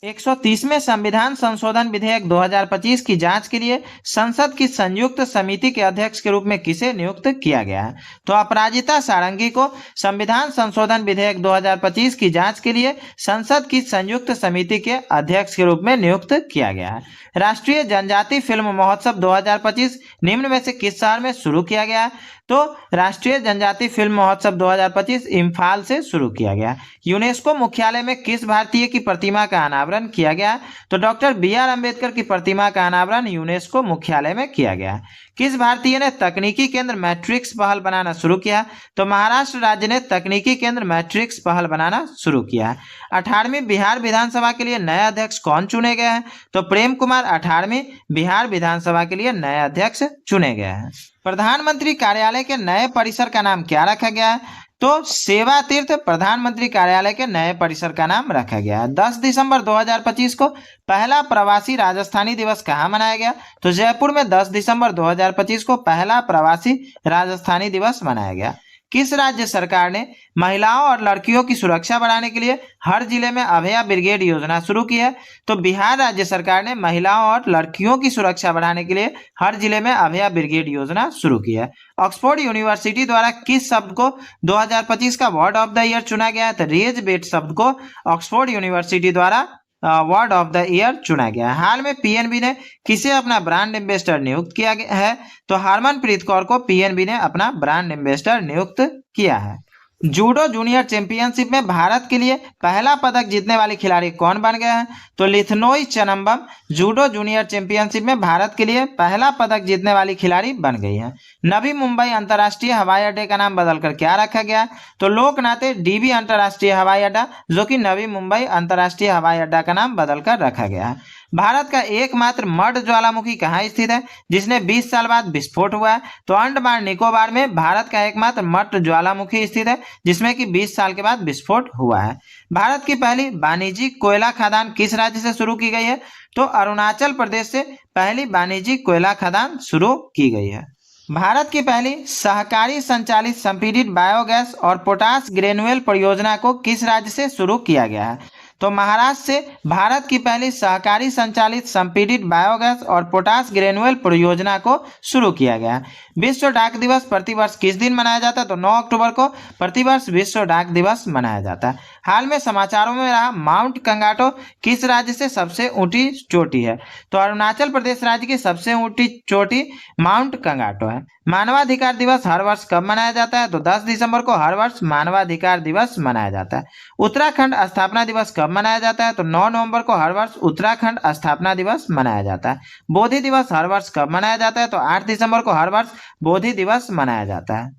130वें संविधान संशोधन विधेयक 2025 की जांच के लिए संसद की संयुक्त समिति के अध्यक्ष के रूप में किसे नियुक्त किया गया है? तो अपराजिता सारंगी को संविधान संशोधन विधेयक 2025 की जांच के लिए संसद की संयुक्त समिति के अध्यक्ष के रूप में नियुक्त किया गया है। राष्ट्रीय जनजाति फिल्म महोत्सव 2025 निम्न में से किस शहर में शुरू किया गया है? तो राष्ट्रीय जनजाति फिल्म महोत्सव 2025 इम्फाल से शुरू किया गया। यूनेस्को मुख्यालय में किस भारतीय की प्रतिमा का अनावरण किया गया? तो डॉक्टर BR अम्बेडकर की प्रतिमा का अनावरण यूनेस्को मुख्यालय में किया गया। किस भारतीय ने तकनीकी केंद्र मैट्रिक्स पहल बनाना शुरू किया? तो महाराष्ट्र राज्य ने तकनीकी केंद्र मैट्रिक्स पहल बनाना शुरू किया। 18वीं बिहार विधानसभा के लिए नए अध्यक्ष कौन चुने गए हैं? तो प्रेम कुमार 18वीं बिहार विधानसभा के लिए नए अध्यक्ष चुने गए हैं। प्रधानमंत्री कार्यालय के नए परिसर का नाम क्या रखा गया है? तो सेवा तीर्थ प्रधानमंत्री कार्यालय के नए परिसर का नाम रखा गया है। 10 दिसंबर 2025 को पहला प्रवासी राजस्थानी दिवस कहाँ मनाया गया? तो जयपुर में 10 दिसंबर 2025 को पहला प्रवासी राजस्थानी दिवस मनाया गया। किस राज्य सरकार ने महिलाओं और लड़कियों की सुरक्षा बढ़ाने के लिए हर जिले में अभया ब्रिगेड योजना शुरू की है? तो बिहार राज्य सरकार ने महिलाओं और लड़कियों की सुरक्षा बढ़ाने के लिए हर जिले में अभया ब्रिगेड योजना शुरू की है। ऑक्सफोर्ड यूनिवर्सिटी द्वारा किस शब्द को 2025 का वर्ड ऑफ द ईयर चुना गया है? तो रेज बेट शब्द को ऑक्सफोर्ड यूनिवर्सिटी द्वारा वर्ड ऑफ द ईयर चुना गया है। हाल में PNB ने किसे अपना ब्रांड एम्बेसडर नियुक्त किया है? तो हरमनप्रीत कौर को PNB ने अपना ब्रांड एम्बेसडर नियुक्त किया है। जूडो जूनियर चैंपियनशिप में भारत के लिए पहला पदक जीतने वाले खिलाड़ी कौन बन गए हैं? तो लिथनोई चनम्बम जूडो जूनियर चैंपियनशिप में भारत के लिए पहला पदक जीतने वाली खिलाड़ी बन गई हैं। नवी मुंबई अंतर्राष्ट्रीय हवाई अड्डे का नाम बदलकर क्या रखा गया? तो लोकनाथ DB अंतर्राष्ट्रीय हवाई अड्डा, जो कि नवी मुंबई अंतर्राष्ट्रीय हवाई अड्डा का नाम बदलकर रखा गया है। भारत का एकमात्र मर्द ज्वालामुखी कहाँ स्थित है जिसने 20 साल बाद विस्फोट हुआ है? तो अंडमान निकोबार में भारत का एकमात्र मर्द ज्वालामुखी स्थित है जिसमें कि 20 साल के बाद विस्फोट हुआ है। भारत की पहली वाणिज्यिक कोयला खदान किस राज्य से शुरू की गई है? तो अरुणाचल प्रदेश से पहली वाणिज्यिक कोयला खदान शुरू की गई है। भारत की पहली सहकारी संचालित संपीड़ित बायोगैस और पोटास ग्रेनुअल परियोजना को किस राज्य से शुरू किया गया है? तो महाराष्ट्र से भारत की पहली सहकारी संचालित संपीड़ित बायोगैस और पोटास ग्रेनुअल परियोजना को शुरू किया गया। विश्व डाक दिवस प्रतिवर्ष किस दिन मनाया जाता है? तो 9 अक्टूबर को प्रतिवर्ष विश्व डाक दिवस मनाया जाता है। हाल में समाचारों में रहा माउंट कंगाटो किस राज्य से सबसे ऊंची चोटी है? तो अरुणाचल प्रदेश राज्य की सबसे ऊंची चोटी माउंट कंगाटो है। मानवाधिकार दिवस हर वर्ष कब मनाया जाता है? तो 10 दिसंबर को हर वर्ष मानवाधिकार दिवस मनाया जाता है। उत्तराखंड स्थापना दिवस कब मनाया जाता है? तो 9 नवंबर को हर वर्ष उत्तराखंड स्थापना दिवस मनाया जाता है। बोधि दिवस हर वर्ष कब मनाया जाता है? तो 8 दिसंबर को हर वर्ष बोधि दिवस मनाया जाता है।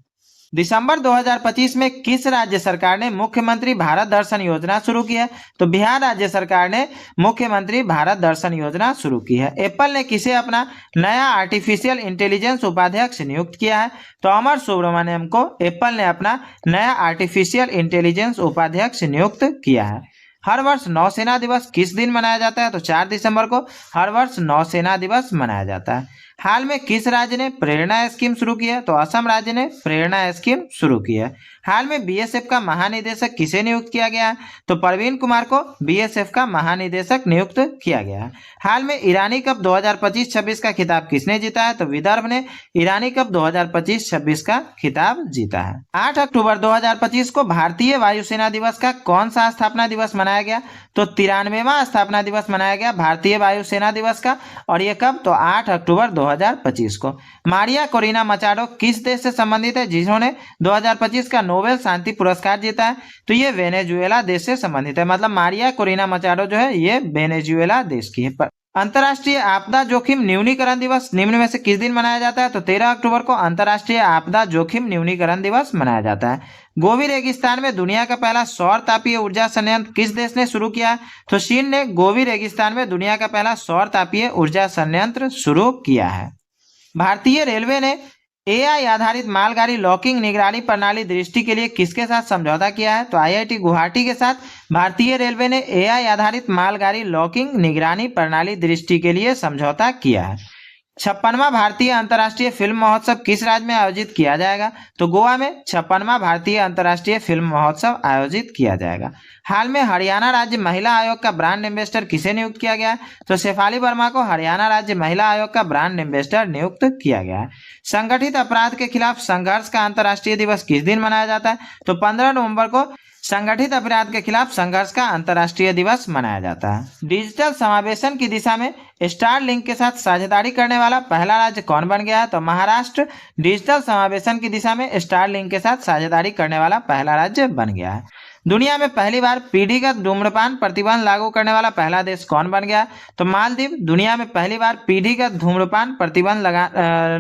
दिसंबर 2025 में किस राज्य सरकार ने मुख्यमंत्री भारत दर्शन योजना शुरू की है? तो बिहार राज्य सरकार ने मुख्यमंत्री भारत दर्शन योजना शुरू की है। एप्पल ने किसे अपना नया आर्टिफिशियल इंटेलिजेंस उपाध्यक्ष नियुक्त किया है? तो अमर सुब्रमण्यम को एप्पल ने अपना नया आर्टिफिशियल इंटेलिजेंस उपाध्यक्ष नियुक्त किया है। हर वर्ष नौसेना दिवस किस दिन मनाया जाता है? तो 4 दिसंबर को हर वर्ष नौसेना दिवस मनाया जाता है। हाल में किस राज्य ने प्रेरणा स्कीम शुरू की है? तो असम राज्य ने प्रेरणा स्कीम शुरू की है। हाल में BSF का महानिदेशक किसे नियुक्त किया गया है? तो प्रवीण कुमार को BSF का महानिदेशक नियुक्त किया गया है। हाल में ईरानी कप 2025-26 का खिताब किसने जीता है? तो विदर्भ ने ईरानी कप 2025-26 का खिताब जीता है। 8 अक्टूबर 2025 को भारतीय वायुसेना दिवस का कौन सा स्थापना दिवस मनाया गया? तो 93वां स्थापना दिवस मनाया गया भारतीय वायुसेना दिवस का, और ये कब? तो 8 अक्टूबर 2025 को। मारिया कोरिना मचाडो किस देश से संबंधित है जिन्होंने 2025 का नोबेल शांति पुरस्कार जीता है? तो ये वेनेजुएला देश से संबंधित है। मतलब मारिया कोरिना मचाडो जो है ये वेनेजुएला देश की है। अंतर्राष्ट्रीय आपदा जोखिम न्यूनीकरण दिवस निम्न में से किस दिन मनाया जाता है? तो 13 अक्टूबर को अंतर्राष्ट्रीय आपदा जोखिम न्यूनीकरण दिवस मनाया जाता है। गोबी रेगिस्तान में दुनिया का पहला सौर तापीय ऊर्जा संयंत्र किस देश ने शुरू किया? तो चीन ने गोबी रेगिस्तान में दुनिया का पहला सौर तापीय ऊर्जा संयंत्र शुरू किया है। भारतीय रेलवे ने एआई आधारित मालगाड़ी लॉकिंग निगरानी प्रणाली दृष्टि के लिए किसके साथ समझौता किया है? तो आईआईटी गुवाहाटी के साथ भारतीय रेलवे ने एआई आधारित मालगाड़ी लॉकिंग निगरानी प्रणाली दृष्टि के लिए समझौता किया है। 56वां भारतीय अंतर्राष्ट्रीय फिल्म महोत्सव किस राज्य में आयोजित किया जाएगा? तो गोवा में 56वां भारतीय अंतर्राष्ट्रीय फिल्म महोत्सव आयोजित किया जाएगा। हाल में हरियाणा राज्य महिला आयोग का ब्रांड एम्बेसडर किसे नियुक्त किया गया? तो शेफाली वर्मा को हरियाणा राज्य महिला आयोग का ब्रांड एम्बेसडर नियुक्त किया गया है। संगठित अपराध के खिलाफ संघर्ष का अंतर्राष्ट्रीय दिवस किस दिन मनाया जाता है? तो 15 नवंबर को संगठित अपराध के खिलाफ संघर्ष का अंतर्राष्ट्रीय दिवस मनाया जाता है। डिजिटल समावेशन की दिशा में स्टारलिंक के साथ साझेदारी करने वाला पहला राज्य कौन बन गया है? तो महाराष्ट्र डिजिटल समावेशन की दिशा में स्टारलिंक के साथ साझेदारी करने वाला पहला राज्य बन गया है। दुनिया में पहली बार पीढ़ीगत धूम्रपान प्रतिबंध लागू करने वाला पहला देश कौन बन गया? तो मालदीव दुनिया में पहली बार पीढ़ीगत धूम्रपान प्रतिबंध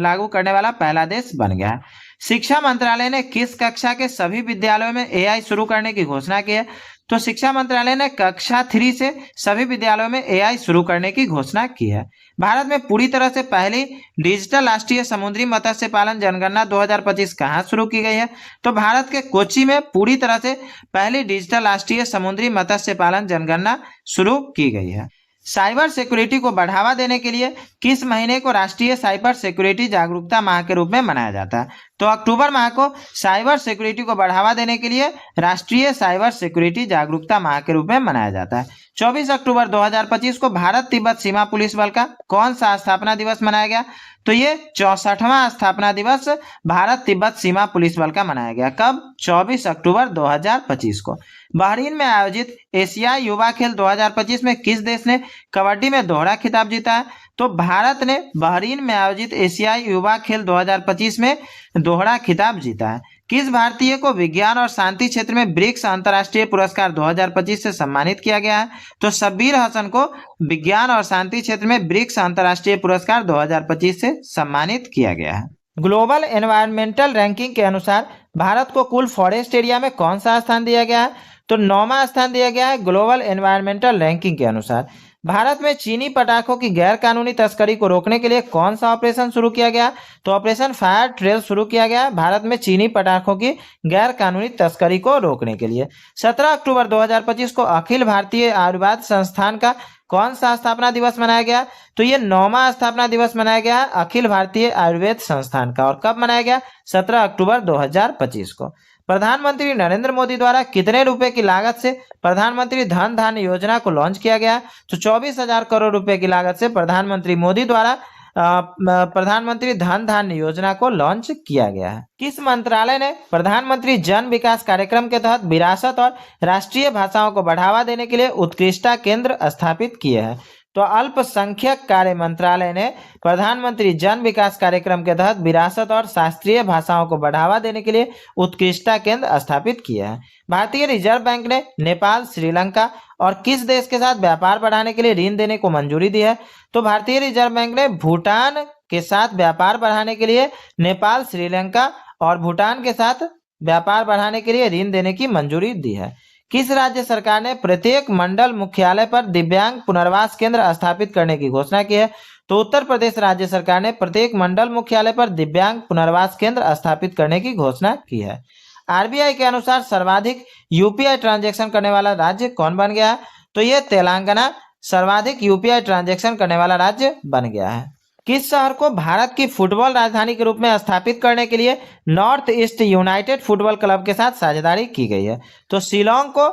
लागू करने वाला पहला देश बन गया है। शिक्षा मंत्रालय ने किस कक्षा के सभी विद्यालयों में एआई शुरू करने की घोषणा की है? तो शिक्षा मंत्रालय ने कक्षा 3 से सभी विद्यालयों में एआई शुरू करने की घोषणा की है। भारत में पूरी तरह से पहली डिजिटल राष्ट्रीय समुद्री मत्स्य पालन जनगणना 2025 कहाँ शुरू की गई है? तो भारत के कोच्चि में पूरी तरह से पहली डिजिटल राष्ट्रीय समुद्री मत्स्य पालन जनगणना शुरू की गई है। साइबर सिक्योरिटी को बढ़ावा देने के लिए किस महीने को राष्ट्रीय साइबर सिक्योरिटी जागरूकता माह के रूप में मनाया जाता है? तो अक्टूबर माह को साइबर सिक्योरिटी को बढ़ावा देने के लिए राष्ट्रीय साइबर सिक्योरिटी जागरूकता माह के रूप में मनाया जाता है। 24 अक्टूबर 2025 को भारत तिब्बत सीमा पुलिस बल का कौन सा स्थापना दिवस मनाया गया? तो ये 64वां स्थापना दिवस भारत तिब्बत सीमा पुलिस बल का मनाया गया। कब? 24 अक्टूबर 2025 को। बहरीन में आयोजित एशियाई युवा खेल 2025 में किस देश ने कबड्डी में दोहरा खिताब जीता है? तो भारत ने बहरीन में आयोजित एशियाई युवा खेल 2025 में दोहरा खिताब जीता है। किस भारतीय को विज्ञान और शांति क्षेत्र में ब्रिक्स अंतर्राष्ट्रीय पुरस्कार 2025 से सम्मानित किया गया है? तो शब्बीर हसन को विज्ञान और शांति क्षेत्र में ब्रिक्स अंतर्राष्ट्रीय पुरस्कार 2025 से सम्मानित किया गया है। ग्लोबल एनवायरमेंटल रैंकिंग के अनुसार भारत को कुल फॉरेस्ट एरिया में कौन सा स्थान दिया गया है? तो 9वां स्थान दिया गया है ग्लोबल एनवायरमेंटल रैंकिंग के अनुसार। भारत में चीनी पटाखों की गैर कानूनी तस्करी को रोकने के लिए कौन सा ऑपरेशन शुरू किया गया? तो ऑपरेशन फायर ट्रेल शुरू किया गया भारत में चीनी पटाखों की गैर कानूनी तस्करी को रोकने के लिए। 17 अक्टूबर 2025 को अखिल भारतीय आयुर्वेद संस्थान का कौन सा स्थापना दिवस मनाया गया? तो ये 9वां स्थापना दिवस मनाया गया अखिल भारतीय आयुर्वेद संस्थान का। और कब मनाया गया? 17 अक्टूबर 2025 को। प्रधानमंत्री नरेंद्र मोदी द्वारा कितने रुपए की लागत से प्रधानमंत्री धन धान्य योजना को लॉन्च किया गया? तो 24,000 करोड़ रुपए की लागत से प्रधानमंत्री मोदी द्वारा प्रधानमंत्री धन धान्य योजना को लॉन्च किया गया है। किस मंत्रालय ने प्रधानमंत्री जन विकास कार्यक्रम के तहत विरासत और राष्ट्रीय भाषाओं को बढ़ावा देने के लिए उत्कृष्टता केंद्र स्थापित किए हैं? तो अल्पसंख्यक कार्य मंत्रालय ने प्रधानमंत्री जन विकास कार्यक्रम के तहत विरासत और शास्त्रीय भाषाओं को बढ़ावा देने के लिए उत्कृष्टता केंद्र स्थापित किया है। भारतीय रिजर्व बैंक ने नेपाल, श्रीलंका और किस देश के साथ व्यापार बढ़ाने के लिए ऋण देने को मंजूरी दी है? तो भारतीय रिजर्व बैंक ने भूटान के साथ व्यापार बढ़ाने के लिए नेपाल, श्रीलंका और भूटान के साथ व्यापार बढ़ाने के लिए ऋण देने की मंजूरी दी है। किस राज्य सरकार ने प्रत्येक मंडल मुख्यालय पर दिव्यांग पुनर्वास केंद्र स्थापित करने की घोषणा की है? तो उत्तर प्रदेश राज्य सरकार ने प्रत्येक मंडल मुख्यालय पर दिव्यांग पुनर्वास केंद्र स्थापित करने की घोषणा की है। आरबीआई के अनुसार सर्वाधिक यूपीआई ट्रांजैक्शन करने वाला राज्य कौन बन गया है? तो ये तेलंगाना सर्वाधिक यूपीआई ट्रांजैक्शन करने वाला राज्य बन गया है। किस शहर को भारत की फुटबॉल राजधानी के रूप में स्थापित करने के लिए north east United football club के साथ साझेदारी की गई है? तो शिलोंग को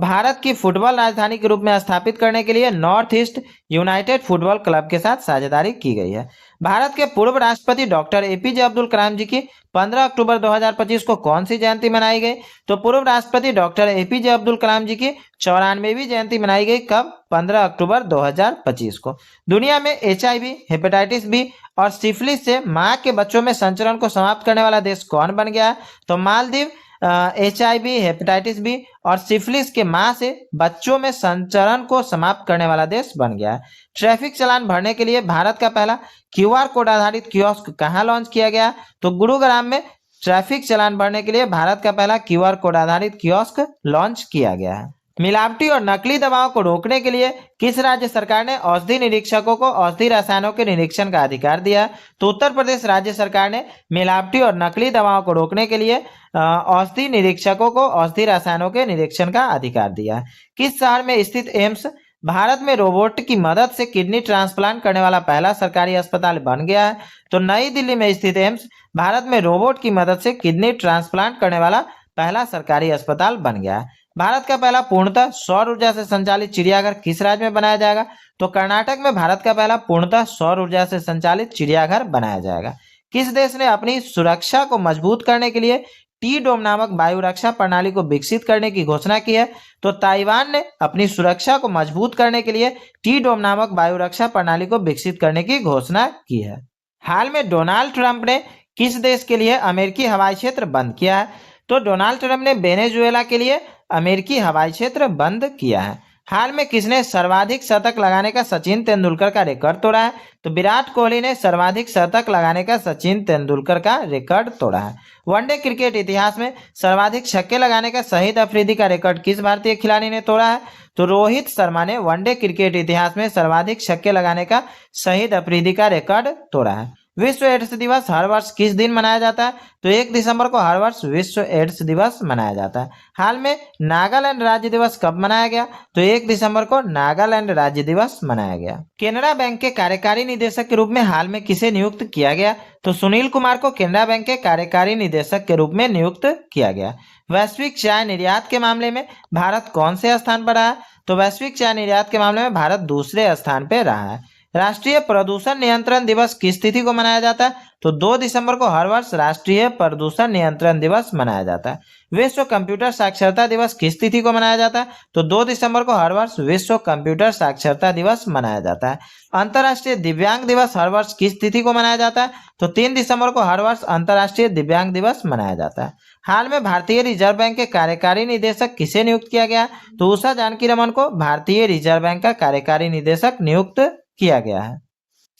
भारत की फुटबॉल राजधानी के रूप में स्थापित करने के लिए north east United football club के साथ साझेदारी की गई है। भारत के पूर्व राष्ट्रपति डॉक्टर एपीजे अब्दुल कलाम जी की 15 अक्टूबर 2025 को कौन सी जयंती मनाई गई? तो पूर्व राष्ट्रपति डॉक्टर एपीजे अब्दुल कलाम जी की 94वीं जयंती मनाई गई। कब? 15 अक्टूबर 2025 को। दुनिया में HIV, हेपेटाइटिस बी और सिफिलिस से मां के बच्चों में संचरण को समाप्त करने वाला देश कौन बन गया है? तो मालदीव HIV, हेपेटाइटिस बी और सिफिलिस के मां से बच्चों में संचरण को समाप्त करने वाला देश बन गया है। है। ट्रैफिक चालान भरने के लिए भारत का पहला क्यूआर कोड आधारित कियोस्क कहाँ लॉन्च किया गया? तो गुरुग्राम में ट्रैफिक चालान भरने के लिए भारत का पहला क्यूआर कोड आधारित कियोस्क लॉन्च किया गया है। मिलावटी और नकली दवाओं को रोकने के लिए किस राज्य सरकार ने औषधि निरीक्षकों को औषधि रसायनों के निरीक्षण का अधिकार दिया? तो उत्तर प्रदेश राज्य सरकार ने मिलावटी और नकली दवाओं को रोकने के लिए औषधि निरीक्षकों को औषधि रसायनों के निरीक्षण का अधिकार दिया। किस शहर में स्थित एम्स भारत में रोबोट की मदद से किडनी ट्रांसप्लांट करने वाला पहला सरकारी अस्पताल बन गया है? तो नई दिल्ली में स्थित एम्स भारत में रोबोट की मदद से किडनी ट्रांसप्लांट करने वाला पहला सरकारी अस्पताल बन गया है। भारत का पहला पूर्णतः सौर ऊर्जा से संचालित चिड़ियाघर किस राज्य में बनाया जाएगा? तो कर्नाटक में भारत का पहला पूर्णतः सौर ऊर्जा से संचालित चिड़ियाघर बनाया जाएगा। किस देश ने अपनी सुरक्षा को मजबूत करने के लिए टी डोम नामक वायु रक्षा प्रणाली को विकसित करने की घोषणा की है? तो ताइवान ने अपनी सुरक्षा को मजबूत करने के लिए टी डोम नामक वायु रक्षा प्रणाली को विकसित करने की घोषणा की है। हाल में डोनाल्ड ट्रंप ने किस देश के लिए अमेरिकी हवाई क्षेत्र बंद किया है? तो डोनाल्ड ट्रंप ने वेनेजुएला के लिए अमेरिकी हवाई क्षेत्र बंद किया है। हाल में किसने सर्वाधिक शतक लगाने का सचिन तेंदुलकर का रिकॉर्ड तोड़ा है? तो विराट कोहली ने सर्वाधिक शतक लगाने का सचिन तेंदुलकर का रिकॉर्ड तोड़ा है। वनडे क्रिकेट इतिहास में सर्वाधिक छक्के लगाने का शहीद अफरीदी का रिकॉर्ड किस भारतीय खिलाड़ी ने तोड़ा है? तो रोहित शर्मा ने वनडे क्रिकेट इतिहास में सर्वाधिक छक्के लगाने का शहीद अफरीदी का रिकॉर्ड तोड़ा है। विश्व एड्स दिवस हर वर्ष किस दिन मनाया जाता है? तो 1 दिसंबर को हर वर्ष विश्व एड्स दिवस मनाया जाता है। हाल में नागालैंड राज्य दिवस कब मनाया गया? तो 1 दिसंबर को नागालैंड राज्य दिवस मनाया गया। केनरा बैंक के कार्यकारी निदेशक के रूप में हाल में किसे नियुक्त किया गया? तो सुनील कुमार को केनरा बैंक के कार्यकारी निदेशक के रूप में नियुक्त किया गया। वैश्विक चाय निर्यात के मामले में भारत कौन से स्थान पर रहा है? तो वैश्विक चाय निर्यात के मामले में भारत दूसरे स्थान पर रहा है। राष्ट्रीय प्रदूषण नियंत्रण दिवस किस तिथि को मनाया जाता है? तो 2 दिसंबर को हर वर्ष राष्ट्रीय प्रदूषण नियंत्रण दिवस मनाया जाता है। विश्व कंप्यूटर साक्षरता दिवस किस तिथि को मनाया जाता है? तो 2 दिसंबर को हर वर्ष विश्व कंप्यूटर साक्षरता दिवस मनाया जाता है। अंतर्राष्ट्रीय दिव्यांग दिवस हर वर्ष किस तिथि को मनाया जाता है? तो 3 दिसंबर को हर वर्ष अंतर्राष्ट्रीय दिव्यांग दिवस मनाया जाता है। हाल में भारतीय रिजर्व बैंक के कार्यकारी निदेशक किसे नियुक्त किया गया? तो उषा जानकी रमन को भारतीय रिजर्व बैंक का कार्यकारी निदेशक नियुक्त किया गया है।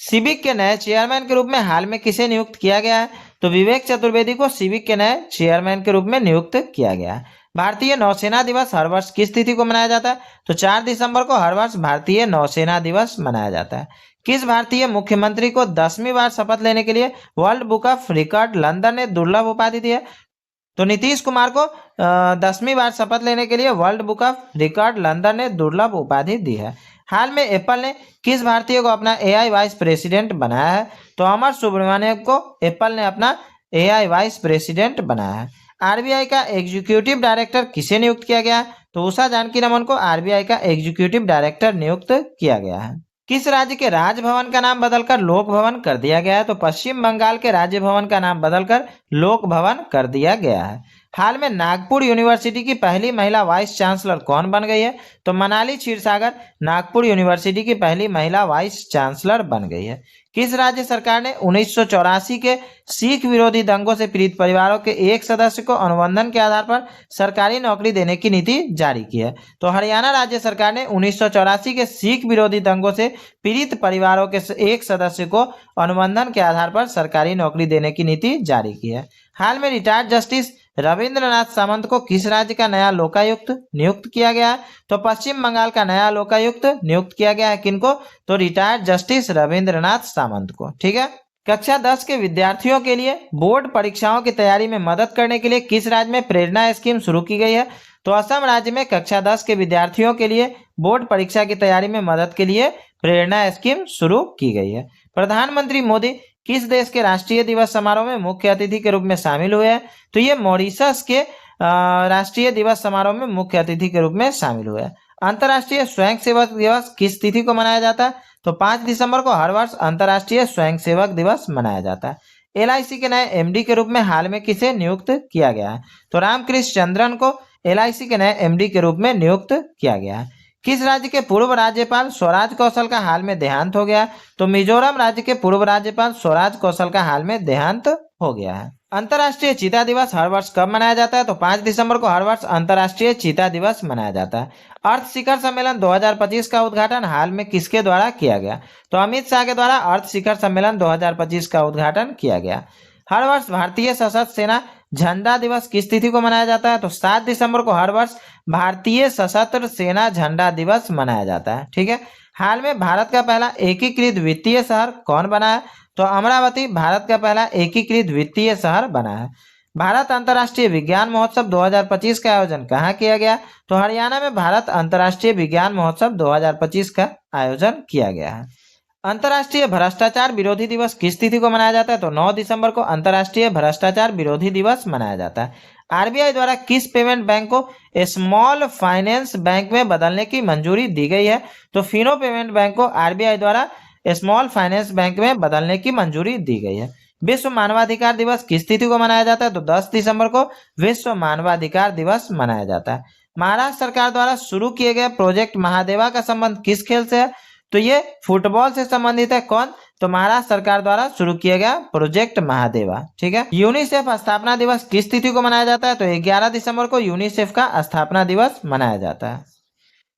सिबिक के नए चेयरमैन के रूप में हाल में किसे नियुक्त किया गया है? तो विवेक चतुर्वेदी को सिबिक के नए चेयरमैन के रूप में नियुक्त किया गया है। भारतीय नौसेना दिवस हर वर्ष किस तिथि को मनाया जाता है? तो 4 दिसंबर को हर वर्ष भारतीय नौसेना दिवस मनाया जाता है। किस भारतीय मुख्यमंत्री को 10वीं बार शपथ लेने के लिए world book of record London ने दुर्लभ उपाधि दी है? तो नीतीश कुमार को 10वीं बार शपथ लेने के लिए world book of record London ने दुर्लभ उपाधि दी है। हाल में एप्पल ने किस भारतीय को अपना एआई वाइस प्रेसिडेंट बनाया है? तो अमर सुब्रमण्यम को एप्पल ने अपना एआई वाइस प्रेसिडेंट बनाया है। आरबीआई का एग्जीक्यूटिव डायरेक्टर किसे नियुक्त किया गया है? तो उषा जानकी रमन को आरबीआई का एग्जीक्यूटिव डायरेक्टर नियुक्त किया गया है। किस राज्य के राजभवन का नाम बदलकर लोक भवन कर दिया गया है? तो पश्चिम बंगाल के राज्य भवन का नाम बदलकर लोक भवन कर दिया गया है। हाल में नागपुर यूनिवर्सिटी की पहली महिला वाइस चांसलर कौन बन गई है? तो मनाली क्षीरसागर नागपुर यूनिवर्सिटी की पहली महिला वाइस चांसलर बन गई है। किस राज्य सरकार ने 1984 के सिख विरोधी दंगों से पीड़ित परिवारों के एक सदस्य को अनुबंधन के आधार पर सरकारी नौकरी देने की नीति जारी की है? तो हरियाणा राज्य सरकार ने 1984 के सिख विरोधी दंगों से पीड़ित परिवारों के एक सदस्य को अनुबंधन के आधार पर सरकारी नौकरी देने की नीति जारी की है। हाल में रिटायर्ड जस्टिस रविंद्रनाथ सामंत को किस राज्य का नया लोकायुक्त नियुक्त किया गया है? तो पश्चिम बंगाल का नया लोकायुक्त नियुक्त किया गया है। किनको? तो रिटायर्ड जस्टिस रविंद्रनाथ सामंत को। ठीक है। कक्षा 10 के विद्यार्थियों के लिए बोर्ड परीक्षाओं की तैयारी में मदद करने के लिए किस राज्य में प्रेरणा स्कीम शुरू की गई है? तो असम राज्य में कक्षा 10 के विद्यार्थियों के लिए बोर्ड परीक्षा की तैयारी में मदद के लिए प्रेरणा स्कीम शुरू की गई है। प्रधानमंत्री मोदी किस देश के राष्ट्रीय दिवस समारोह में मुख्य अतिथि के रूप में शामिल हुए हैं? तो ये मॉरिशस के राष्ट्रीय दिवस समारोह में मुख्य अतिथि के रूप में शामिल हुए हैं। अंतर्राष्ट्रीय स्वयंसेवक दिवस किस तिथि को मनाया जाता है? तो 5 दिसंबर को हर वर्ष अंतर्राष्ट्रीय स्वयंसेवक दिवस मनाया जाता है। एलआईसी के नए एमडी के रूप में हाल में किसे नियुक्त किया गया है? तो रामकृष्ण चंद्रन को एलआईसी के नए एमडी के रूप में नियुक्त किया गया है। किस राज्य के पूर्व राज्यपाल स्वराज कौशल का हाल में देहांत हो गया? तो मिजोरम राज्य के पूर्व राज्यपाल स्वराज कौशल का हाल में देहांत हो गया है। अंतर्राष्ट्रीय चीता दिवस हर वर्ष कब मनाया जाता है? तो 5 दिसंबर को हर वर्ष अंतर्राष्ट्रीय चीता दिवस मनाया जाता है। अर्थ शिखर सम्मेलन 2025 का उद्घाटन हाल में किसके द्वारा किया गया? तो अमित शाह के द्वारा अर्थ शिखर सम्मेलन 2025 का उद्घाटन किया गया। हर वर्ष भारतीय सशस्त्र सेना झंडा दिवस किस तिथि को मनाया जाता है? तो 7 दिसंबर को हर वर्ष भारतीय सशस्त्र सेना झंडा दिवस मनाया जाता है। ठीक है। हाल में भारत का पहला एकीकृत वित्तीय शहर कौन बना है? तो अमरावती भारत का पहला एकीकृत वित्तीय शहर बना है। भारत अंतर्राष्ट्रीय विज्ञान महोत्सव 2025 का आयोजन कहाँ किया गया? तो हरियाणा में भारत अंतर्राष्ट्रीय विज्ञान महोत्सव 2025 का आयोजन किया गया है। अंतर्राष्ट्रीय भ्रष्टाचार विरोधी दिवस किस तिथि को मनाया जाता है? तो 9 दिसंबर को अंतर्राष्ट्रीय भ्रष्टाचार विरोधी दिवस मनाया जाता है। आरबीआई द्वारा किस पेमेंट बैंक को स्मॉल फाइनेंस बैंक में बदलने की मंजूरी दी गई है? तो फिनो पेमेंट बैंक को आरबीआई द्वारा स्मॉल फाइनेंस बैंक में बदलने की मंजूरी दी गई है। विश्व मानवाधिकार दिवस किस तिथि को मनाया जाता है? तो 10 दिसंबर को विश्व मानवाधिकार दिवस मनाया जाता है। महाराष्ट्र सरकार द्वारा शुरू किए गए प्रोजेक्ट महादेवा का संबंध किस खेल से है? तो ये फुटबॉल से संबंधित है। कौन? तो महाराष्ट्र सरकार द्वारा शुरू किया गया प्रोजेक्ट महादेवा। ठीक है। यूनिसेफ स्थापना दिवस किस तिथि को मनाया जाता है? तो 11 दिसंबर को यूनिसेफ का स्थापना दिवस मनाया जाता है।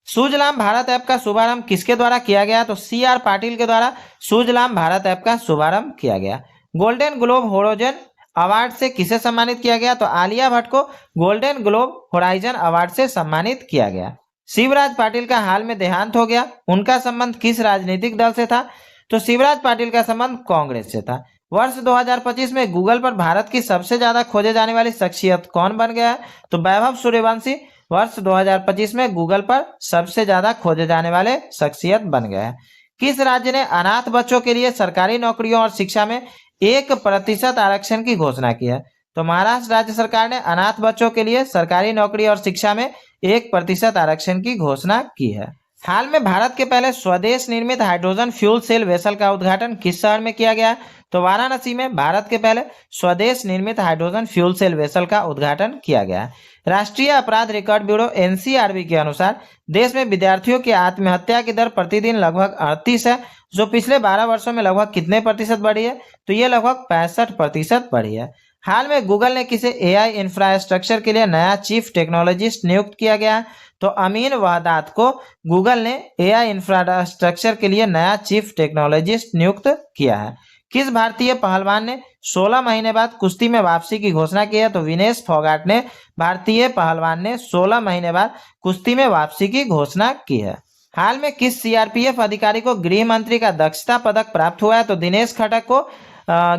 सुजलाम भारत ऐप का शुभारंभ किसके द्वारा किया गया? तो CR पाटिल के द्वारा सुजलाम भारत ऐप का शुभारंभ किया गया। गोल्डन ग्लोब होराइजन अवार्ड से किसे सम्मानित किया गया? तो आलिया भट्ट को गोल्डन ग्लोब होराइजन अवार्ड से सम्मानित किया गया। शिवराज पाटिल का हाल में देहांत हो गया। उनका संबंध किस राजनीतिक दल से था? तो शिवराज पाटिल का संबंध कांग्रेस से था। वर्ष 2025 में गूगल पर भारत की सबसे ज्यादा खोजे जाने वाली शख्सियत कौन बन गया है? तो वैभव सूर्यवंशी वर्ष 2025 में गूगल पर सबसे ज्यादा खोजे जाने वाले शख्सियत बन गए हैं। किस राज्य ने अनाथ बच्चों के लिए सरकारी नौकरियों और शिक्षा में 1% आरक्षण की घोषणा की है? तो महाराष्ट्र राज्य सरकार ने अनाथ बच्चों के लिए सरकारी नौकरी और शिक्षा में 1% आरक्षण की घोषणा की है। हाल में भारत के पहले स्वदेश निर्मित हाइड्रोजन फ्यूल सेल वेसल का उद्घाटन किस शहर में किया गया? तो वाराणसी में भारत के पहले स्वदेश निर्मित हाइड्रोजन फ्यूल सेल वेसल का उद्घाटन किया गया। राष्ट्रीय अपराध रिकॉर्ड ब्यूरो NCRB के अनुसार देश में विद्यार्थियों की आत्महत्या की दर प्रतिदिन लगभग 38 है, जो पिछले 12 वर्षों में लगभग कितने प्रतिशत बढ़ी है? तो ये लगभग 65% बढ़ी है। हाल में गूगल ने किसे AI इंफ्रास्ट्रक्चर के लिए नया चीफ टेक्नोलॉजिस्ट नियुक्त किया गया है? तो अमीन वहदात को गूगल ने AI इंफ्रास्ट्रक्चर के लिए नया चीफ टेक्नोलॉजिस्ट नियुक्त किया है। किस भारतीय पहलवान ने 16 महीने बाद कुश्ती में वापसी की घोषणा की है? तो विनेश फोगाट ने भारतीय पहलवान ने 16 महीने बाद कुश्ती में वापसी की घोषणा की है। हाल में किस CRPF अधिकारी को गृह मंत्री का दक्षता पदक प्राप्त हुआ है? तो दिनेश खटक को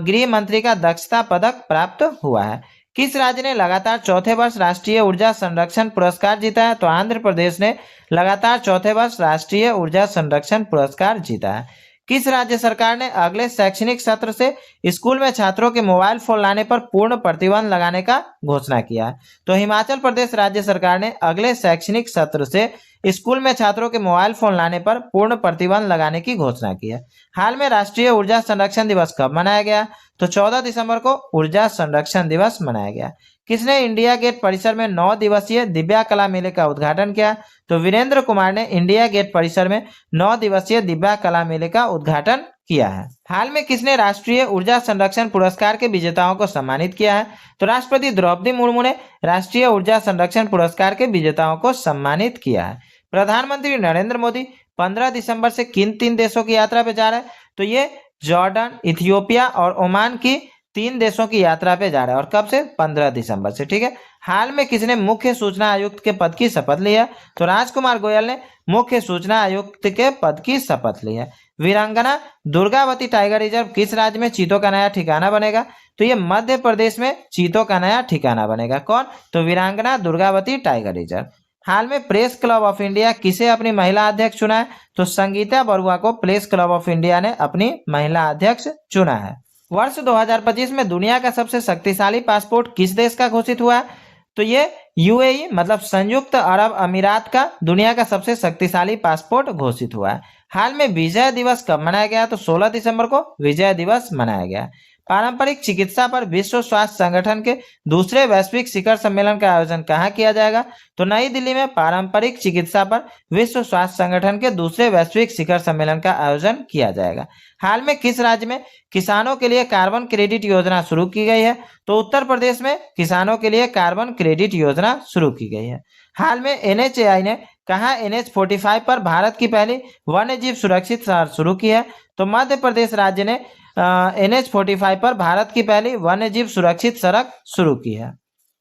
गृह मंत्री का दक्षता पदक प्राप्त हुआ है। किस राज्य ने लगातार चौथे वर्ष राष्ट्रीय ऊर्जा संरक्षण पुरस्कार जीता है? तो आंध्र प्रदेश ने लगातार चौथे वर्ष राष्ट्रीय ऊर्जा संरक्षण पुरस्कार जीता है। किस राज्य सरकार ने अगले शैक्षणिक सत्र से स्कूल में छात्रों के मोबाइल फोन लाने पर पूर्ण प्रतिबंध लगाने का घोषणा किया है? तो हिमाचल प्रदेश राज्य सरकार ने अगले शैक्षणिक सत्र से स्कूल में छात्रों के मोबाइल फोन लाने पर पूर्ण प्रतिबंध लगाने की घोषणा की है। हाल में राष्ट्रीय ऊर्जा संरक्षण दिवस कब मनाया गया? तो 14 दिसंबर को ऊर्जा संरक्षण दिवस मनाया गया। किसने इंडिया गेट परिसर में 9 दिवसीय दिव्या कला मेले का उद्घाटन किया? तो वीरेंद्र कुमार ने इंडिया गेट परिसर में 9 दिवसीय दिव्या कला मेले का उद्घाटन किया है। हाल में किसने राष्ट्रीय ऊर्जा संरक्षण पुरस्कार के विजेताओं को सम्मानित किया है? तो राष्ट्रपति द्रौपदी मुर्मू ने राष्ट्रीय ऊर्जा संरक्षण पुरस्कार के विजेताओं को सम्मानित किया है। प्रधानमंत्री नरेंद्र मोदी 15 दिसंबर से किन 3 देशों की यात्रा पे जा रहे हैं? तो ये जॉर्डन, इथियोपिया और ओमान की 3 देशों की यात्रा पे जा रहा है। और कब से? 15 दिसंबर से। ठीक है। हाल में किसने मुख्य सूचना आयुक्त के पद की शपथ ली है? तो राजकुमार गोयल ने मुख्य सूचना आयुक्त के पद की शपथ ली है। वीरांगना दुर्गावती टाइगर रिजर्व किस राज्य में चीतों का नया ठिकाना बनेगा? तो ये मध्य प्रदेश में चीतों का नया ठिकाना बनेगा। कौन? तो वीरांगना दुर्गावती टाइगर रिजर्व। हाल में प्रेस क्लब ऑफ इंडिया किसे अपनी महिला अध्यक्ष चुना है? तो संगीता बरुआ को प्रेस क्लब ऑफ इंडिया ने अपनी महिला अध्यक्ष चुना है। वर्ष 2025 में दुनिया का सबसे शक्तिशाली पासपोर्ट किस देश का घोषित हुआ है? तो ये UAE मतलब संयुक्त अरब अमीरात का दुनिया का सबसे शक्तिशाली पासपोर्ट घोषित हुआ है। हाल में विजय दिवस कब मनाया गया? तो 16 दिसंबर को विजय दिवस मनाया गया। पारंपरिक चिकित्सा पर विश्व स्वास्थ्य संगठन के दूसरे वैश्विक शिखर सम्मेलन का आयोजन कहाँ किया जाएगा? तो नई दिल्ली में पारंपरिक चिकित्सा पर विश्व स्वास्थ्य संगठन के दूसरे वैश्विक शिखर सम्मेलन का आयोजन किया जाएगा। हाल में किस राज्य में किसानों के लिए कार्बन क्रेडिट योजना शुरू की गई है? तो उत्तर प्रदेश में किसानों के लिए कार्बन क्रेडिट योजना शुरू की गई है। हाल में NHAI ने कहाँ NH45 पर भारत की पहली वन्यजीव सुरक्षित शहर शुरू की है? तो मध्य प्रदेश राज्य ने NH45 पर भारत की पहली वन्यजीव सुरक्षित सड़क शुरू की है।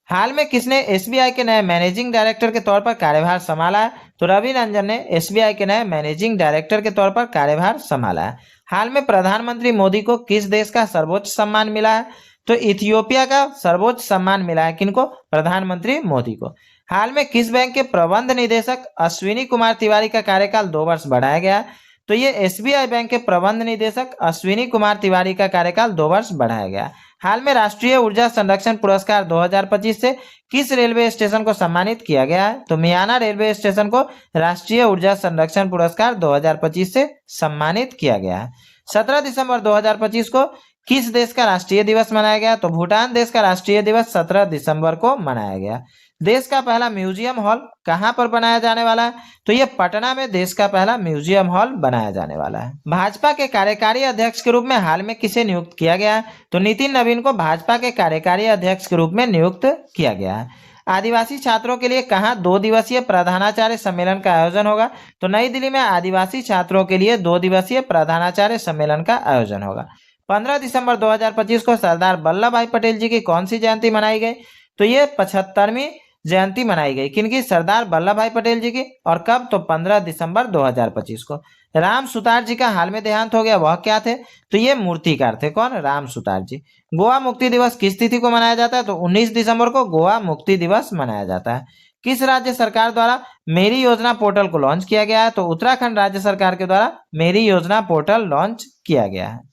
हाल में किसने SBI के नए मैनेजिंग डायरेक्टर के तौर पर कार्यभार संभाला है? तो रवि रंजन ने SBI के नए मैनेजिंग डायरेक्टर के तौर पर कार्यभार संभाला है। हाल में प्रधानमंत्री मोदी को किस देश का सर्वोच्च सम्मान मिला है? तो इथियोपिया का सर्वोच्च सम्मान मिला है। किनको? प्रधानमंत्री मोदी को। हाल में किस बैंक के प्रबंध निदेशक अश्विनी कुमार तिवारी का कार्यकाल 2 वर्ष बढ़ाया गया है? तो ये SBI बैंक के प्रबंध निदेशक अश्विनी कुमार तिवारी का कार्यकाल 2 वर्ष बढ़ाया गया। हाल में राष्ट्रीय ऊर्जा संरक्षण पुरस्कार 2025 से किस रेलवे स्टेशन को सम्मानित किया गया है? तो मियाना रेलवे स्टेशन को राष्ट्रीय ऊर्जा संरक्षण पुरस्कार 2025 से सम्मानित किया गया है। 17 दिसंबर 2025 को किस देश का राष्ट्रीय दिवस मनाया गया? तो भूटान देश का राष्ट्रीय दिवस 17 दिसंबर को मनाया गया। देश का पहला म्यूजियम हॉल कहां पर बनाया जाने वाला है? तो ये पटना में देश का पहला म्यूजियम हॉल बनाया जाने वाला है। भाजपा के कार्यकारी अध्यक्ष के रूप में हाल में किसे नियुक्त किया गया है? तो नितिन नवीन को भाजपा के कार्यकारी अध्यक्ष के रूप में नियुक्त किया गया है। आदिवासी छात्रों के लिए कहां 2 दिवसीय प्रधानाचार्य सम्मेलन का आयोजन होगा? तो नई दिल्ली में आदिवासी छात्रों के लिए 2 दिवसीय प्रधानाचार्य सम्मेलन का आयोजन होगा। 15 दिसंबर 2025 को सरदार वल्लभ भाई पटेल जी की कौन सी जयंती मनाई गई? तो ये 75वीं जयंती मनाई गई। किनकी? सरदार वल्लभ भाई पटेल जी की। और कब? तो 15 दिसंबर 2025 को। राम सुतार जी का हाल में देहांत हो गया, वह क्या थे? तो ये मूर्तिकार थे। कौन? राम सुतार जी। गोवा मुक्ति दिवस किस तिथि को मनाया जाता है? तो 19 दिसंबर को गोवा मुक्ति दिवस मनाया जाता है। किस राज्य सरकार द्वारा मेरी योजना पोर्टल को लॉन्च किया गया है? तो उत्तराखंड राज्य सरकार के द्वारा मेरी योजना पोर्टल लॉन्च किया गया है।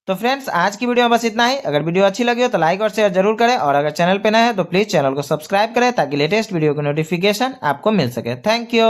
तो फ्रेंड्स, आज की वीडियो में बस इतना ही। अगर वीडियो अच्छी लगी हो तो लाइक और शेयर जरूर करें, और अगर चैनल पे नए हैं तो प्लीज चैनल को सब्सक्राइब करें ताकि लेटेस्ट वीडियो की नोटिफिकेशन आपको मिल सके। Thank you.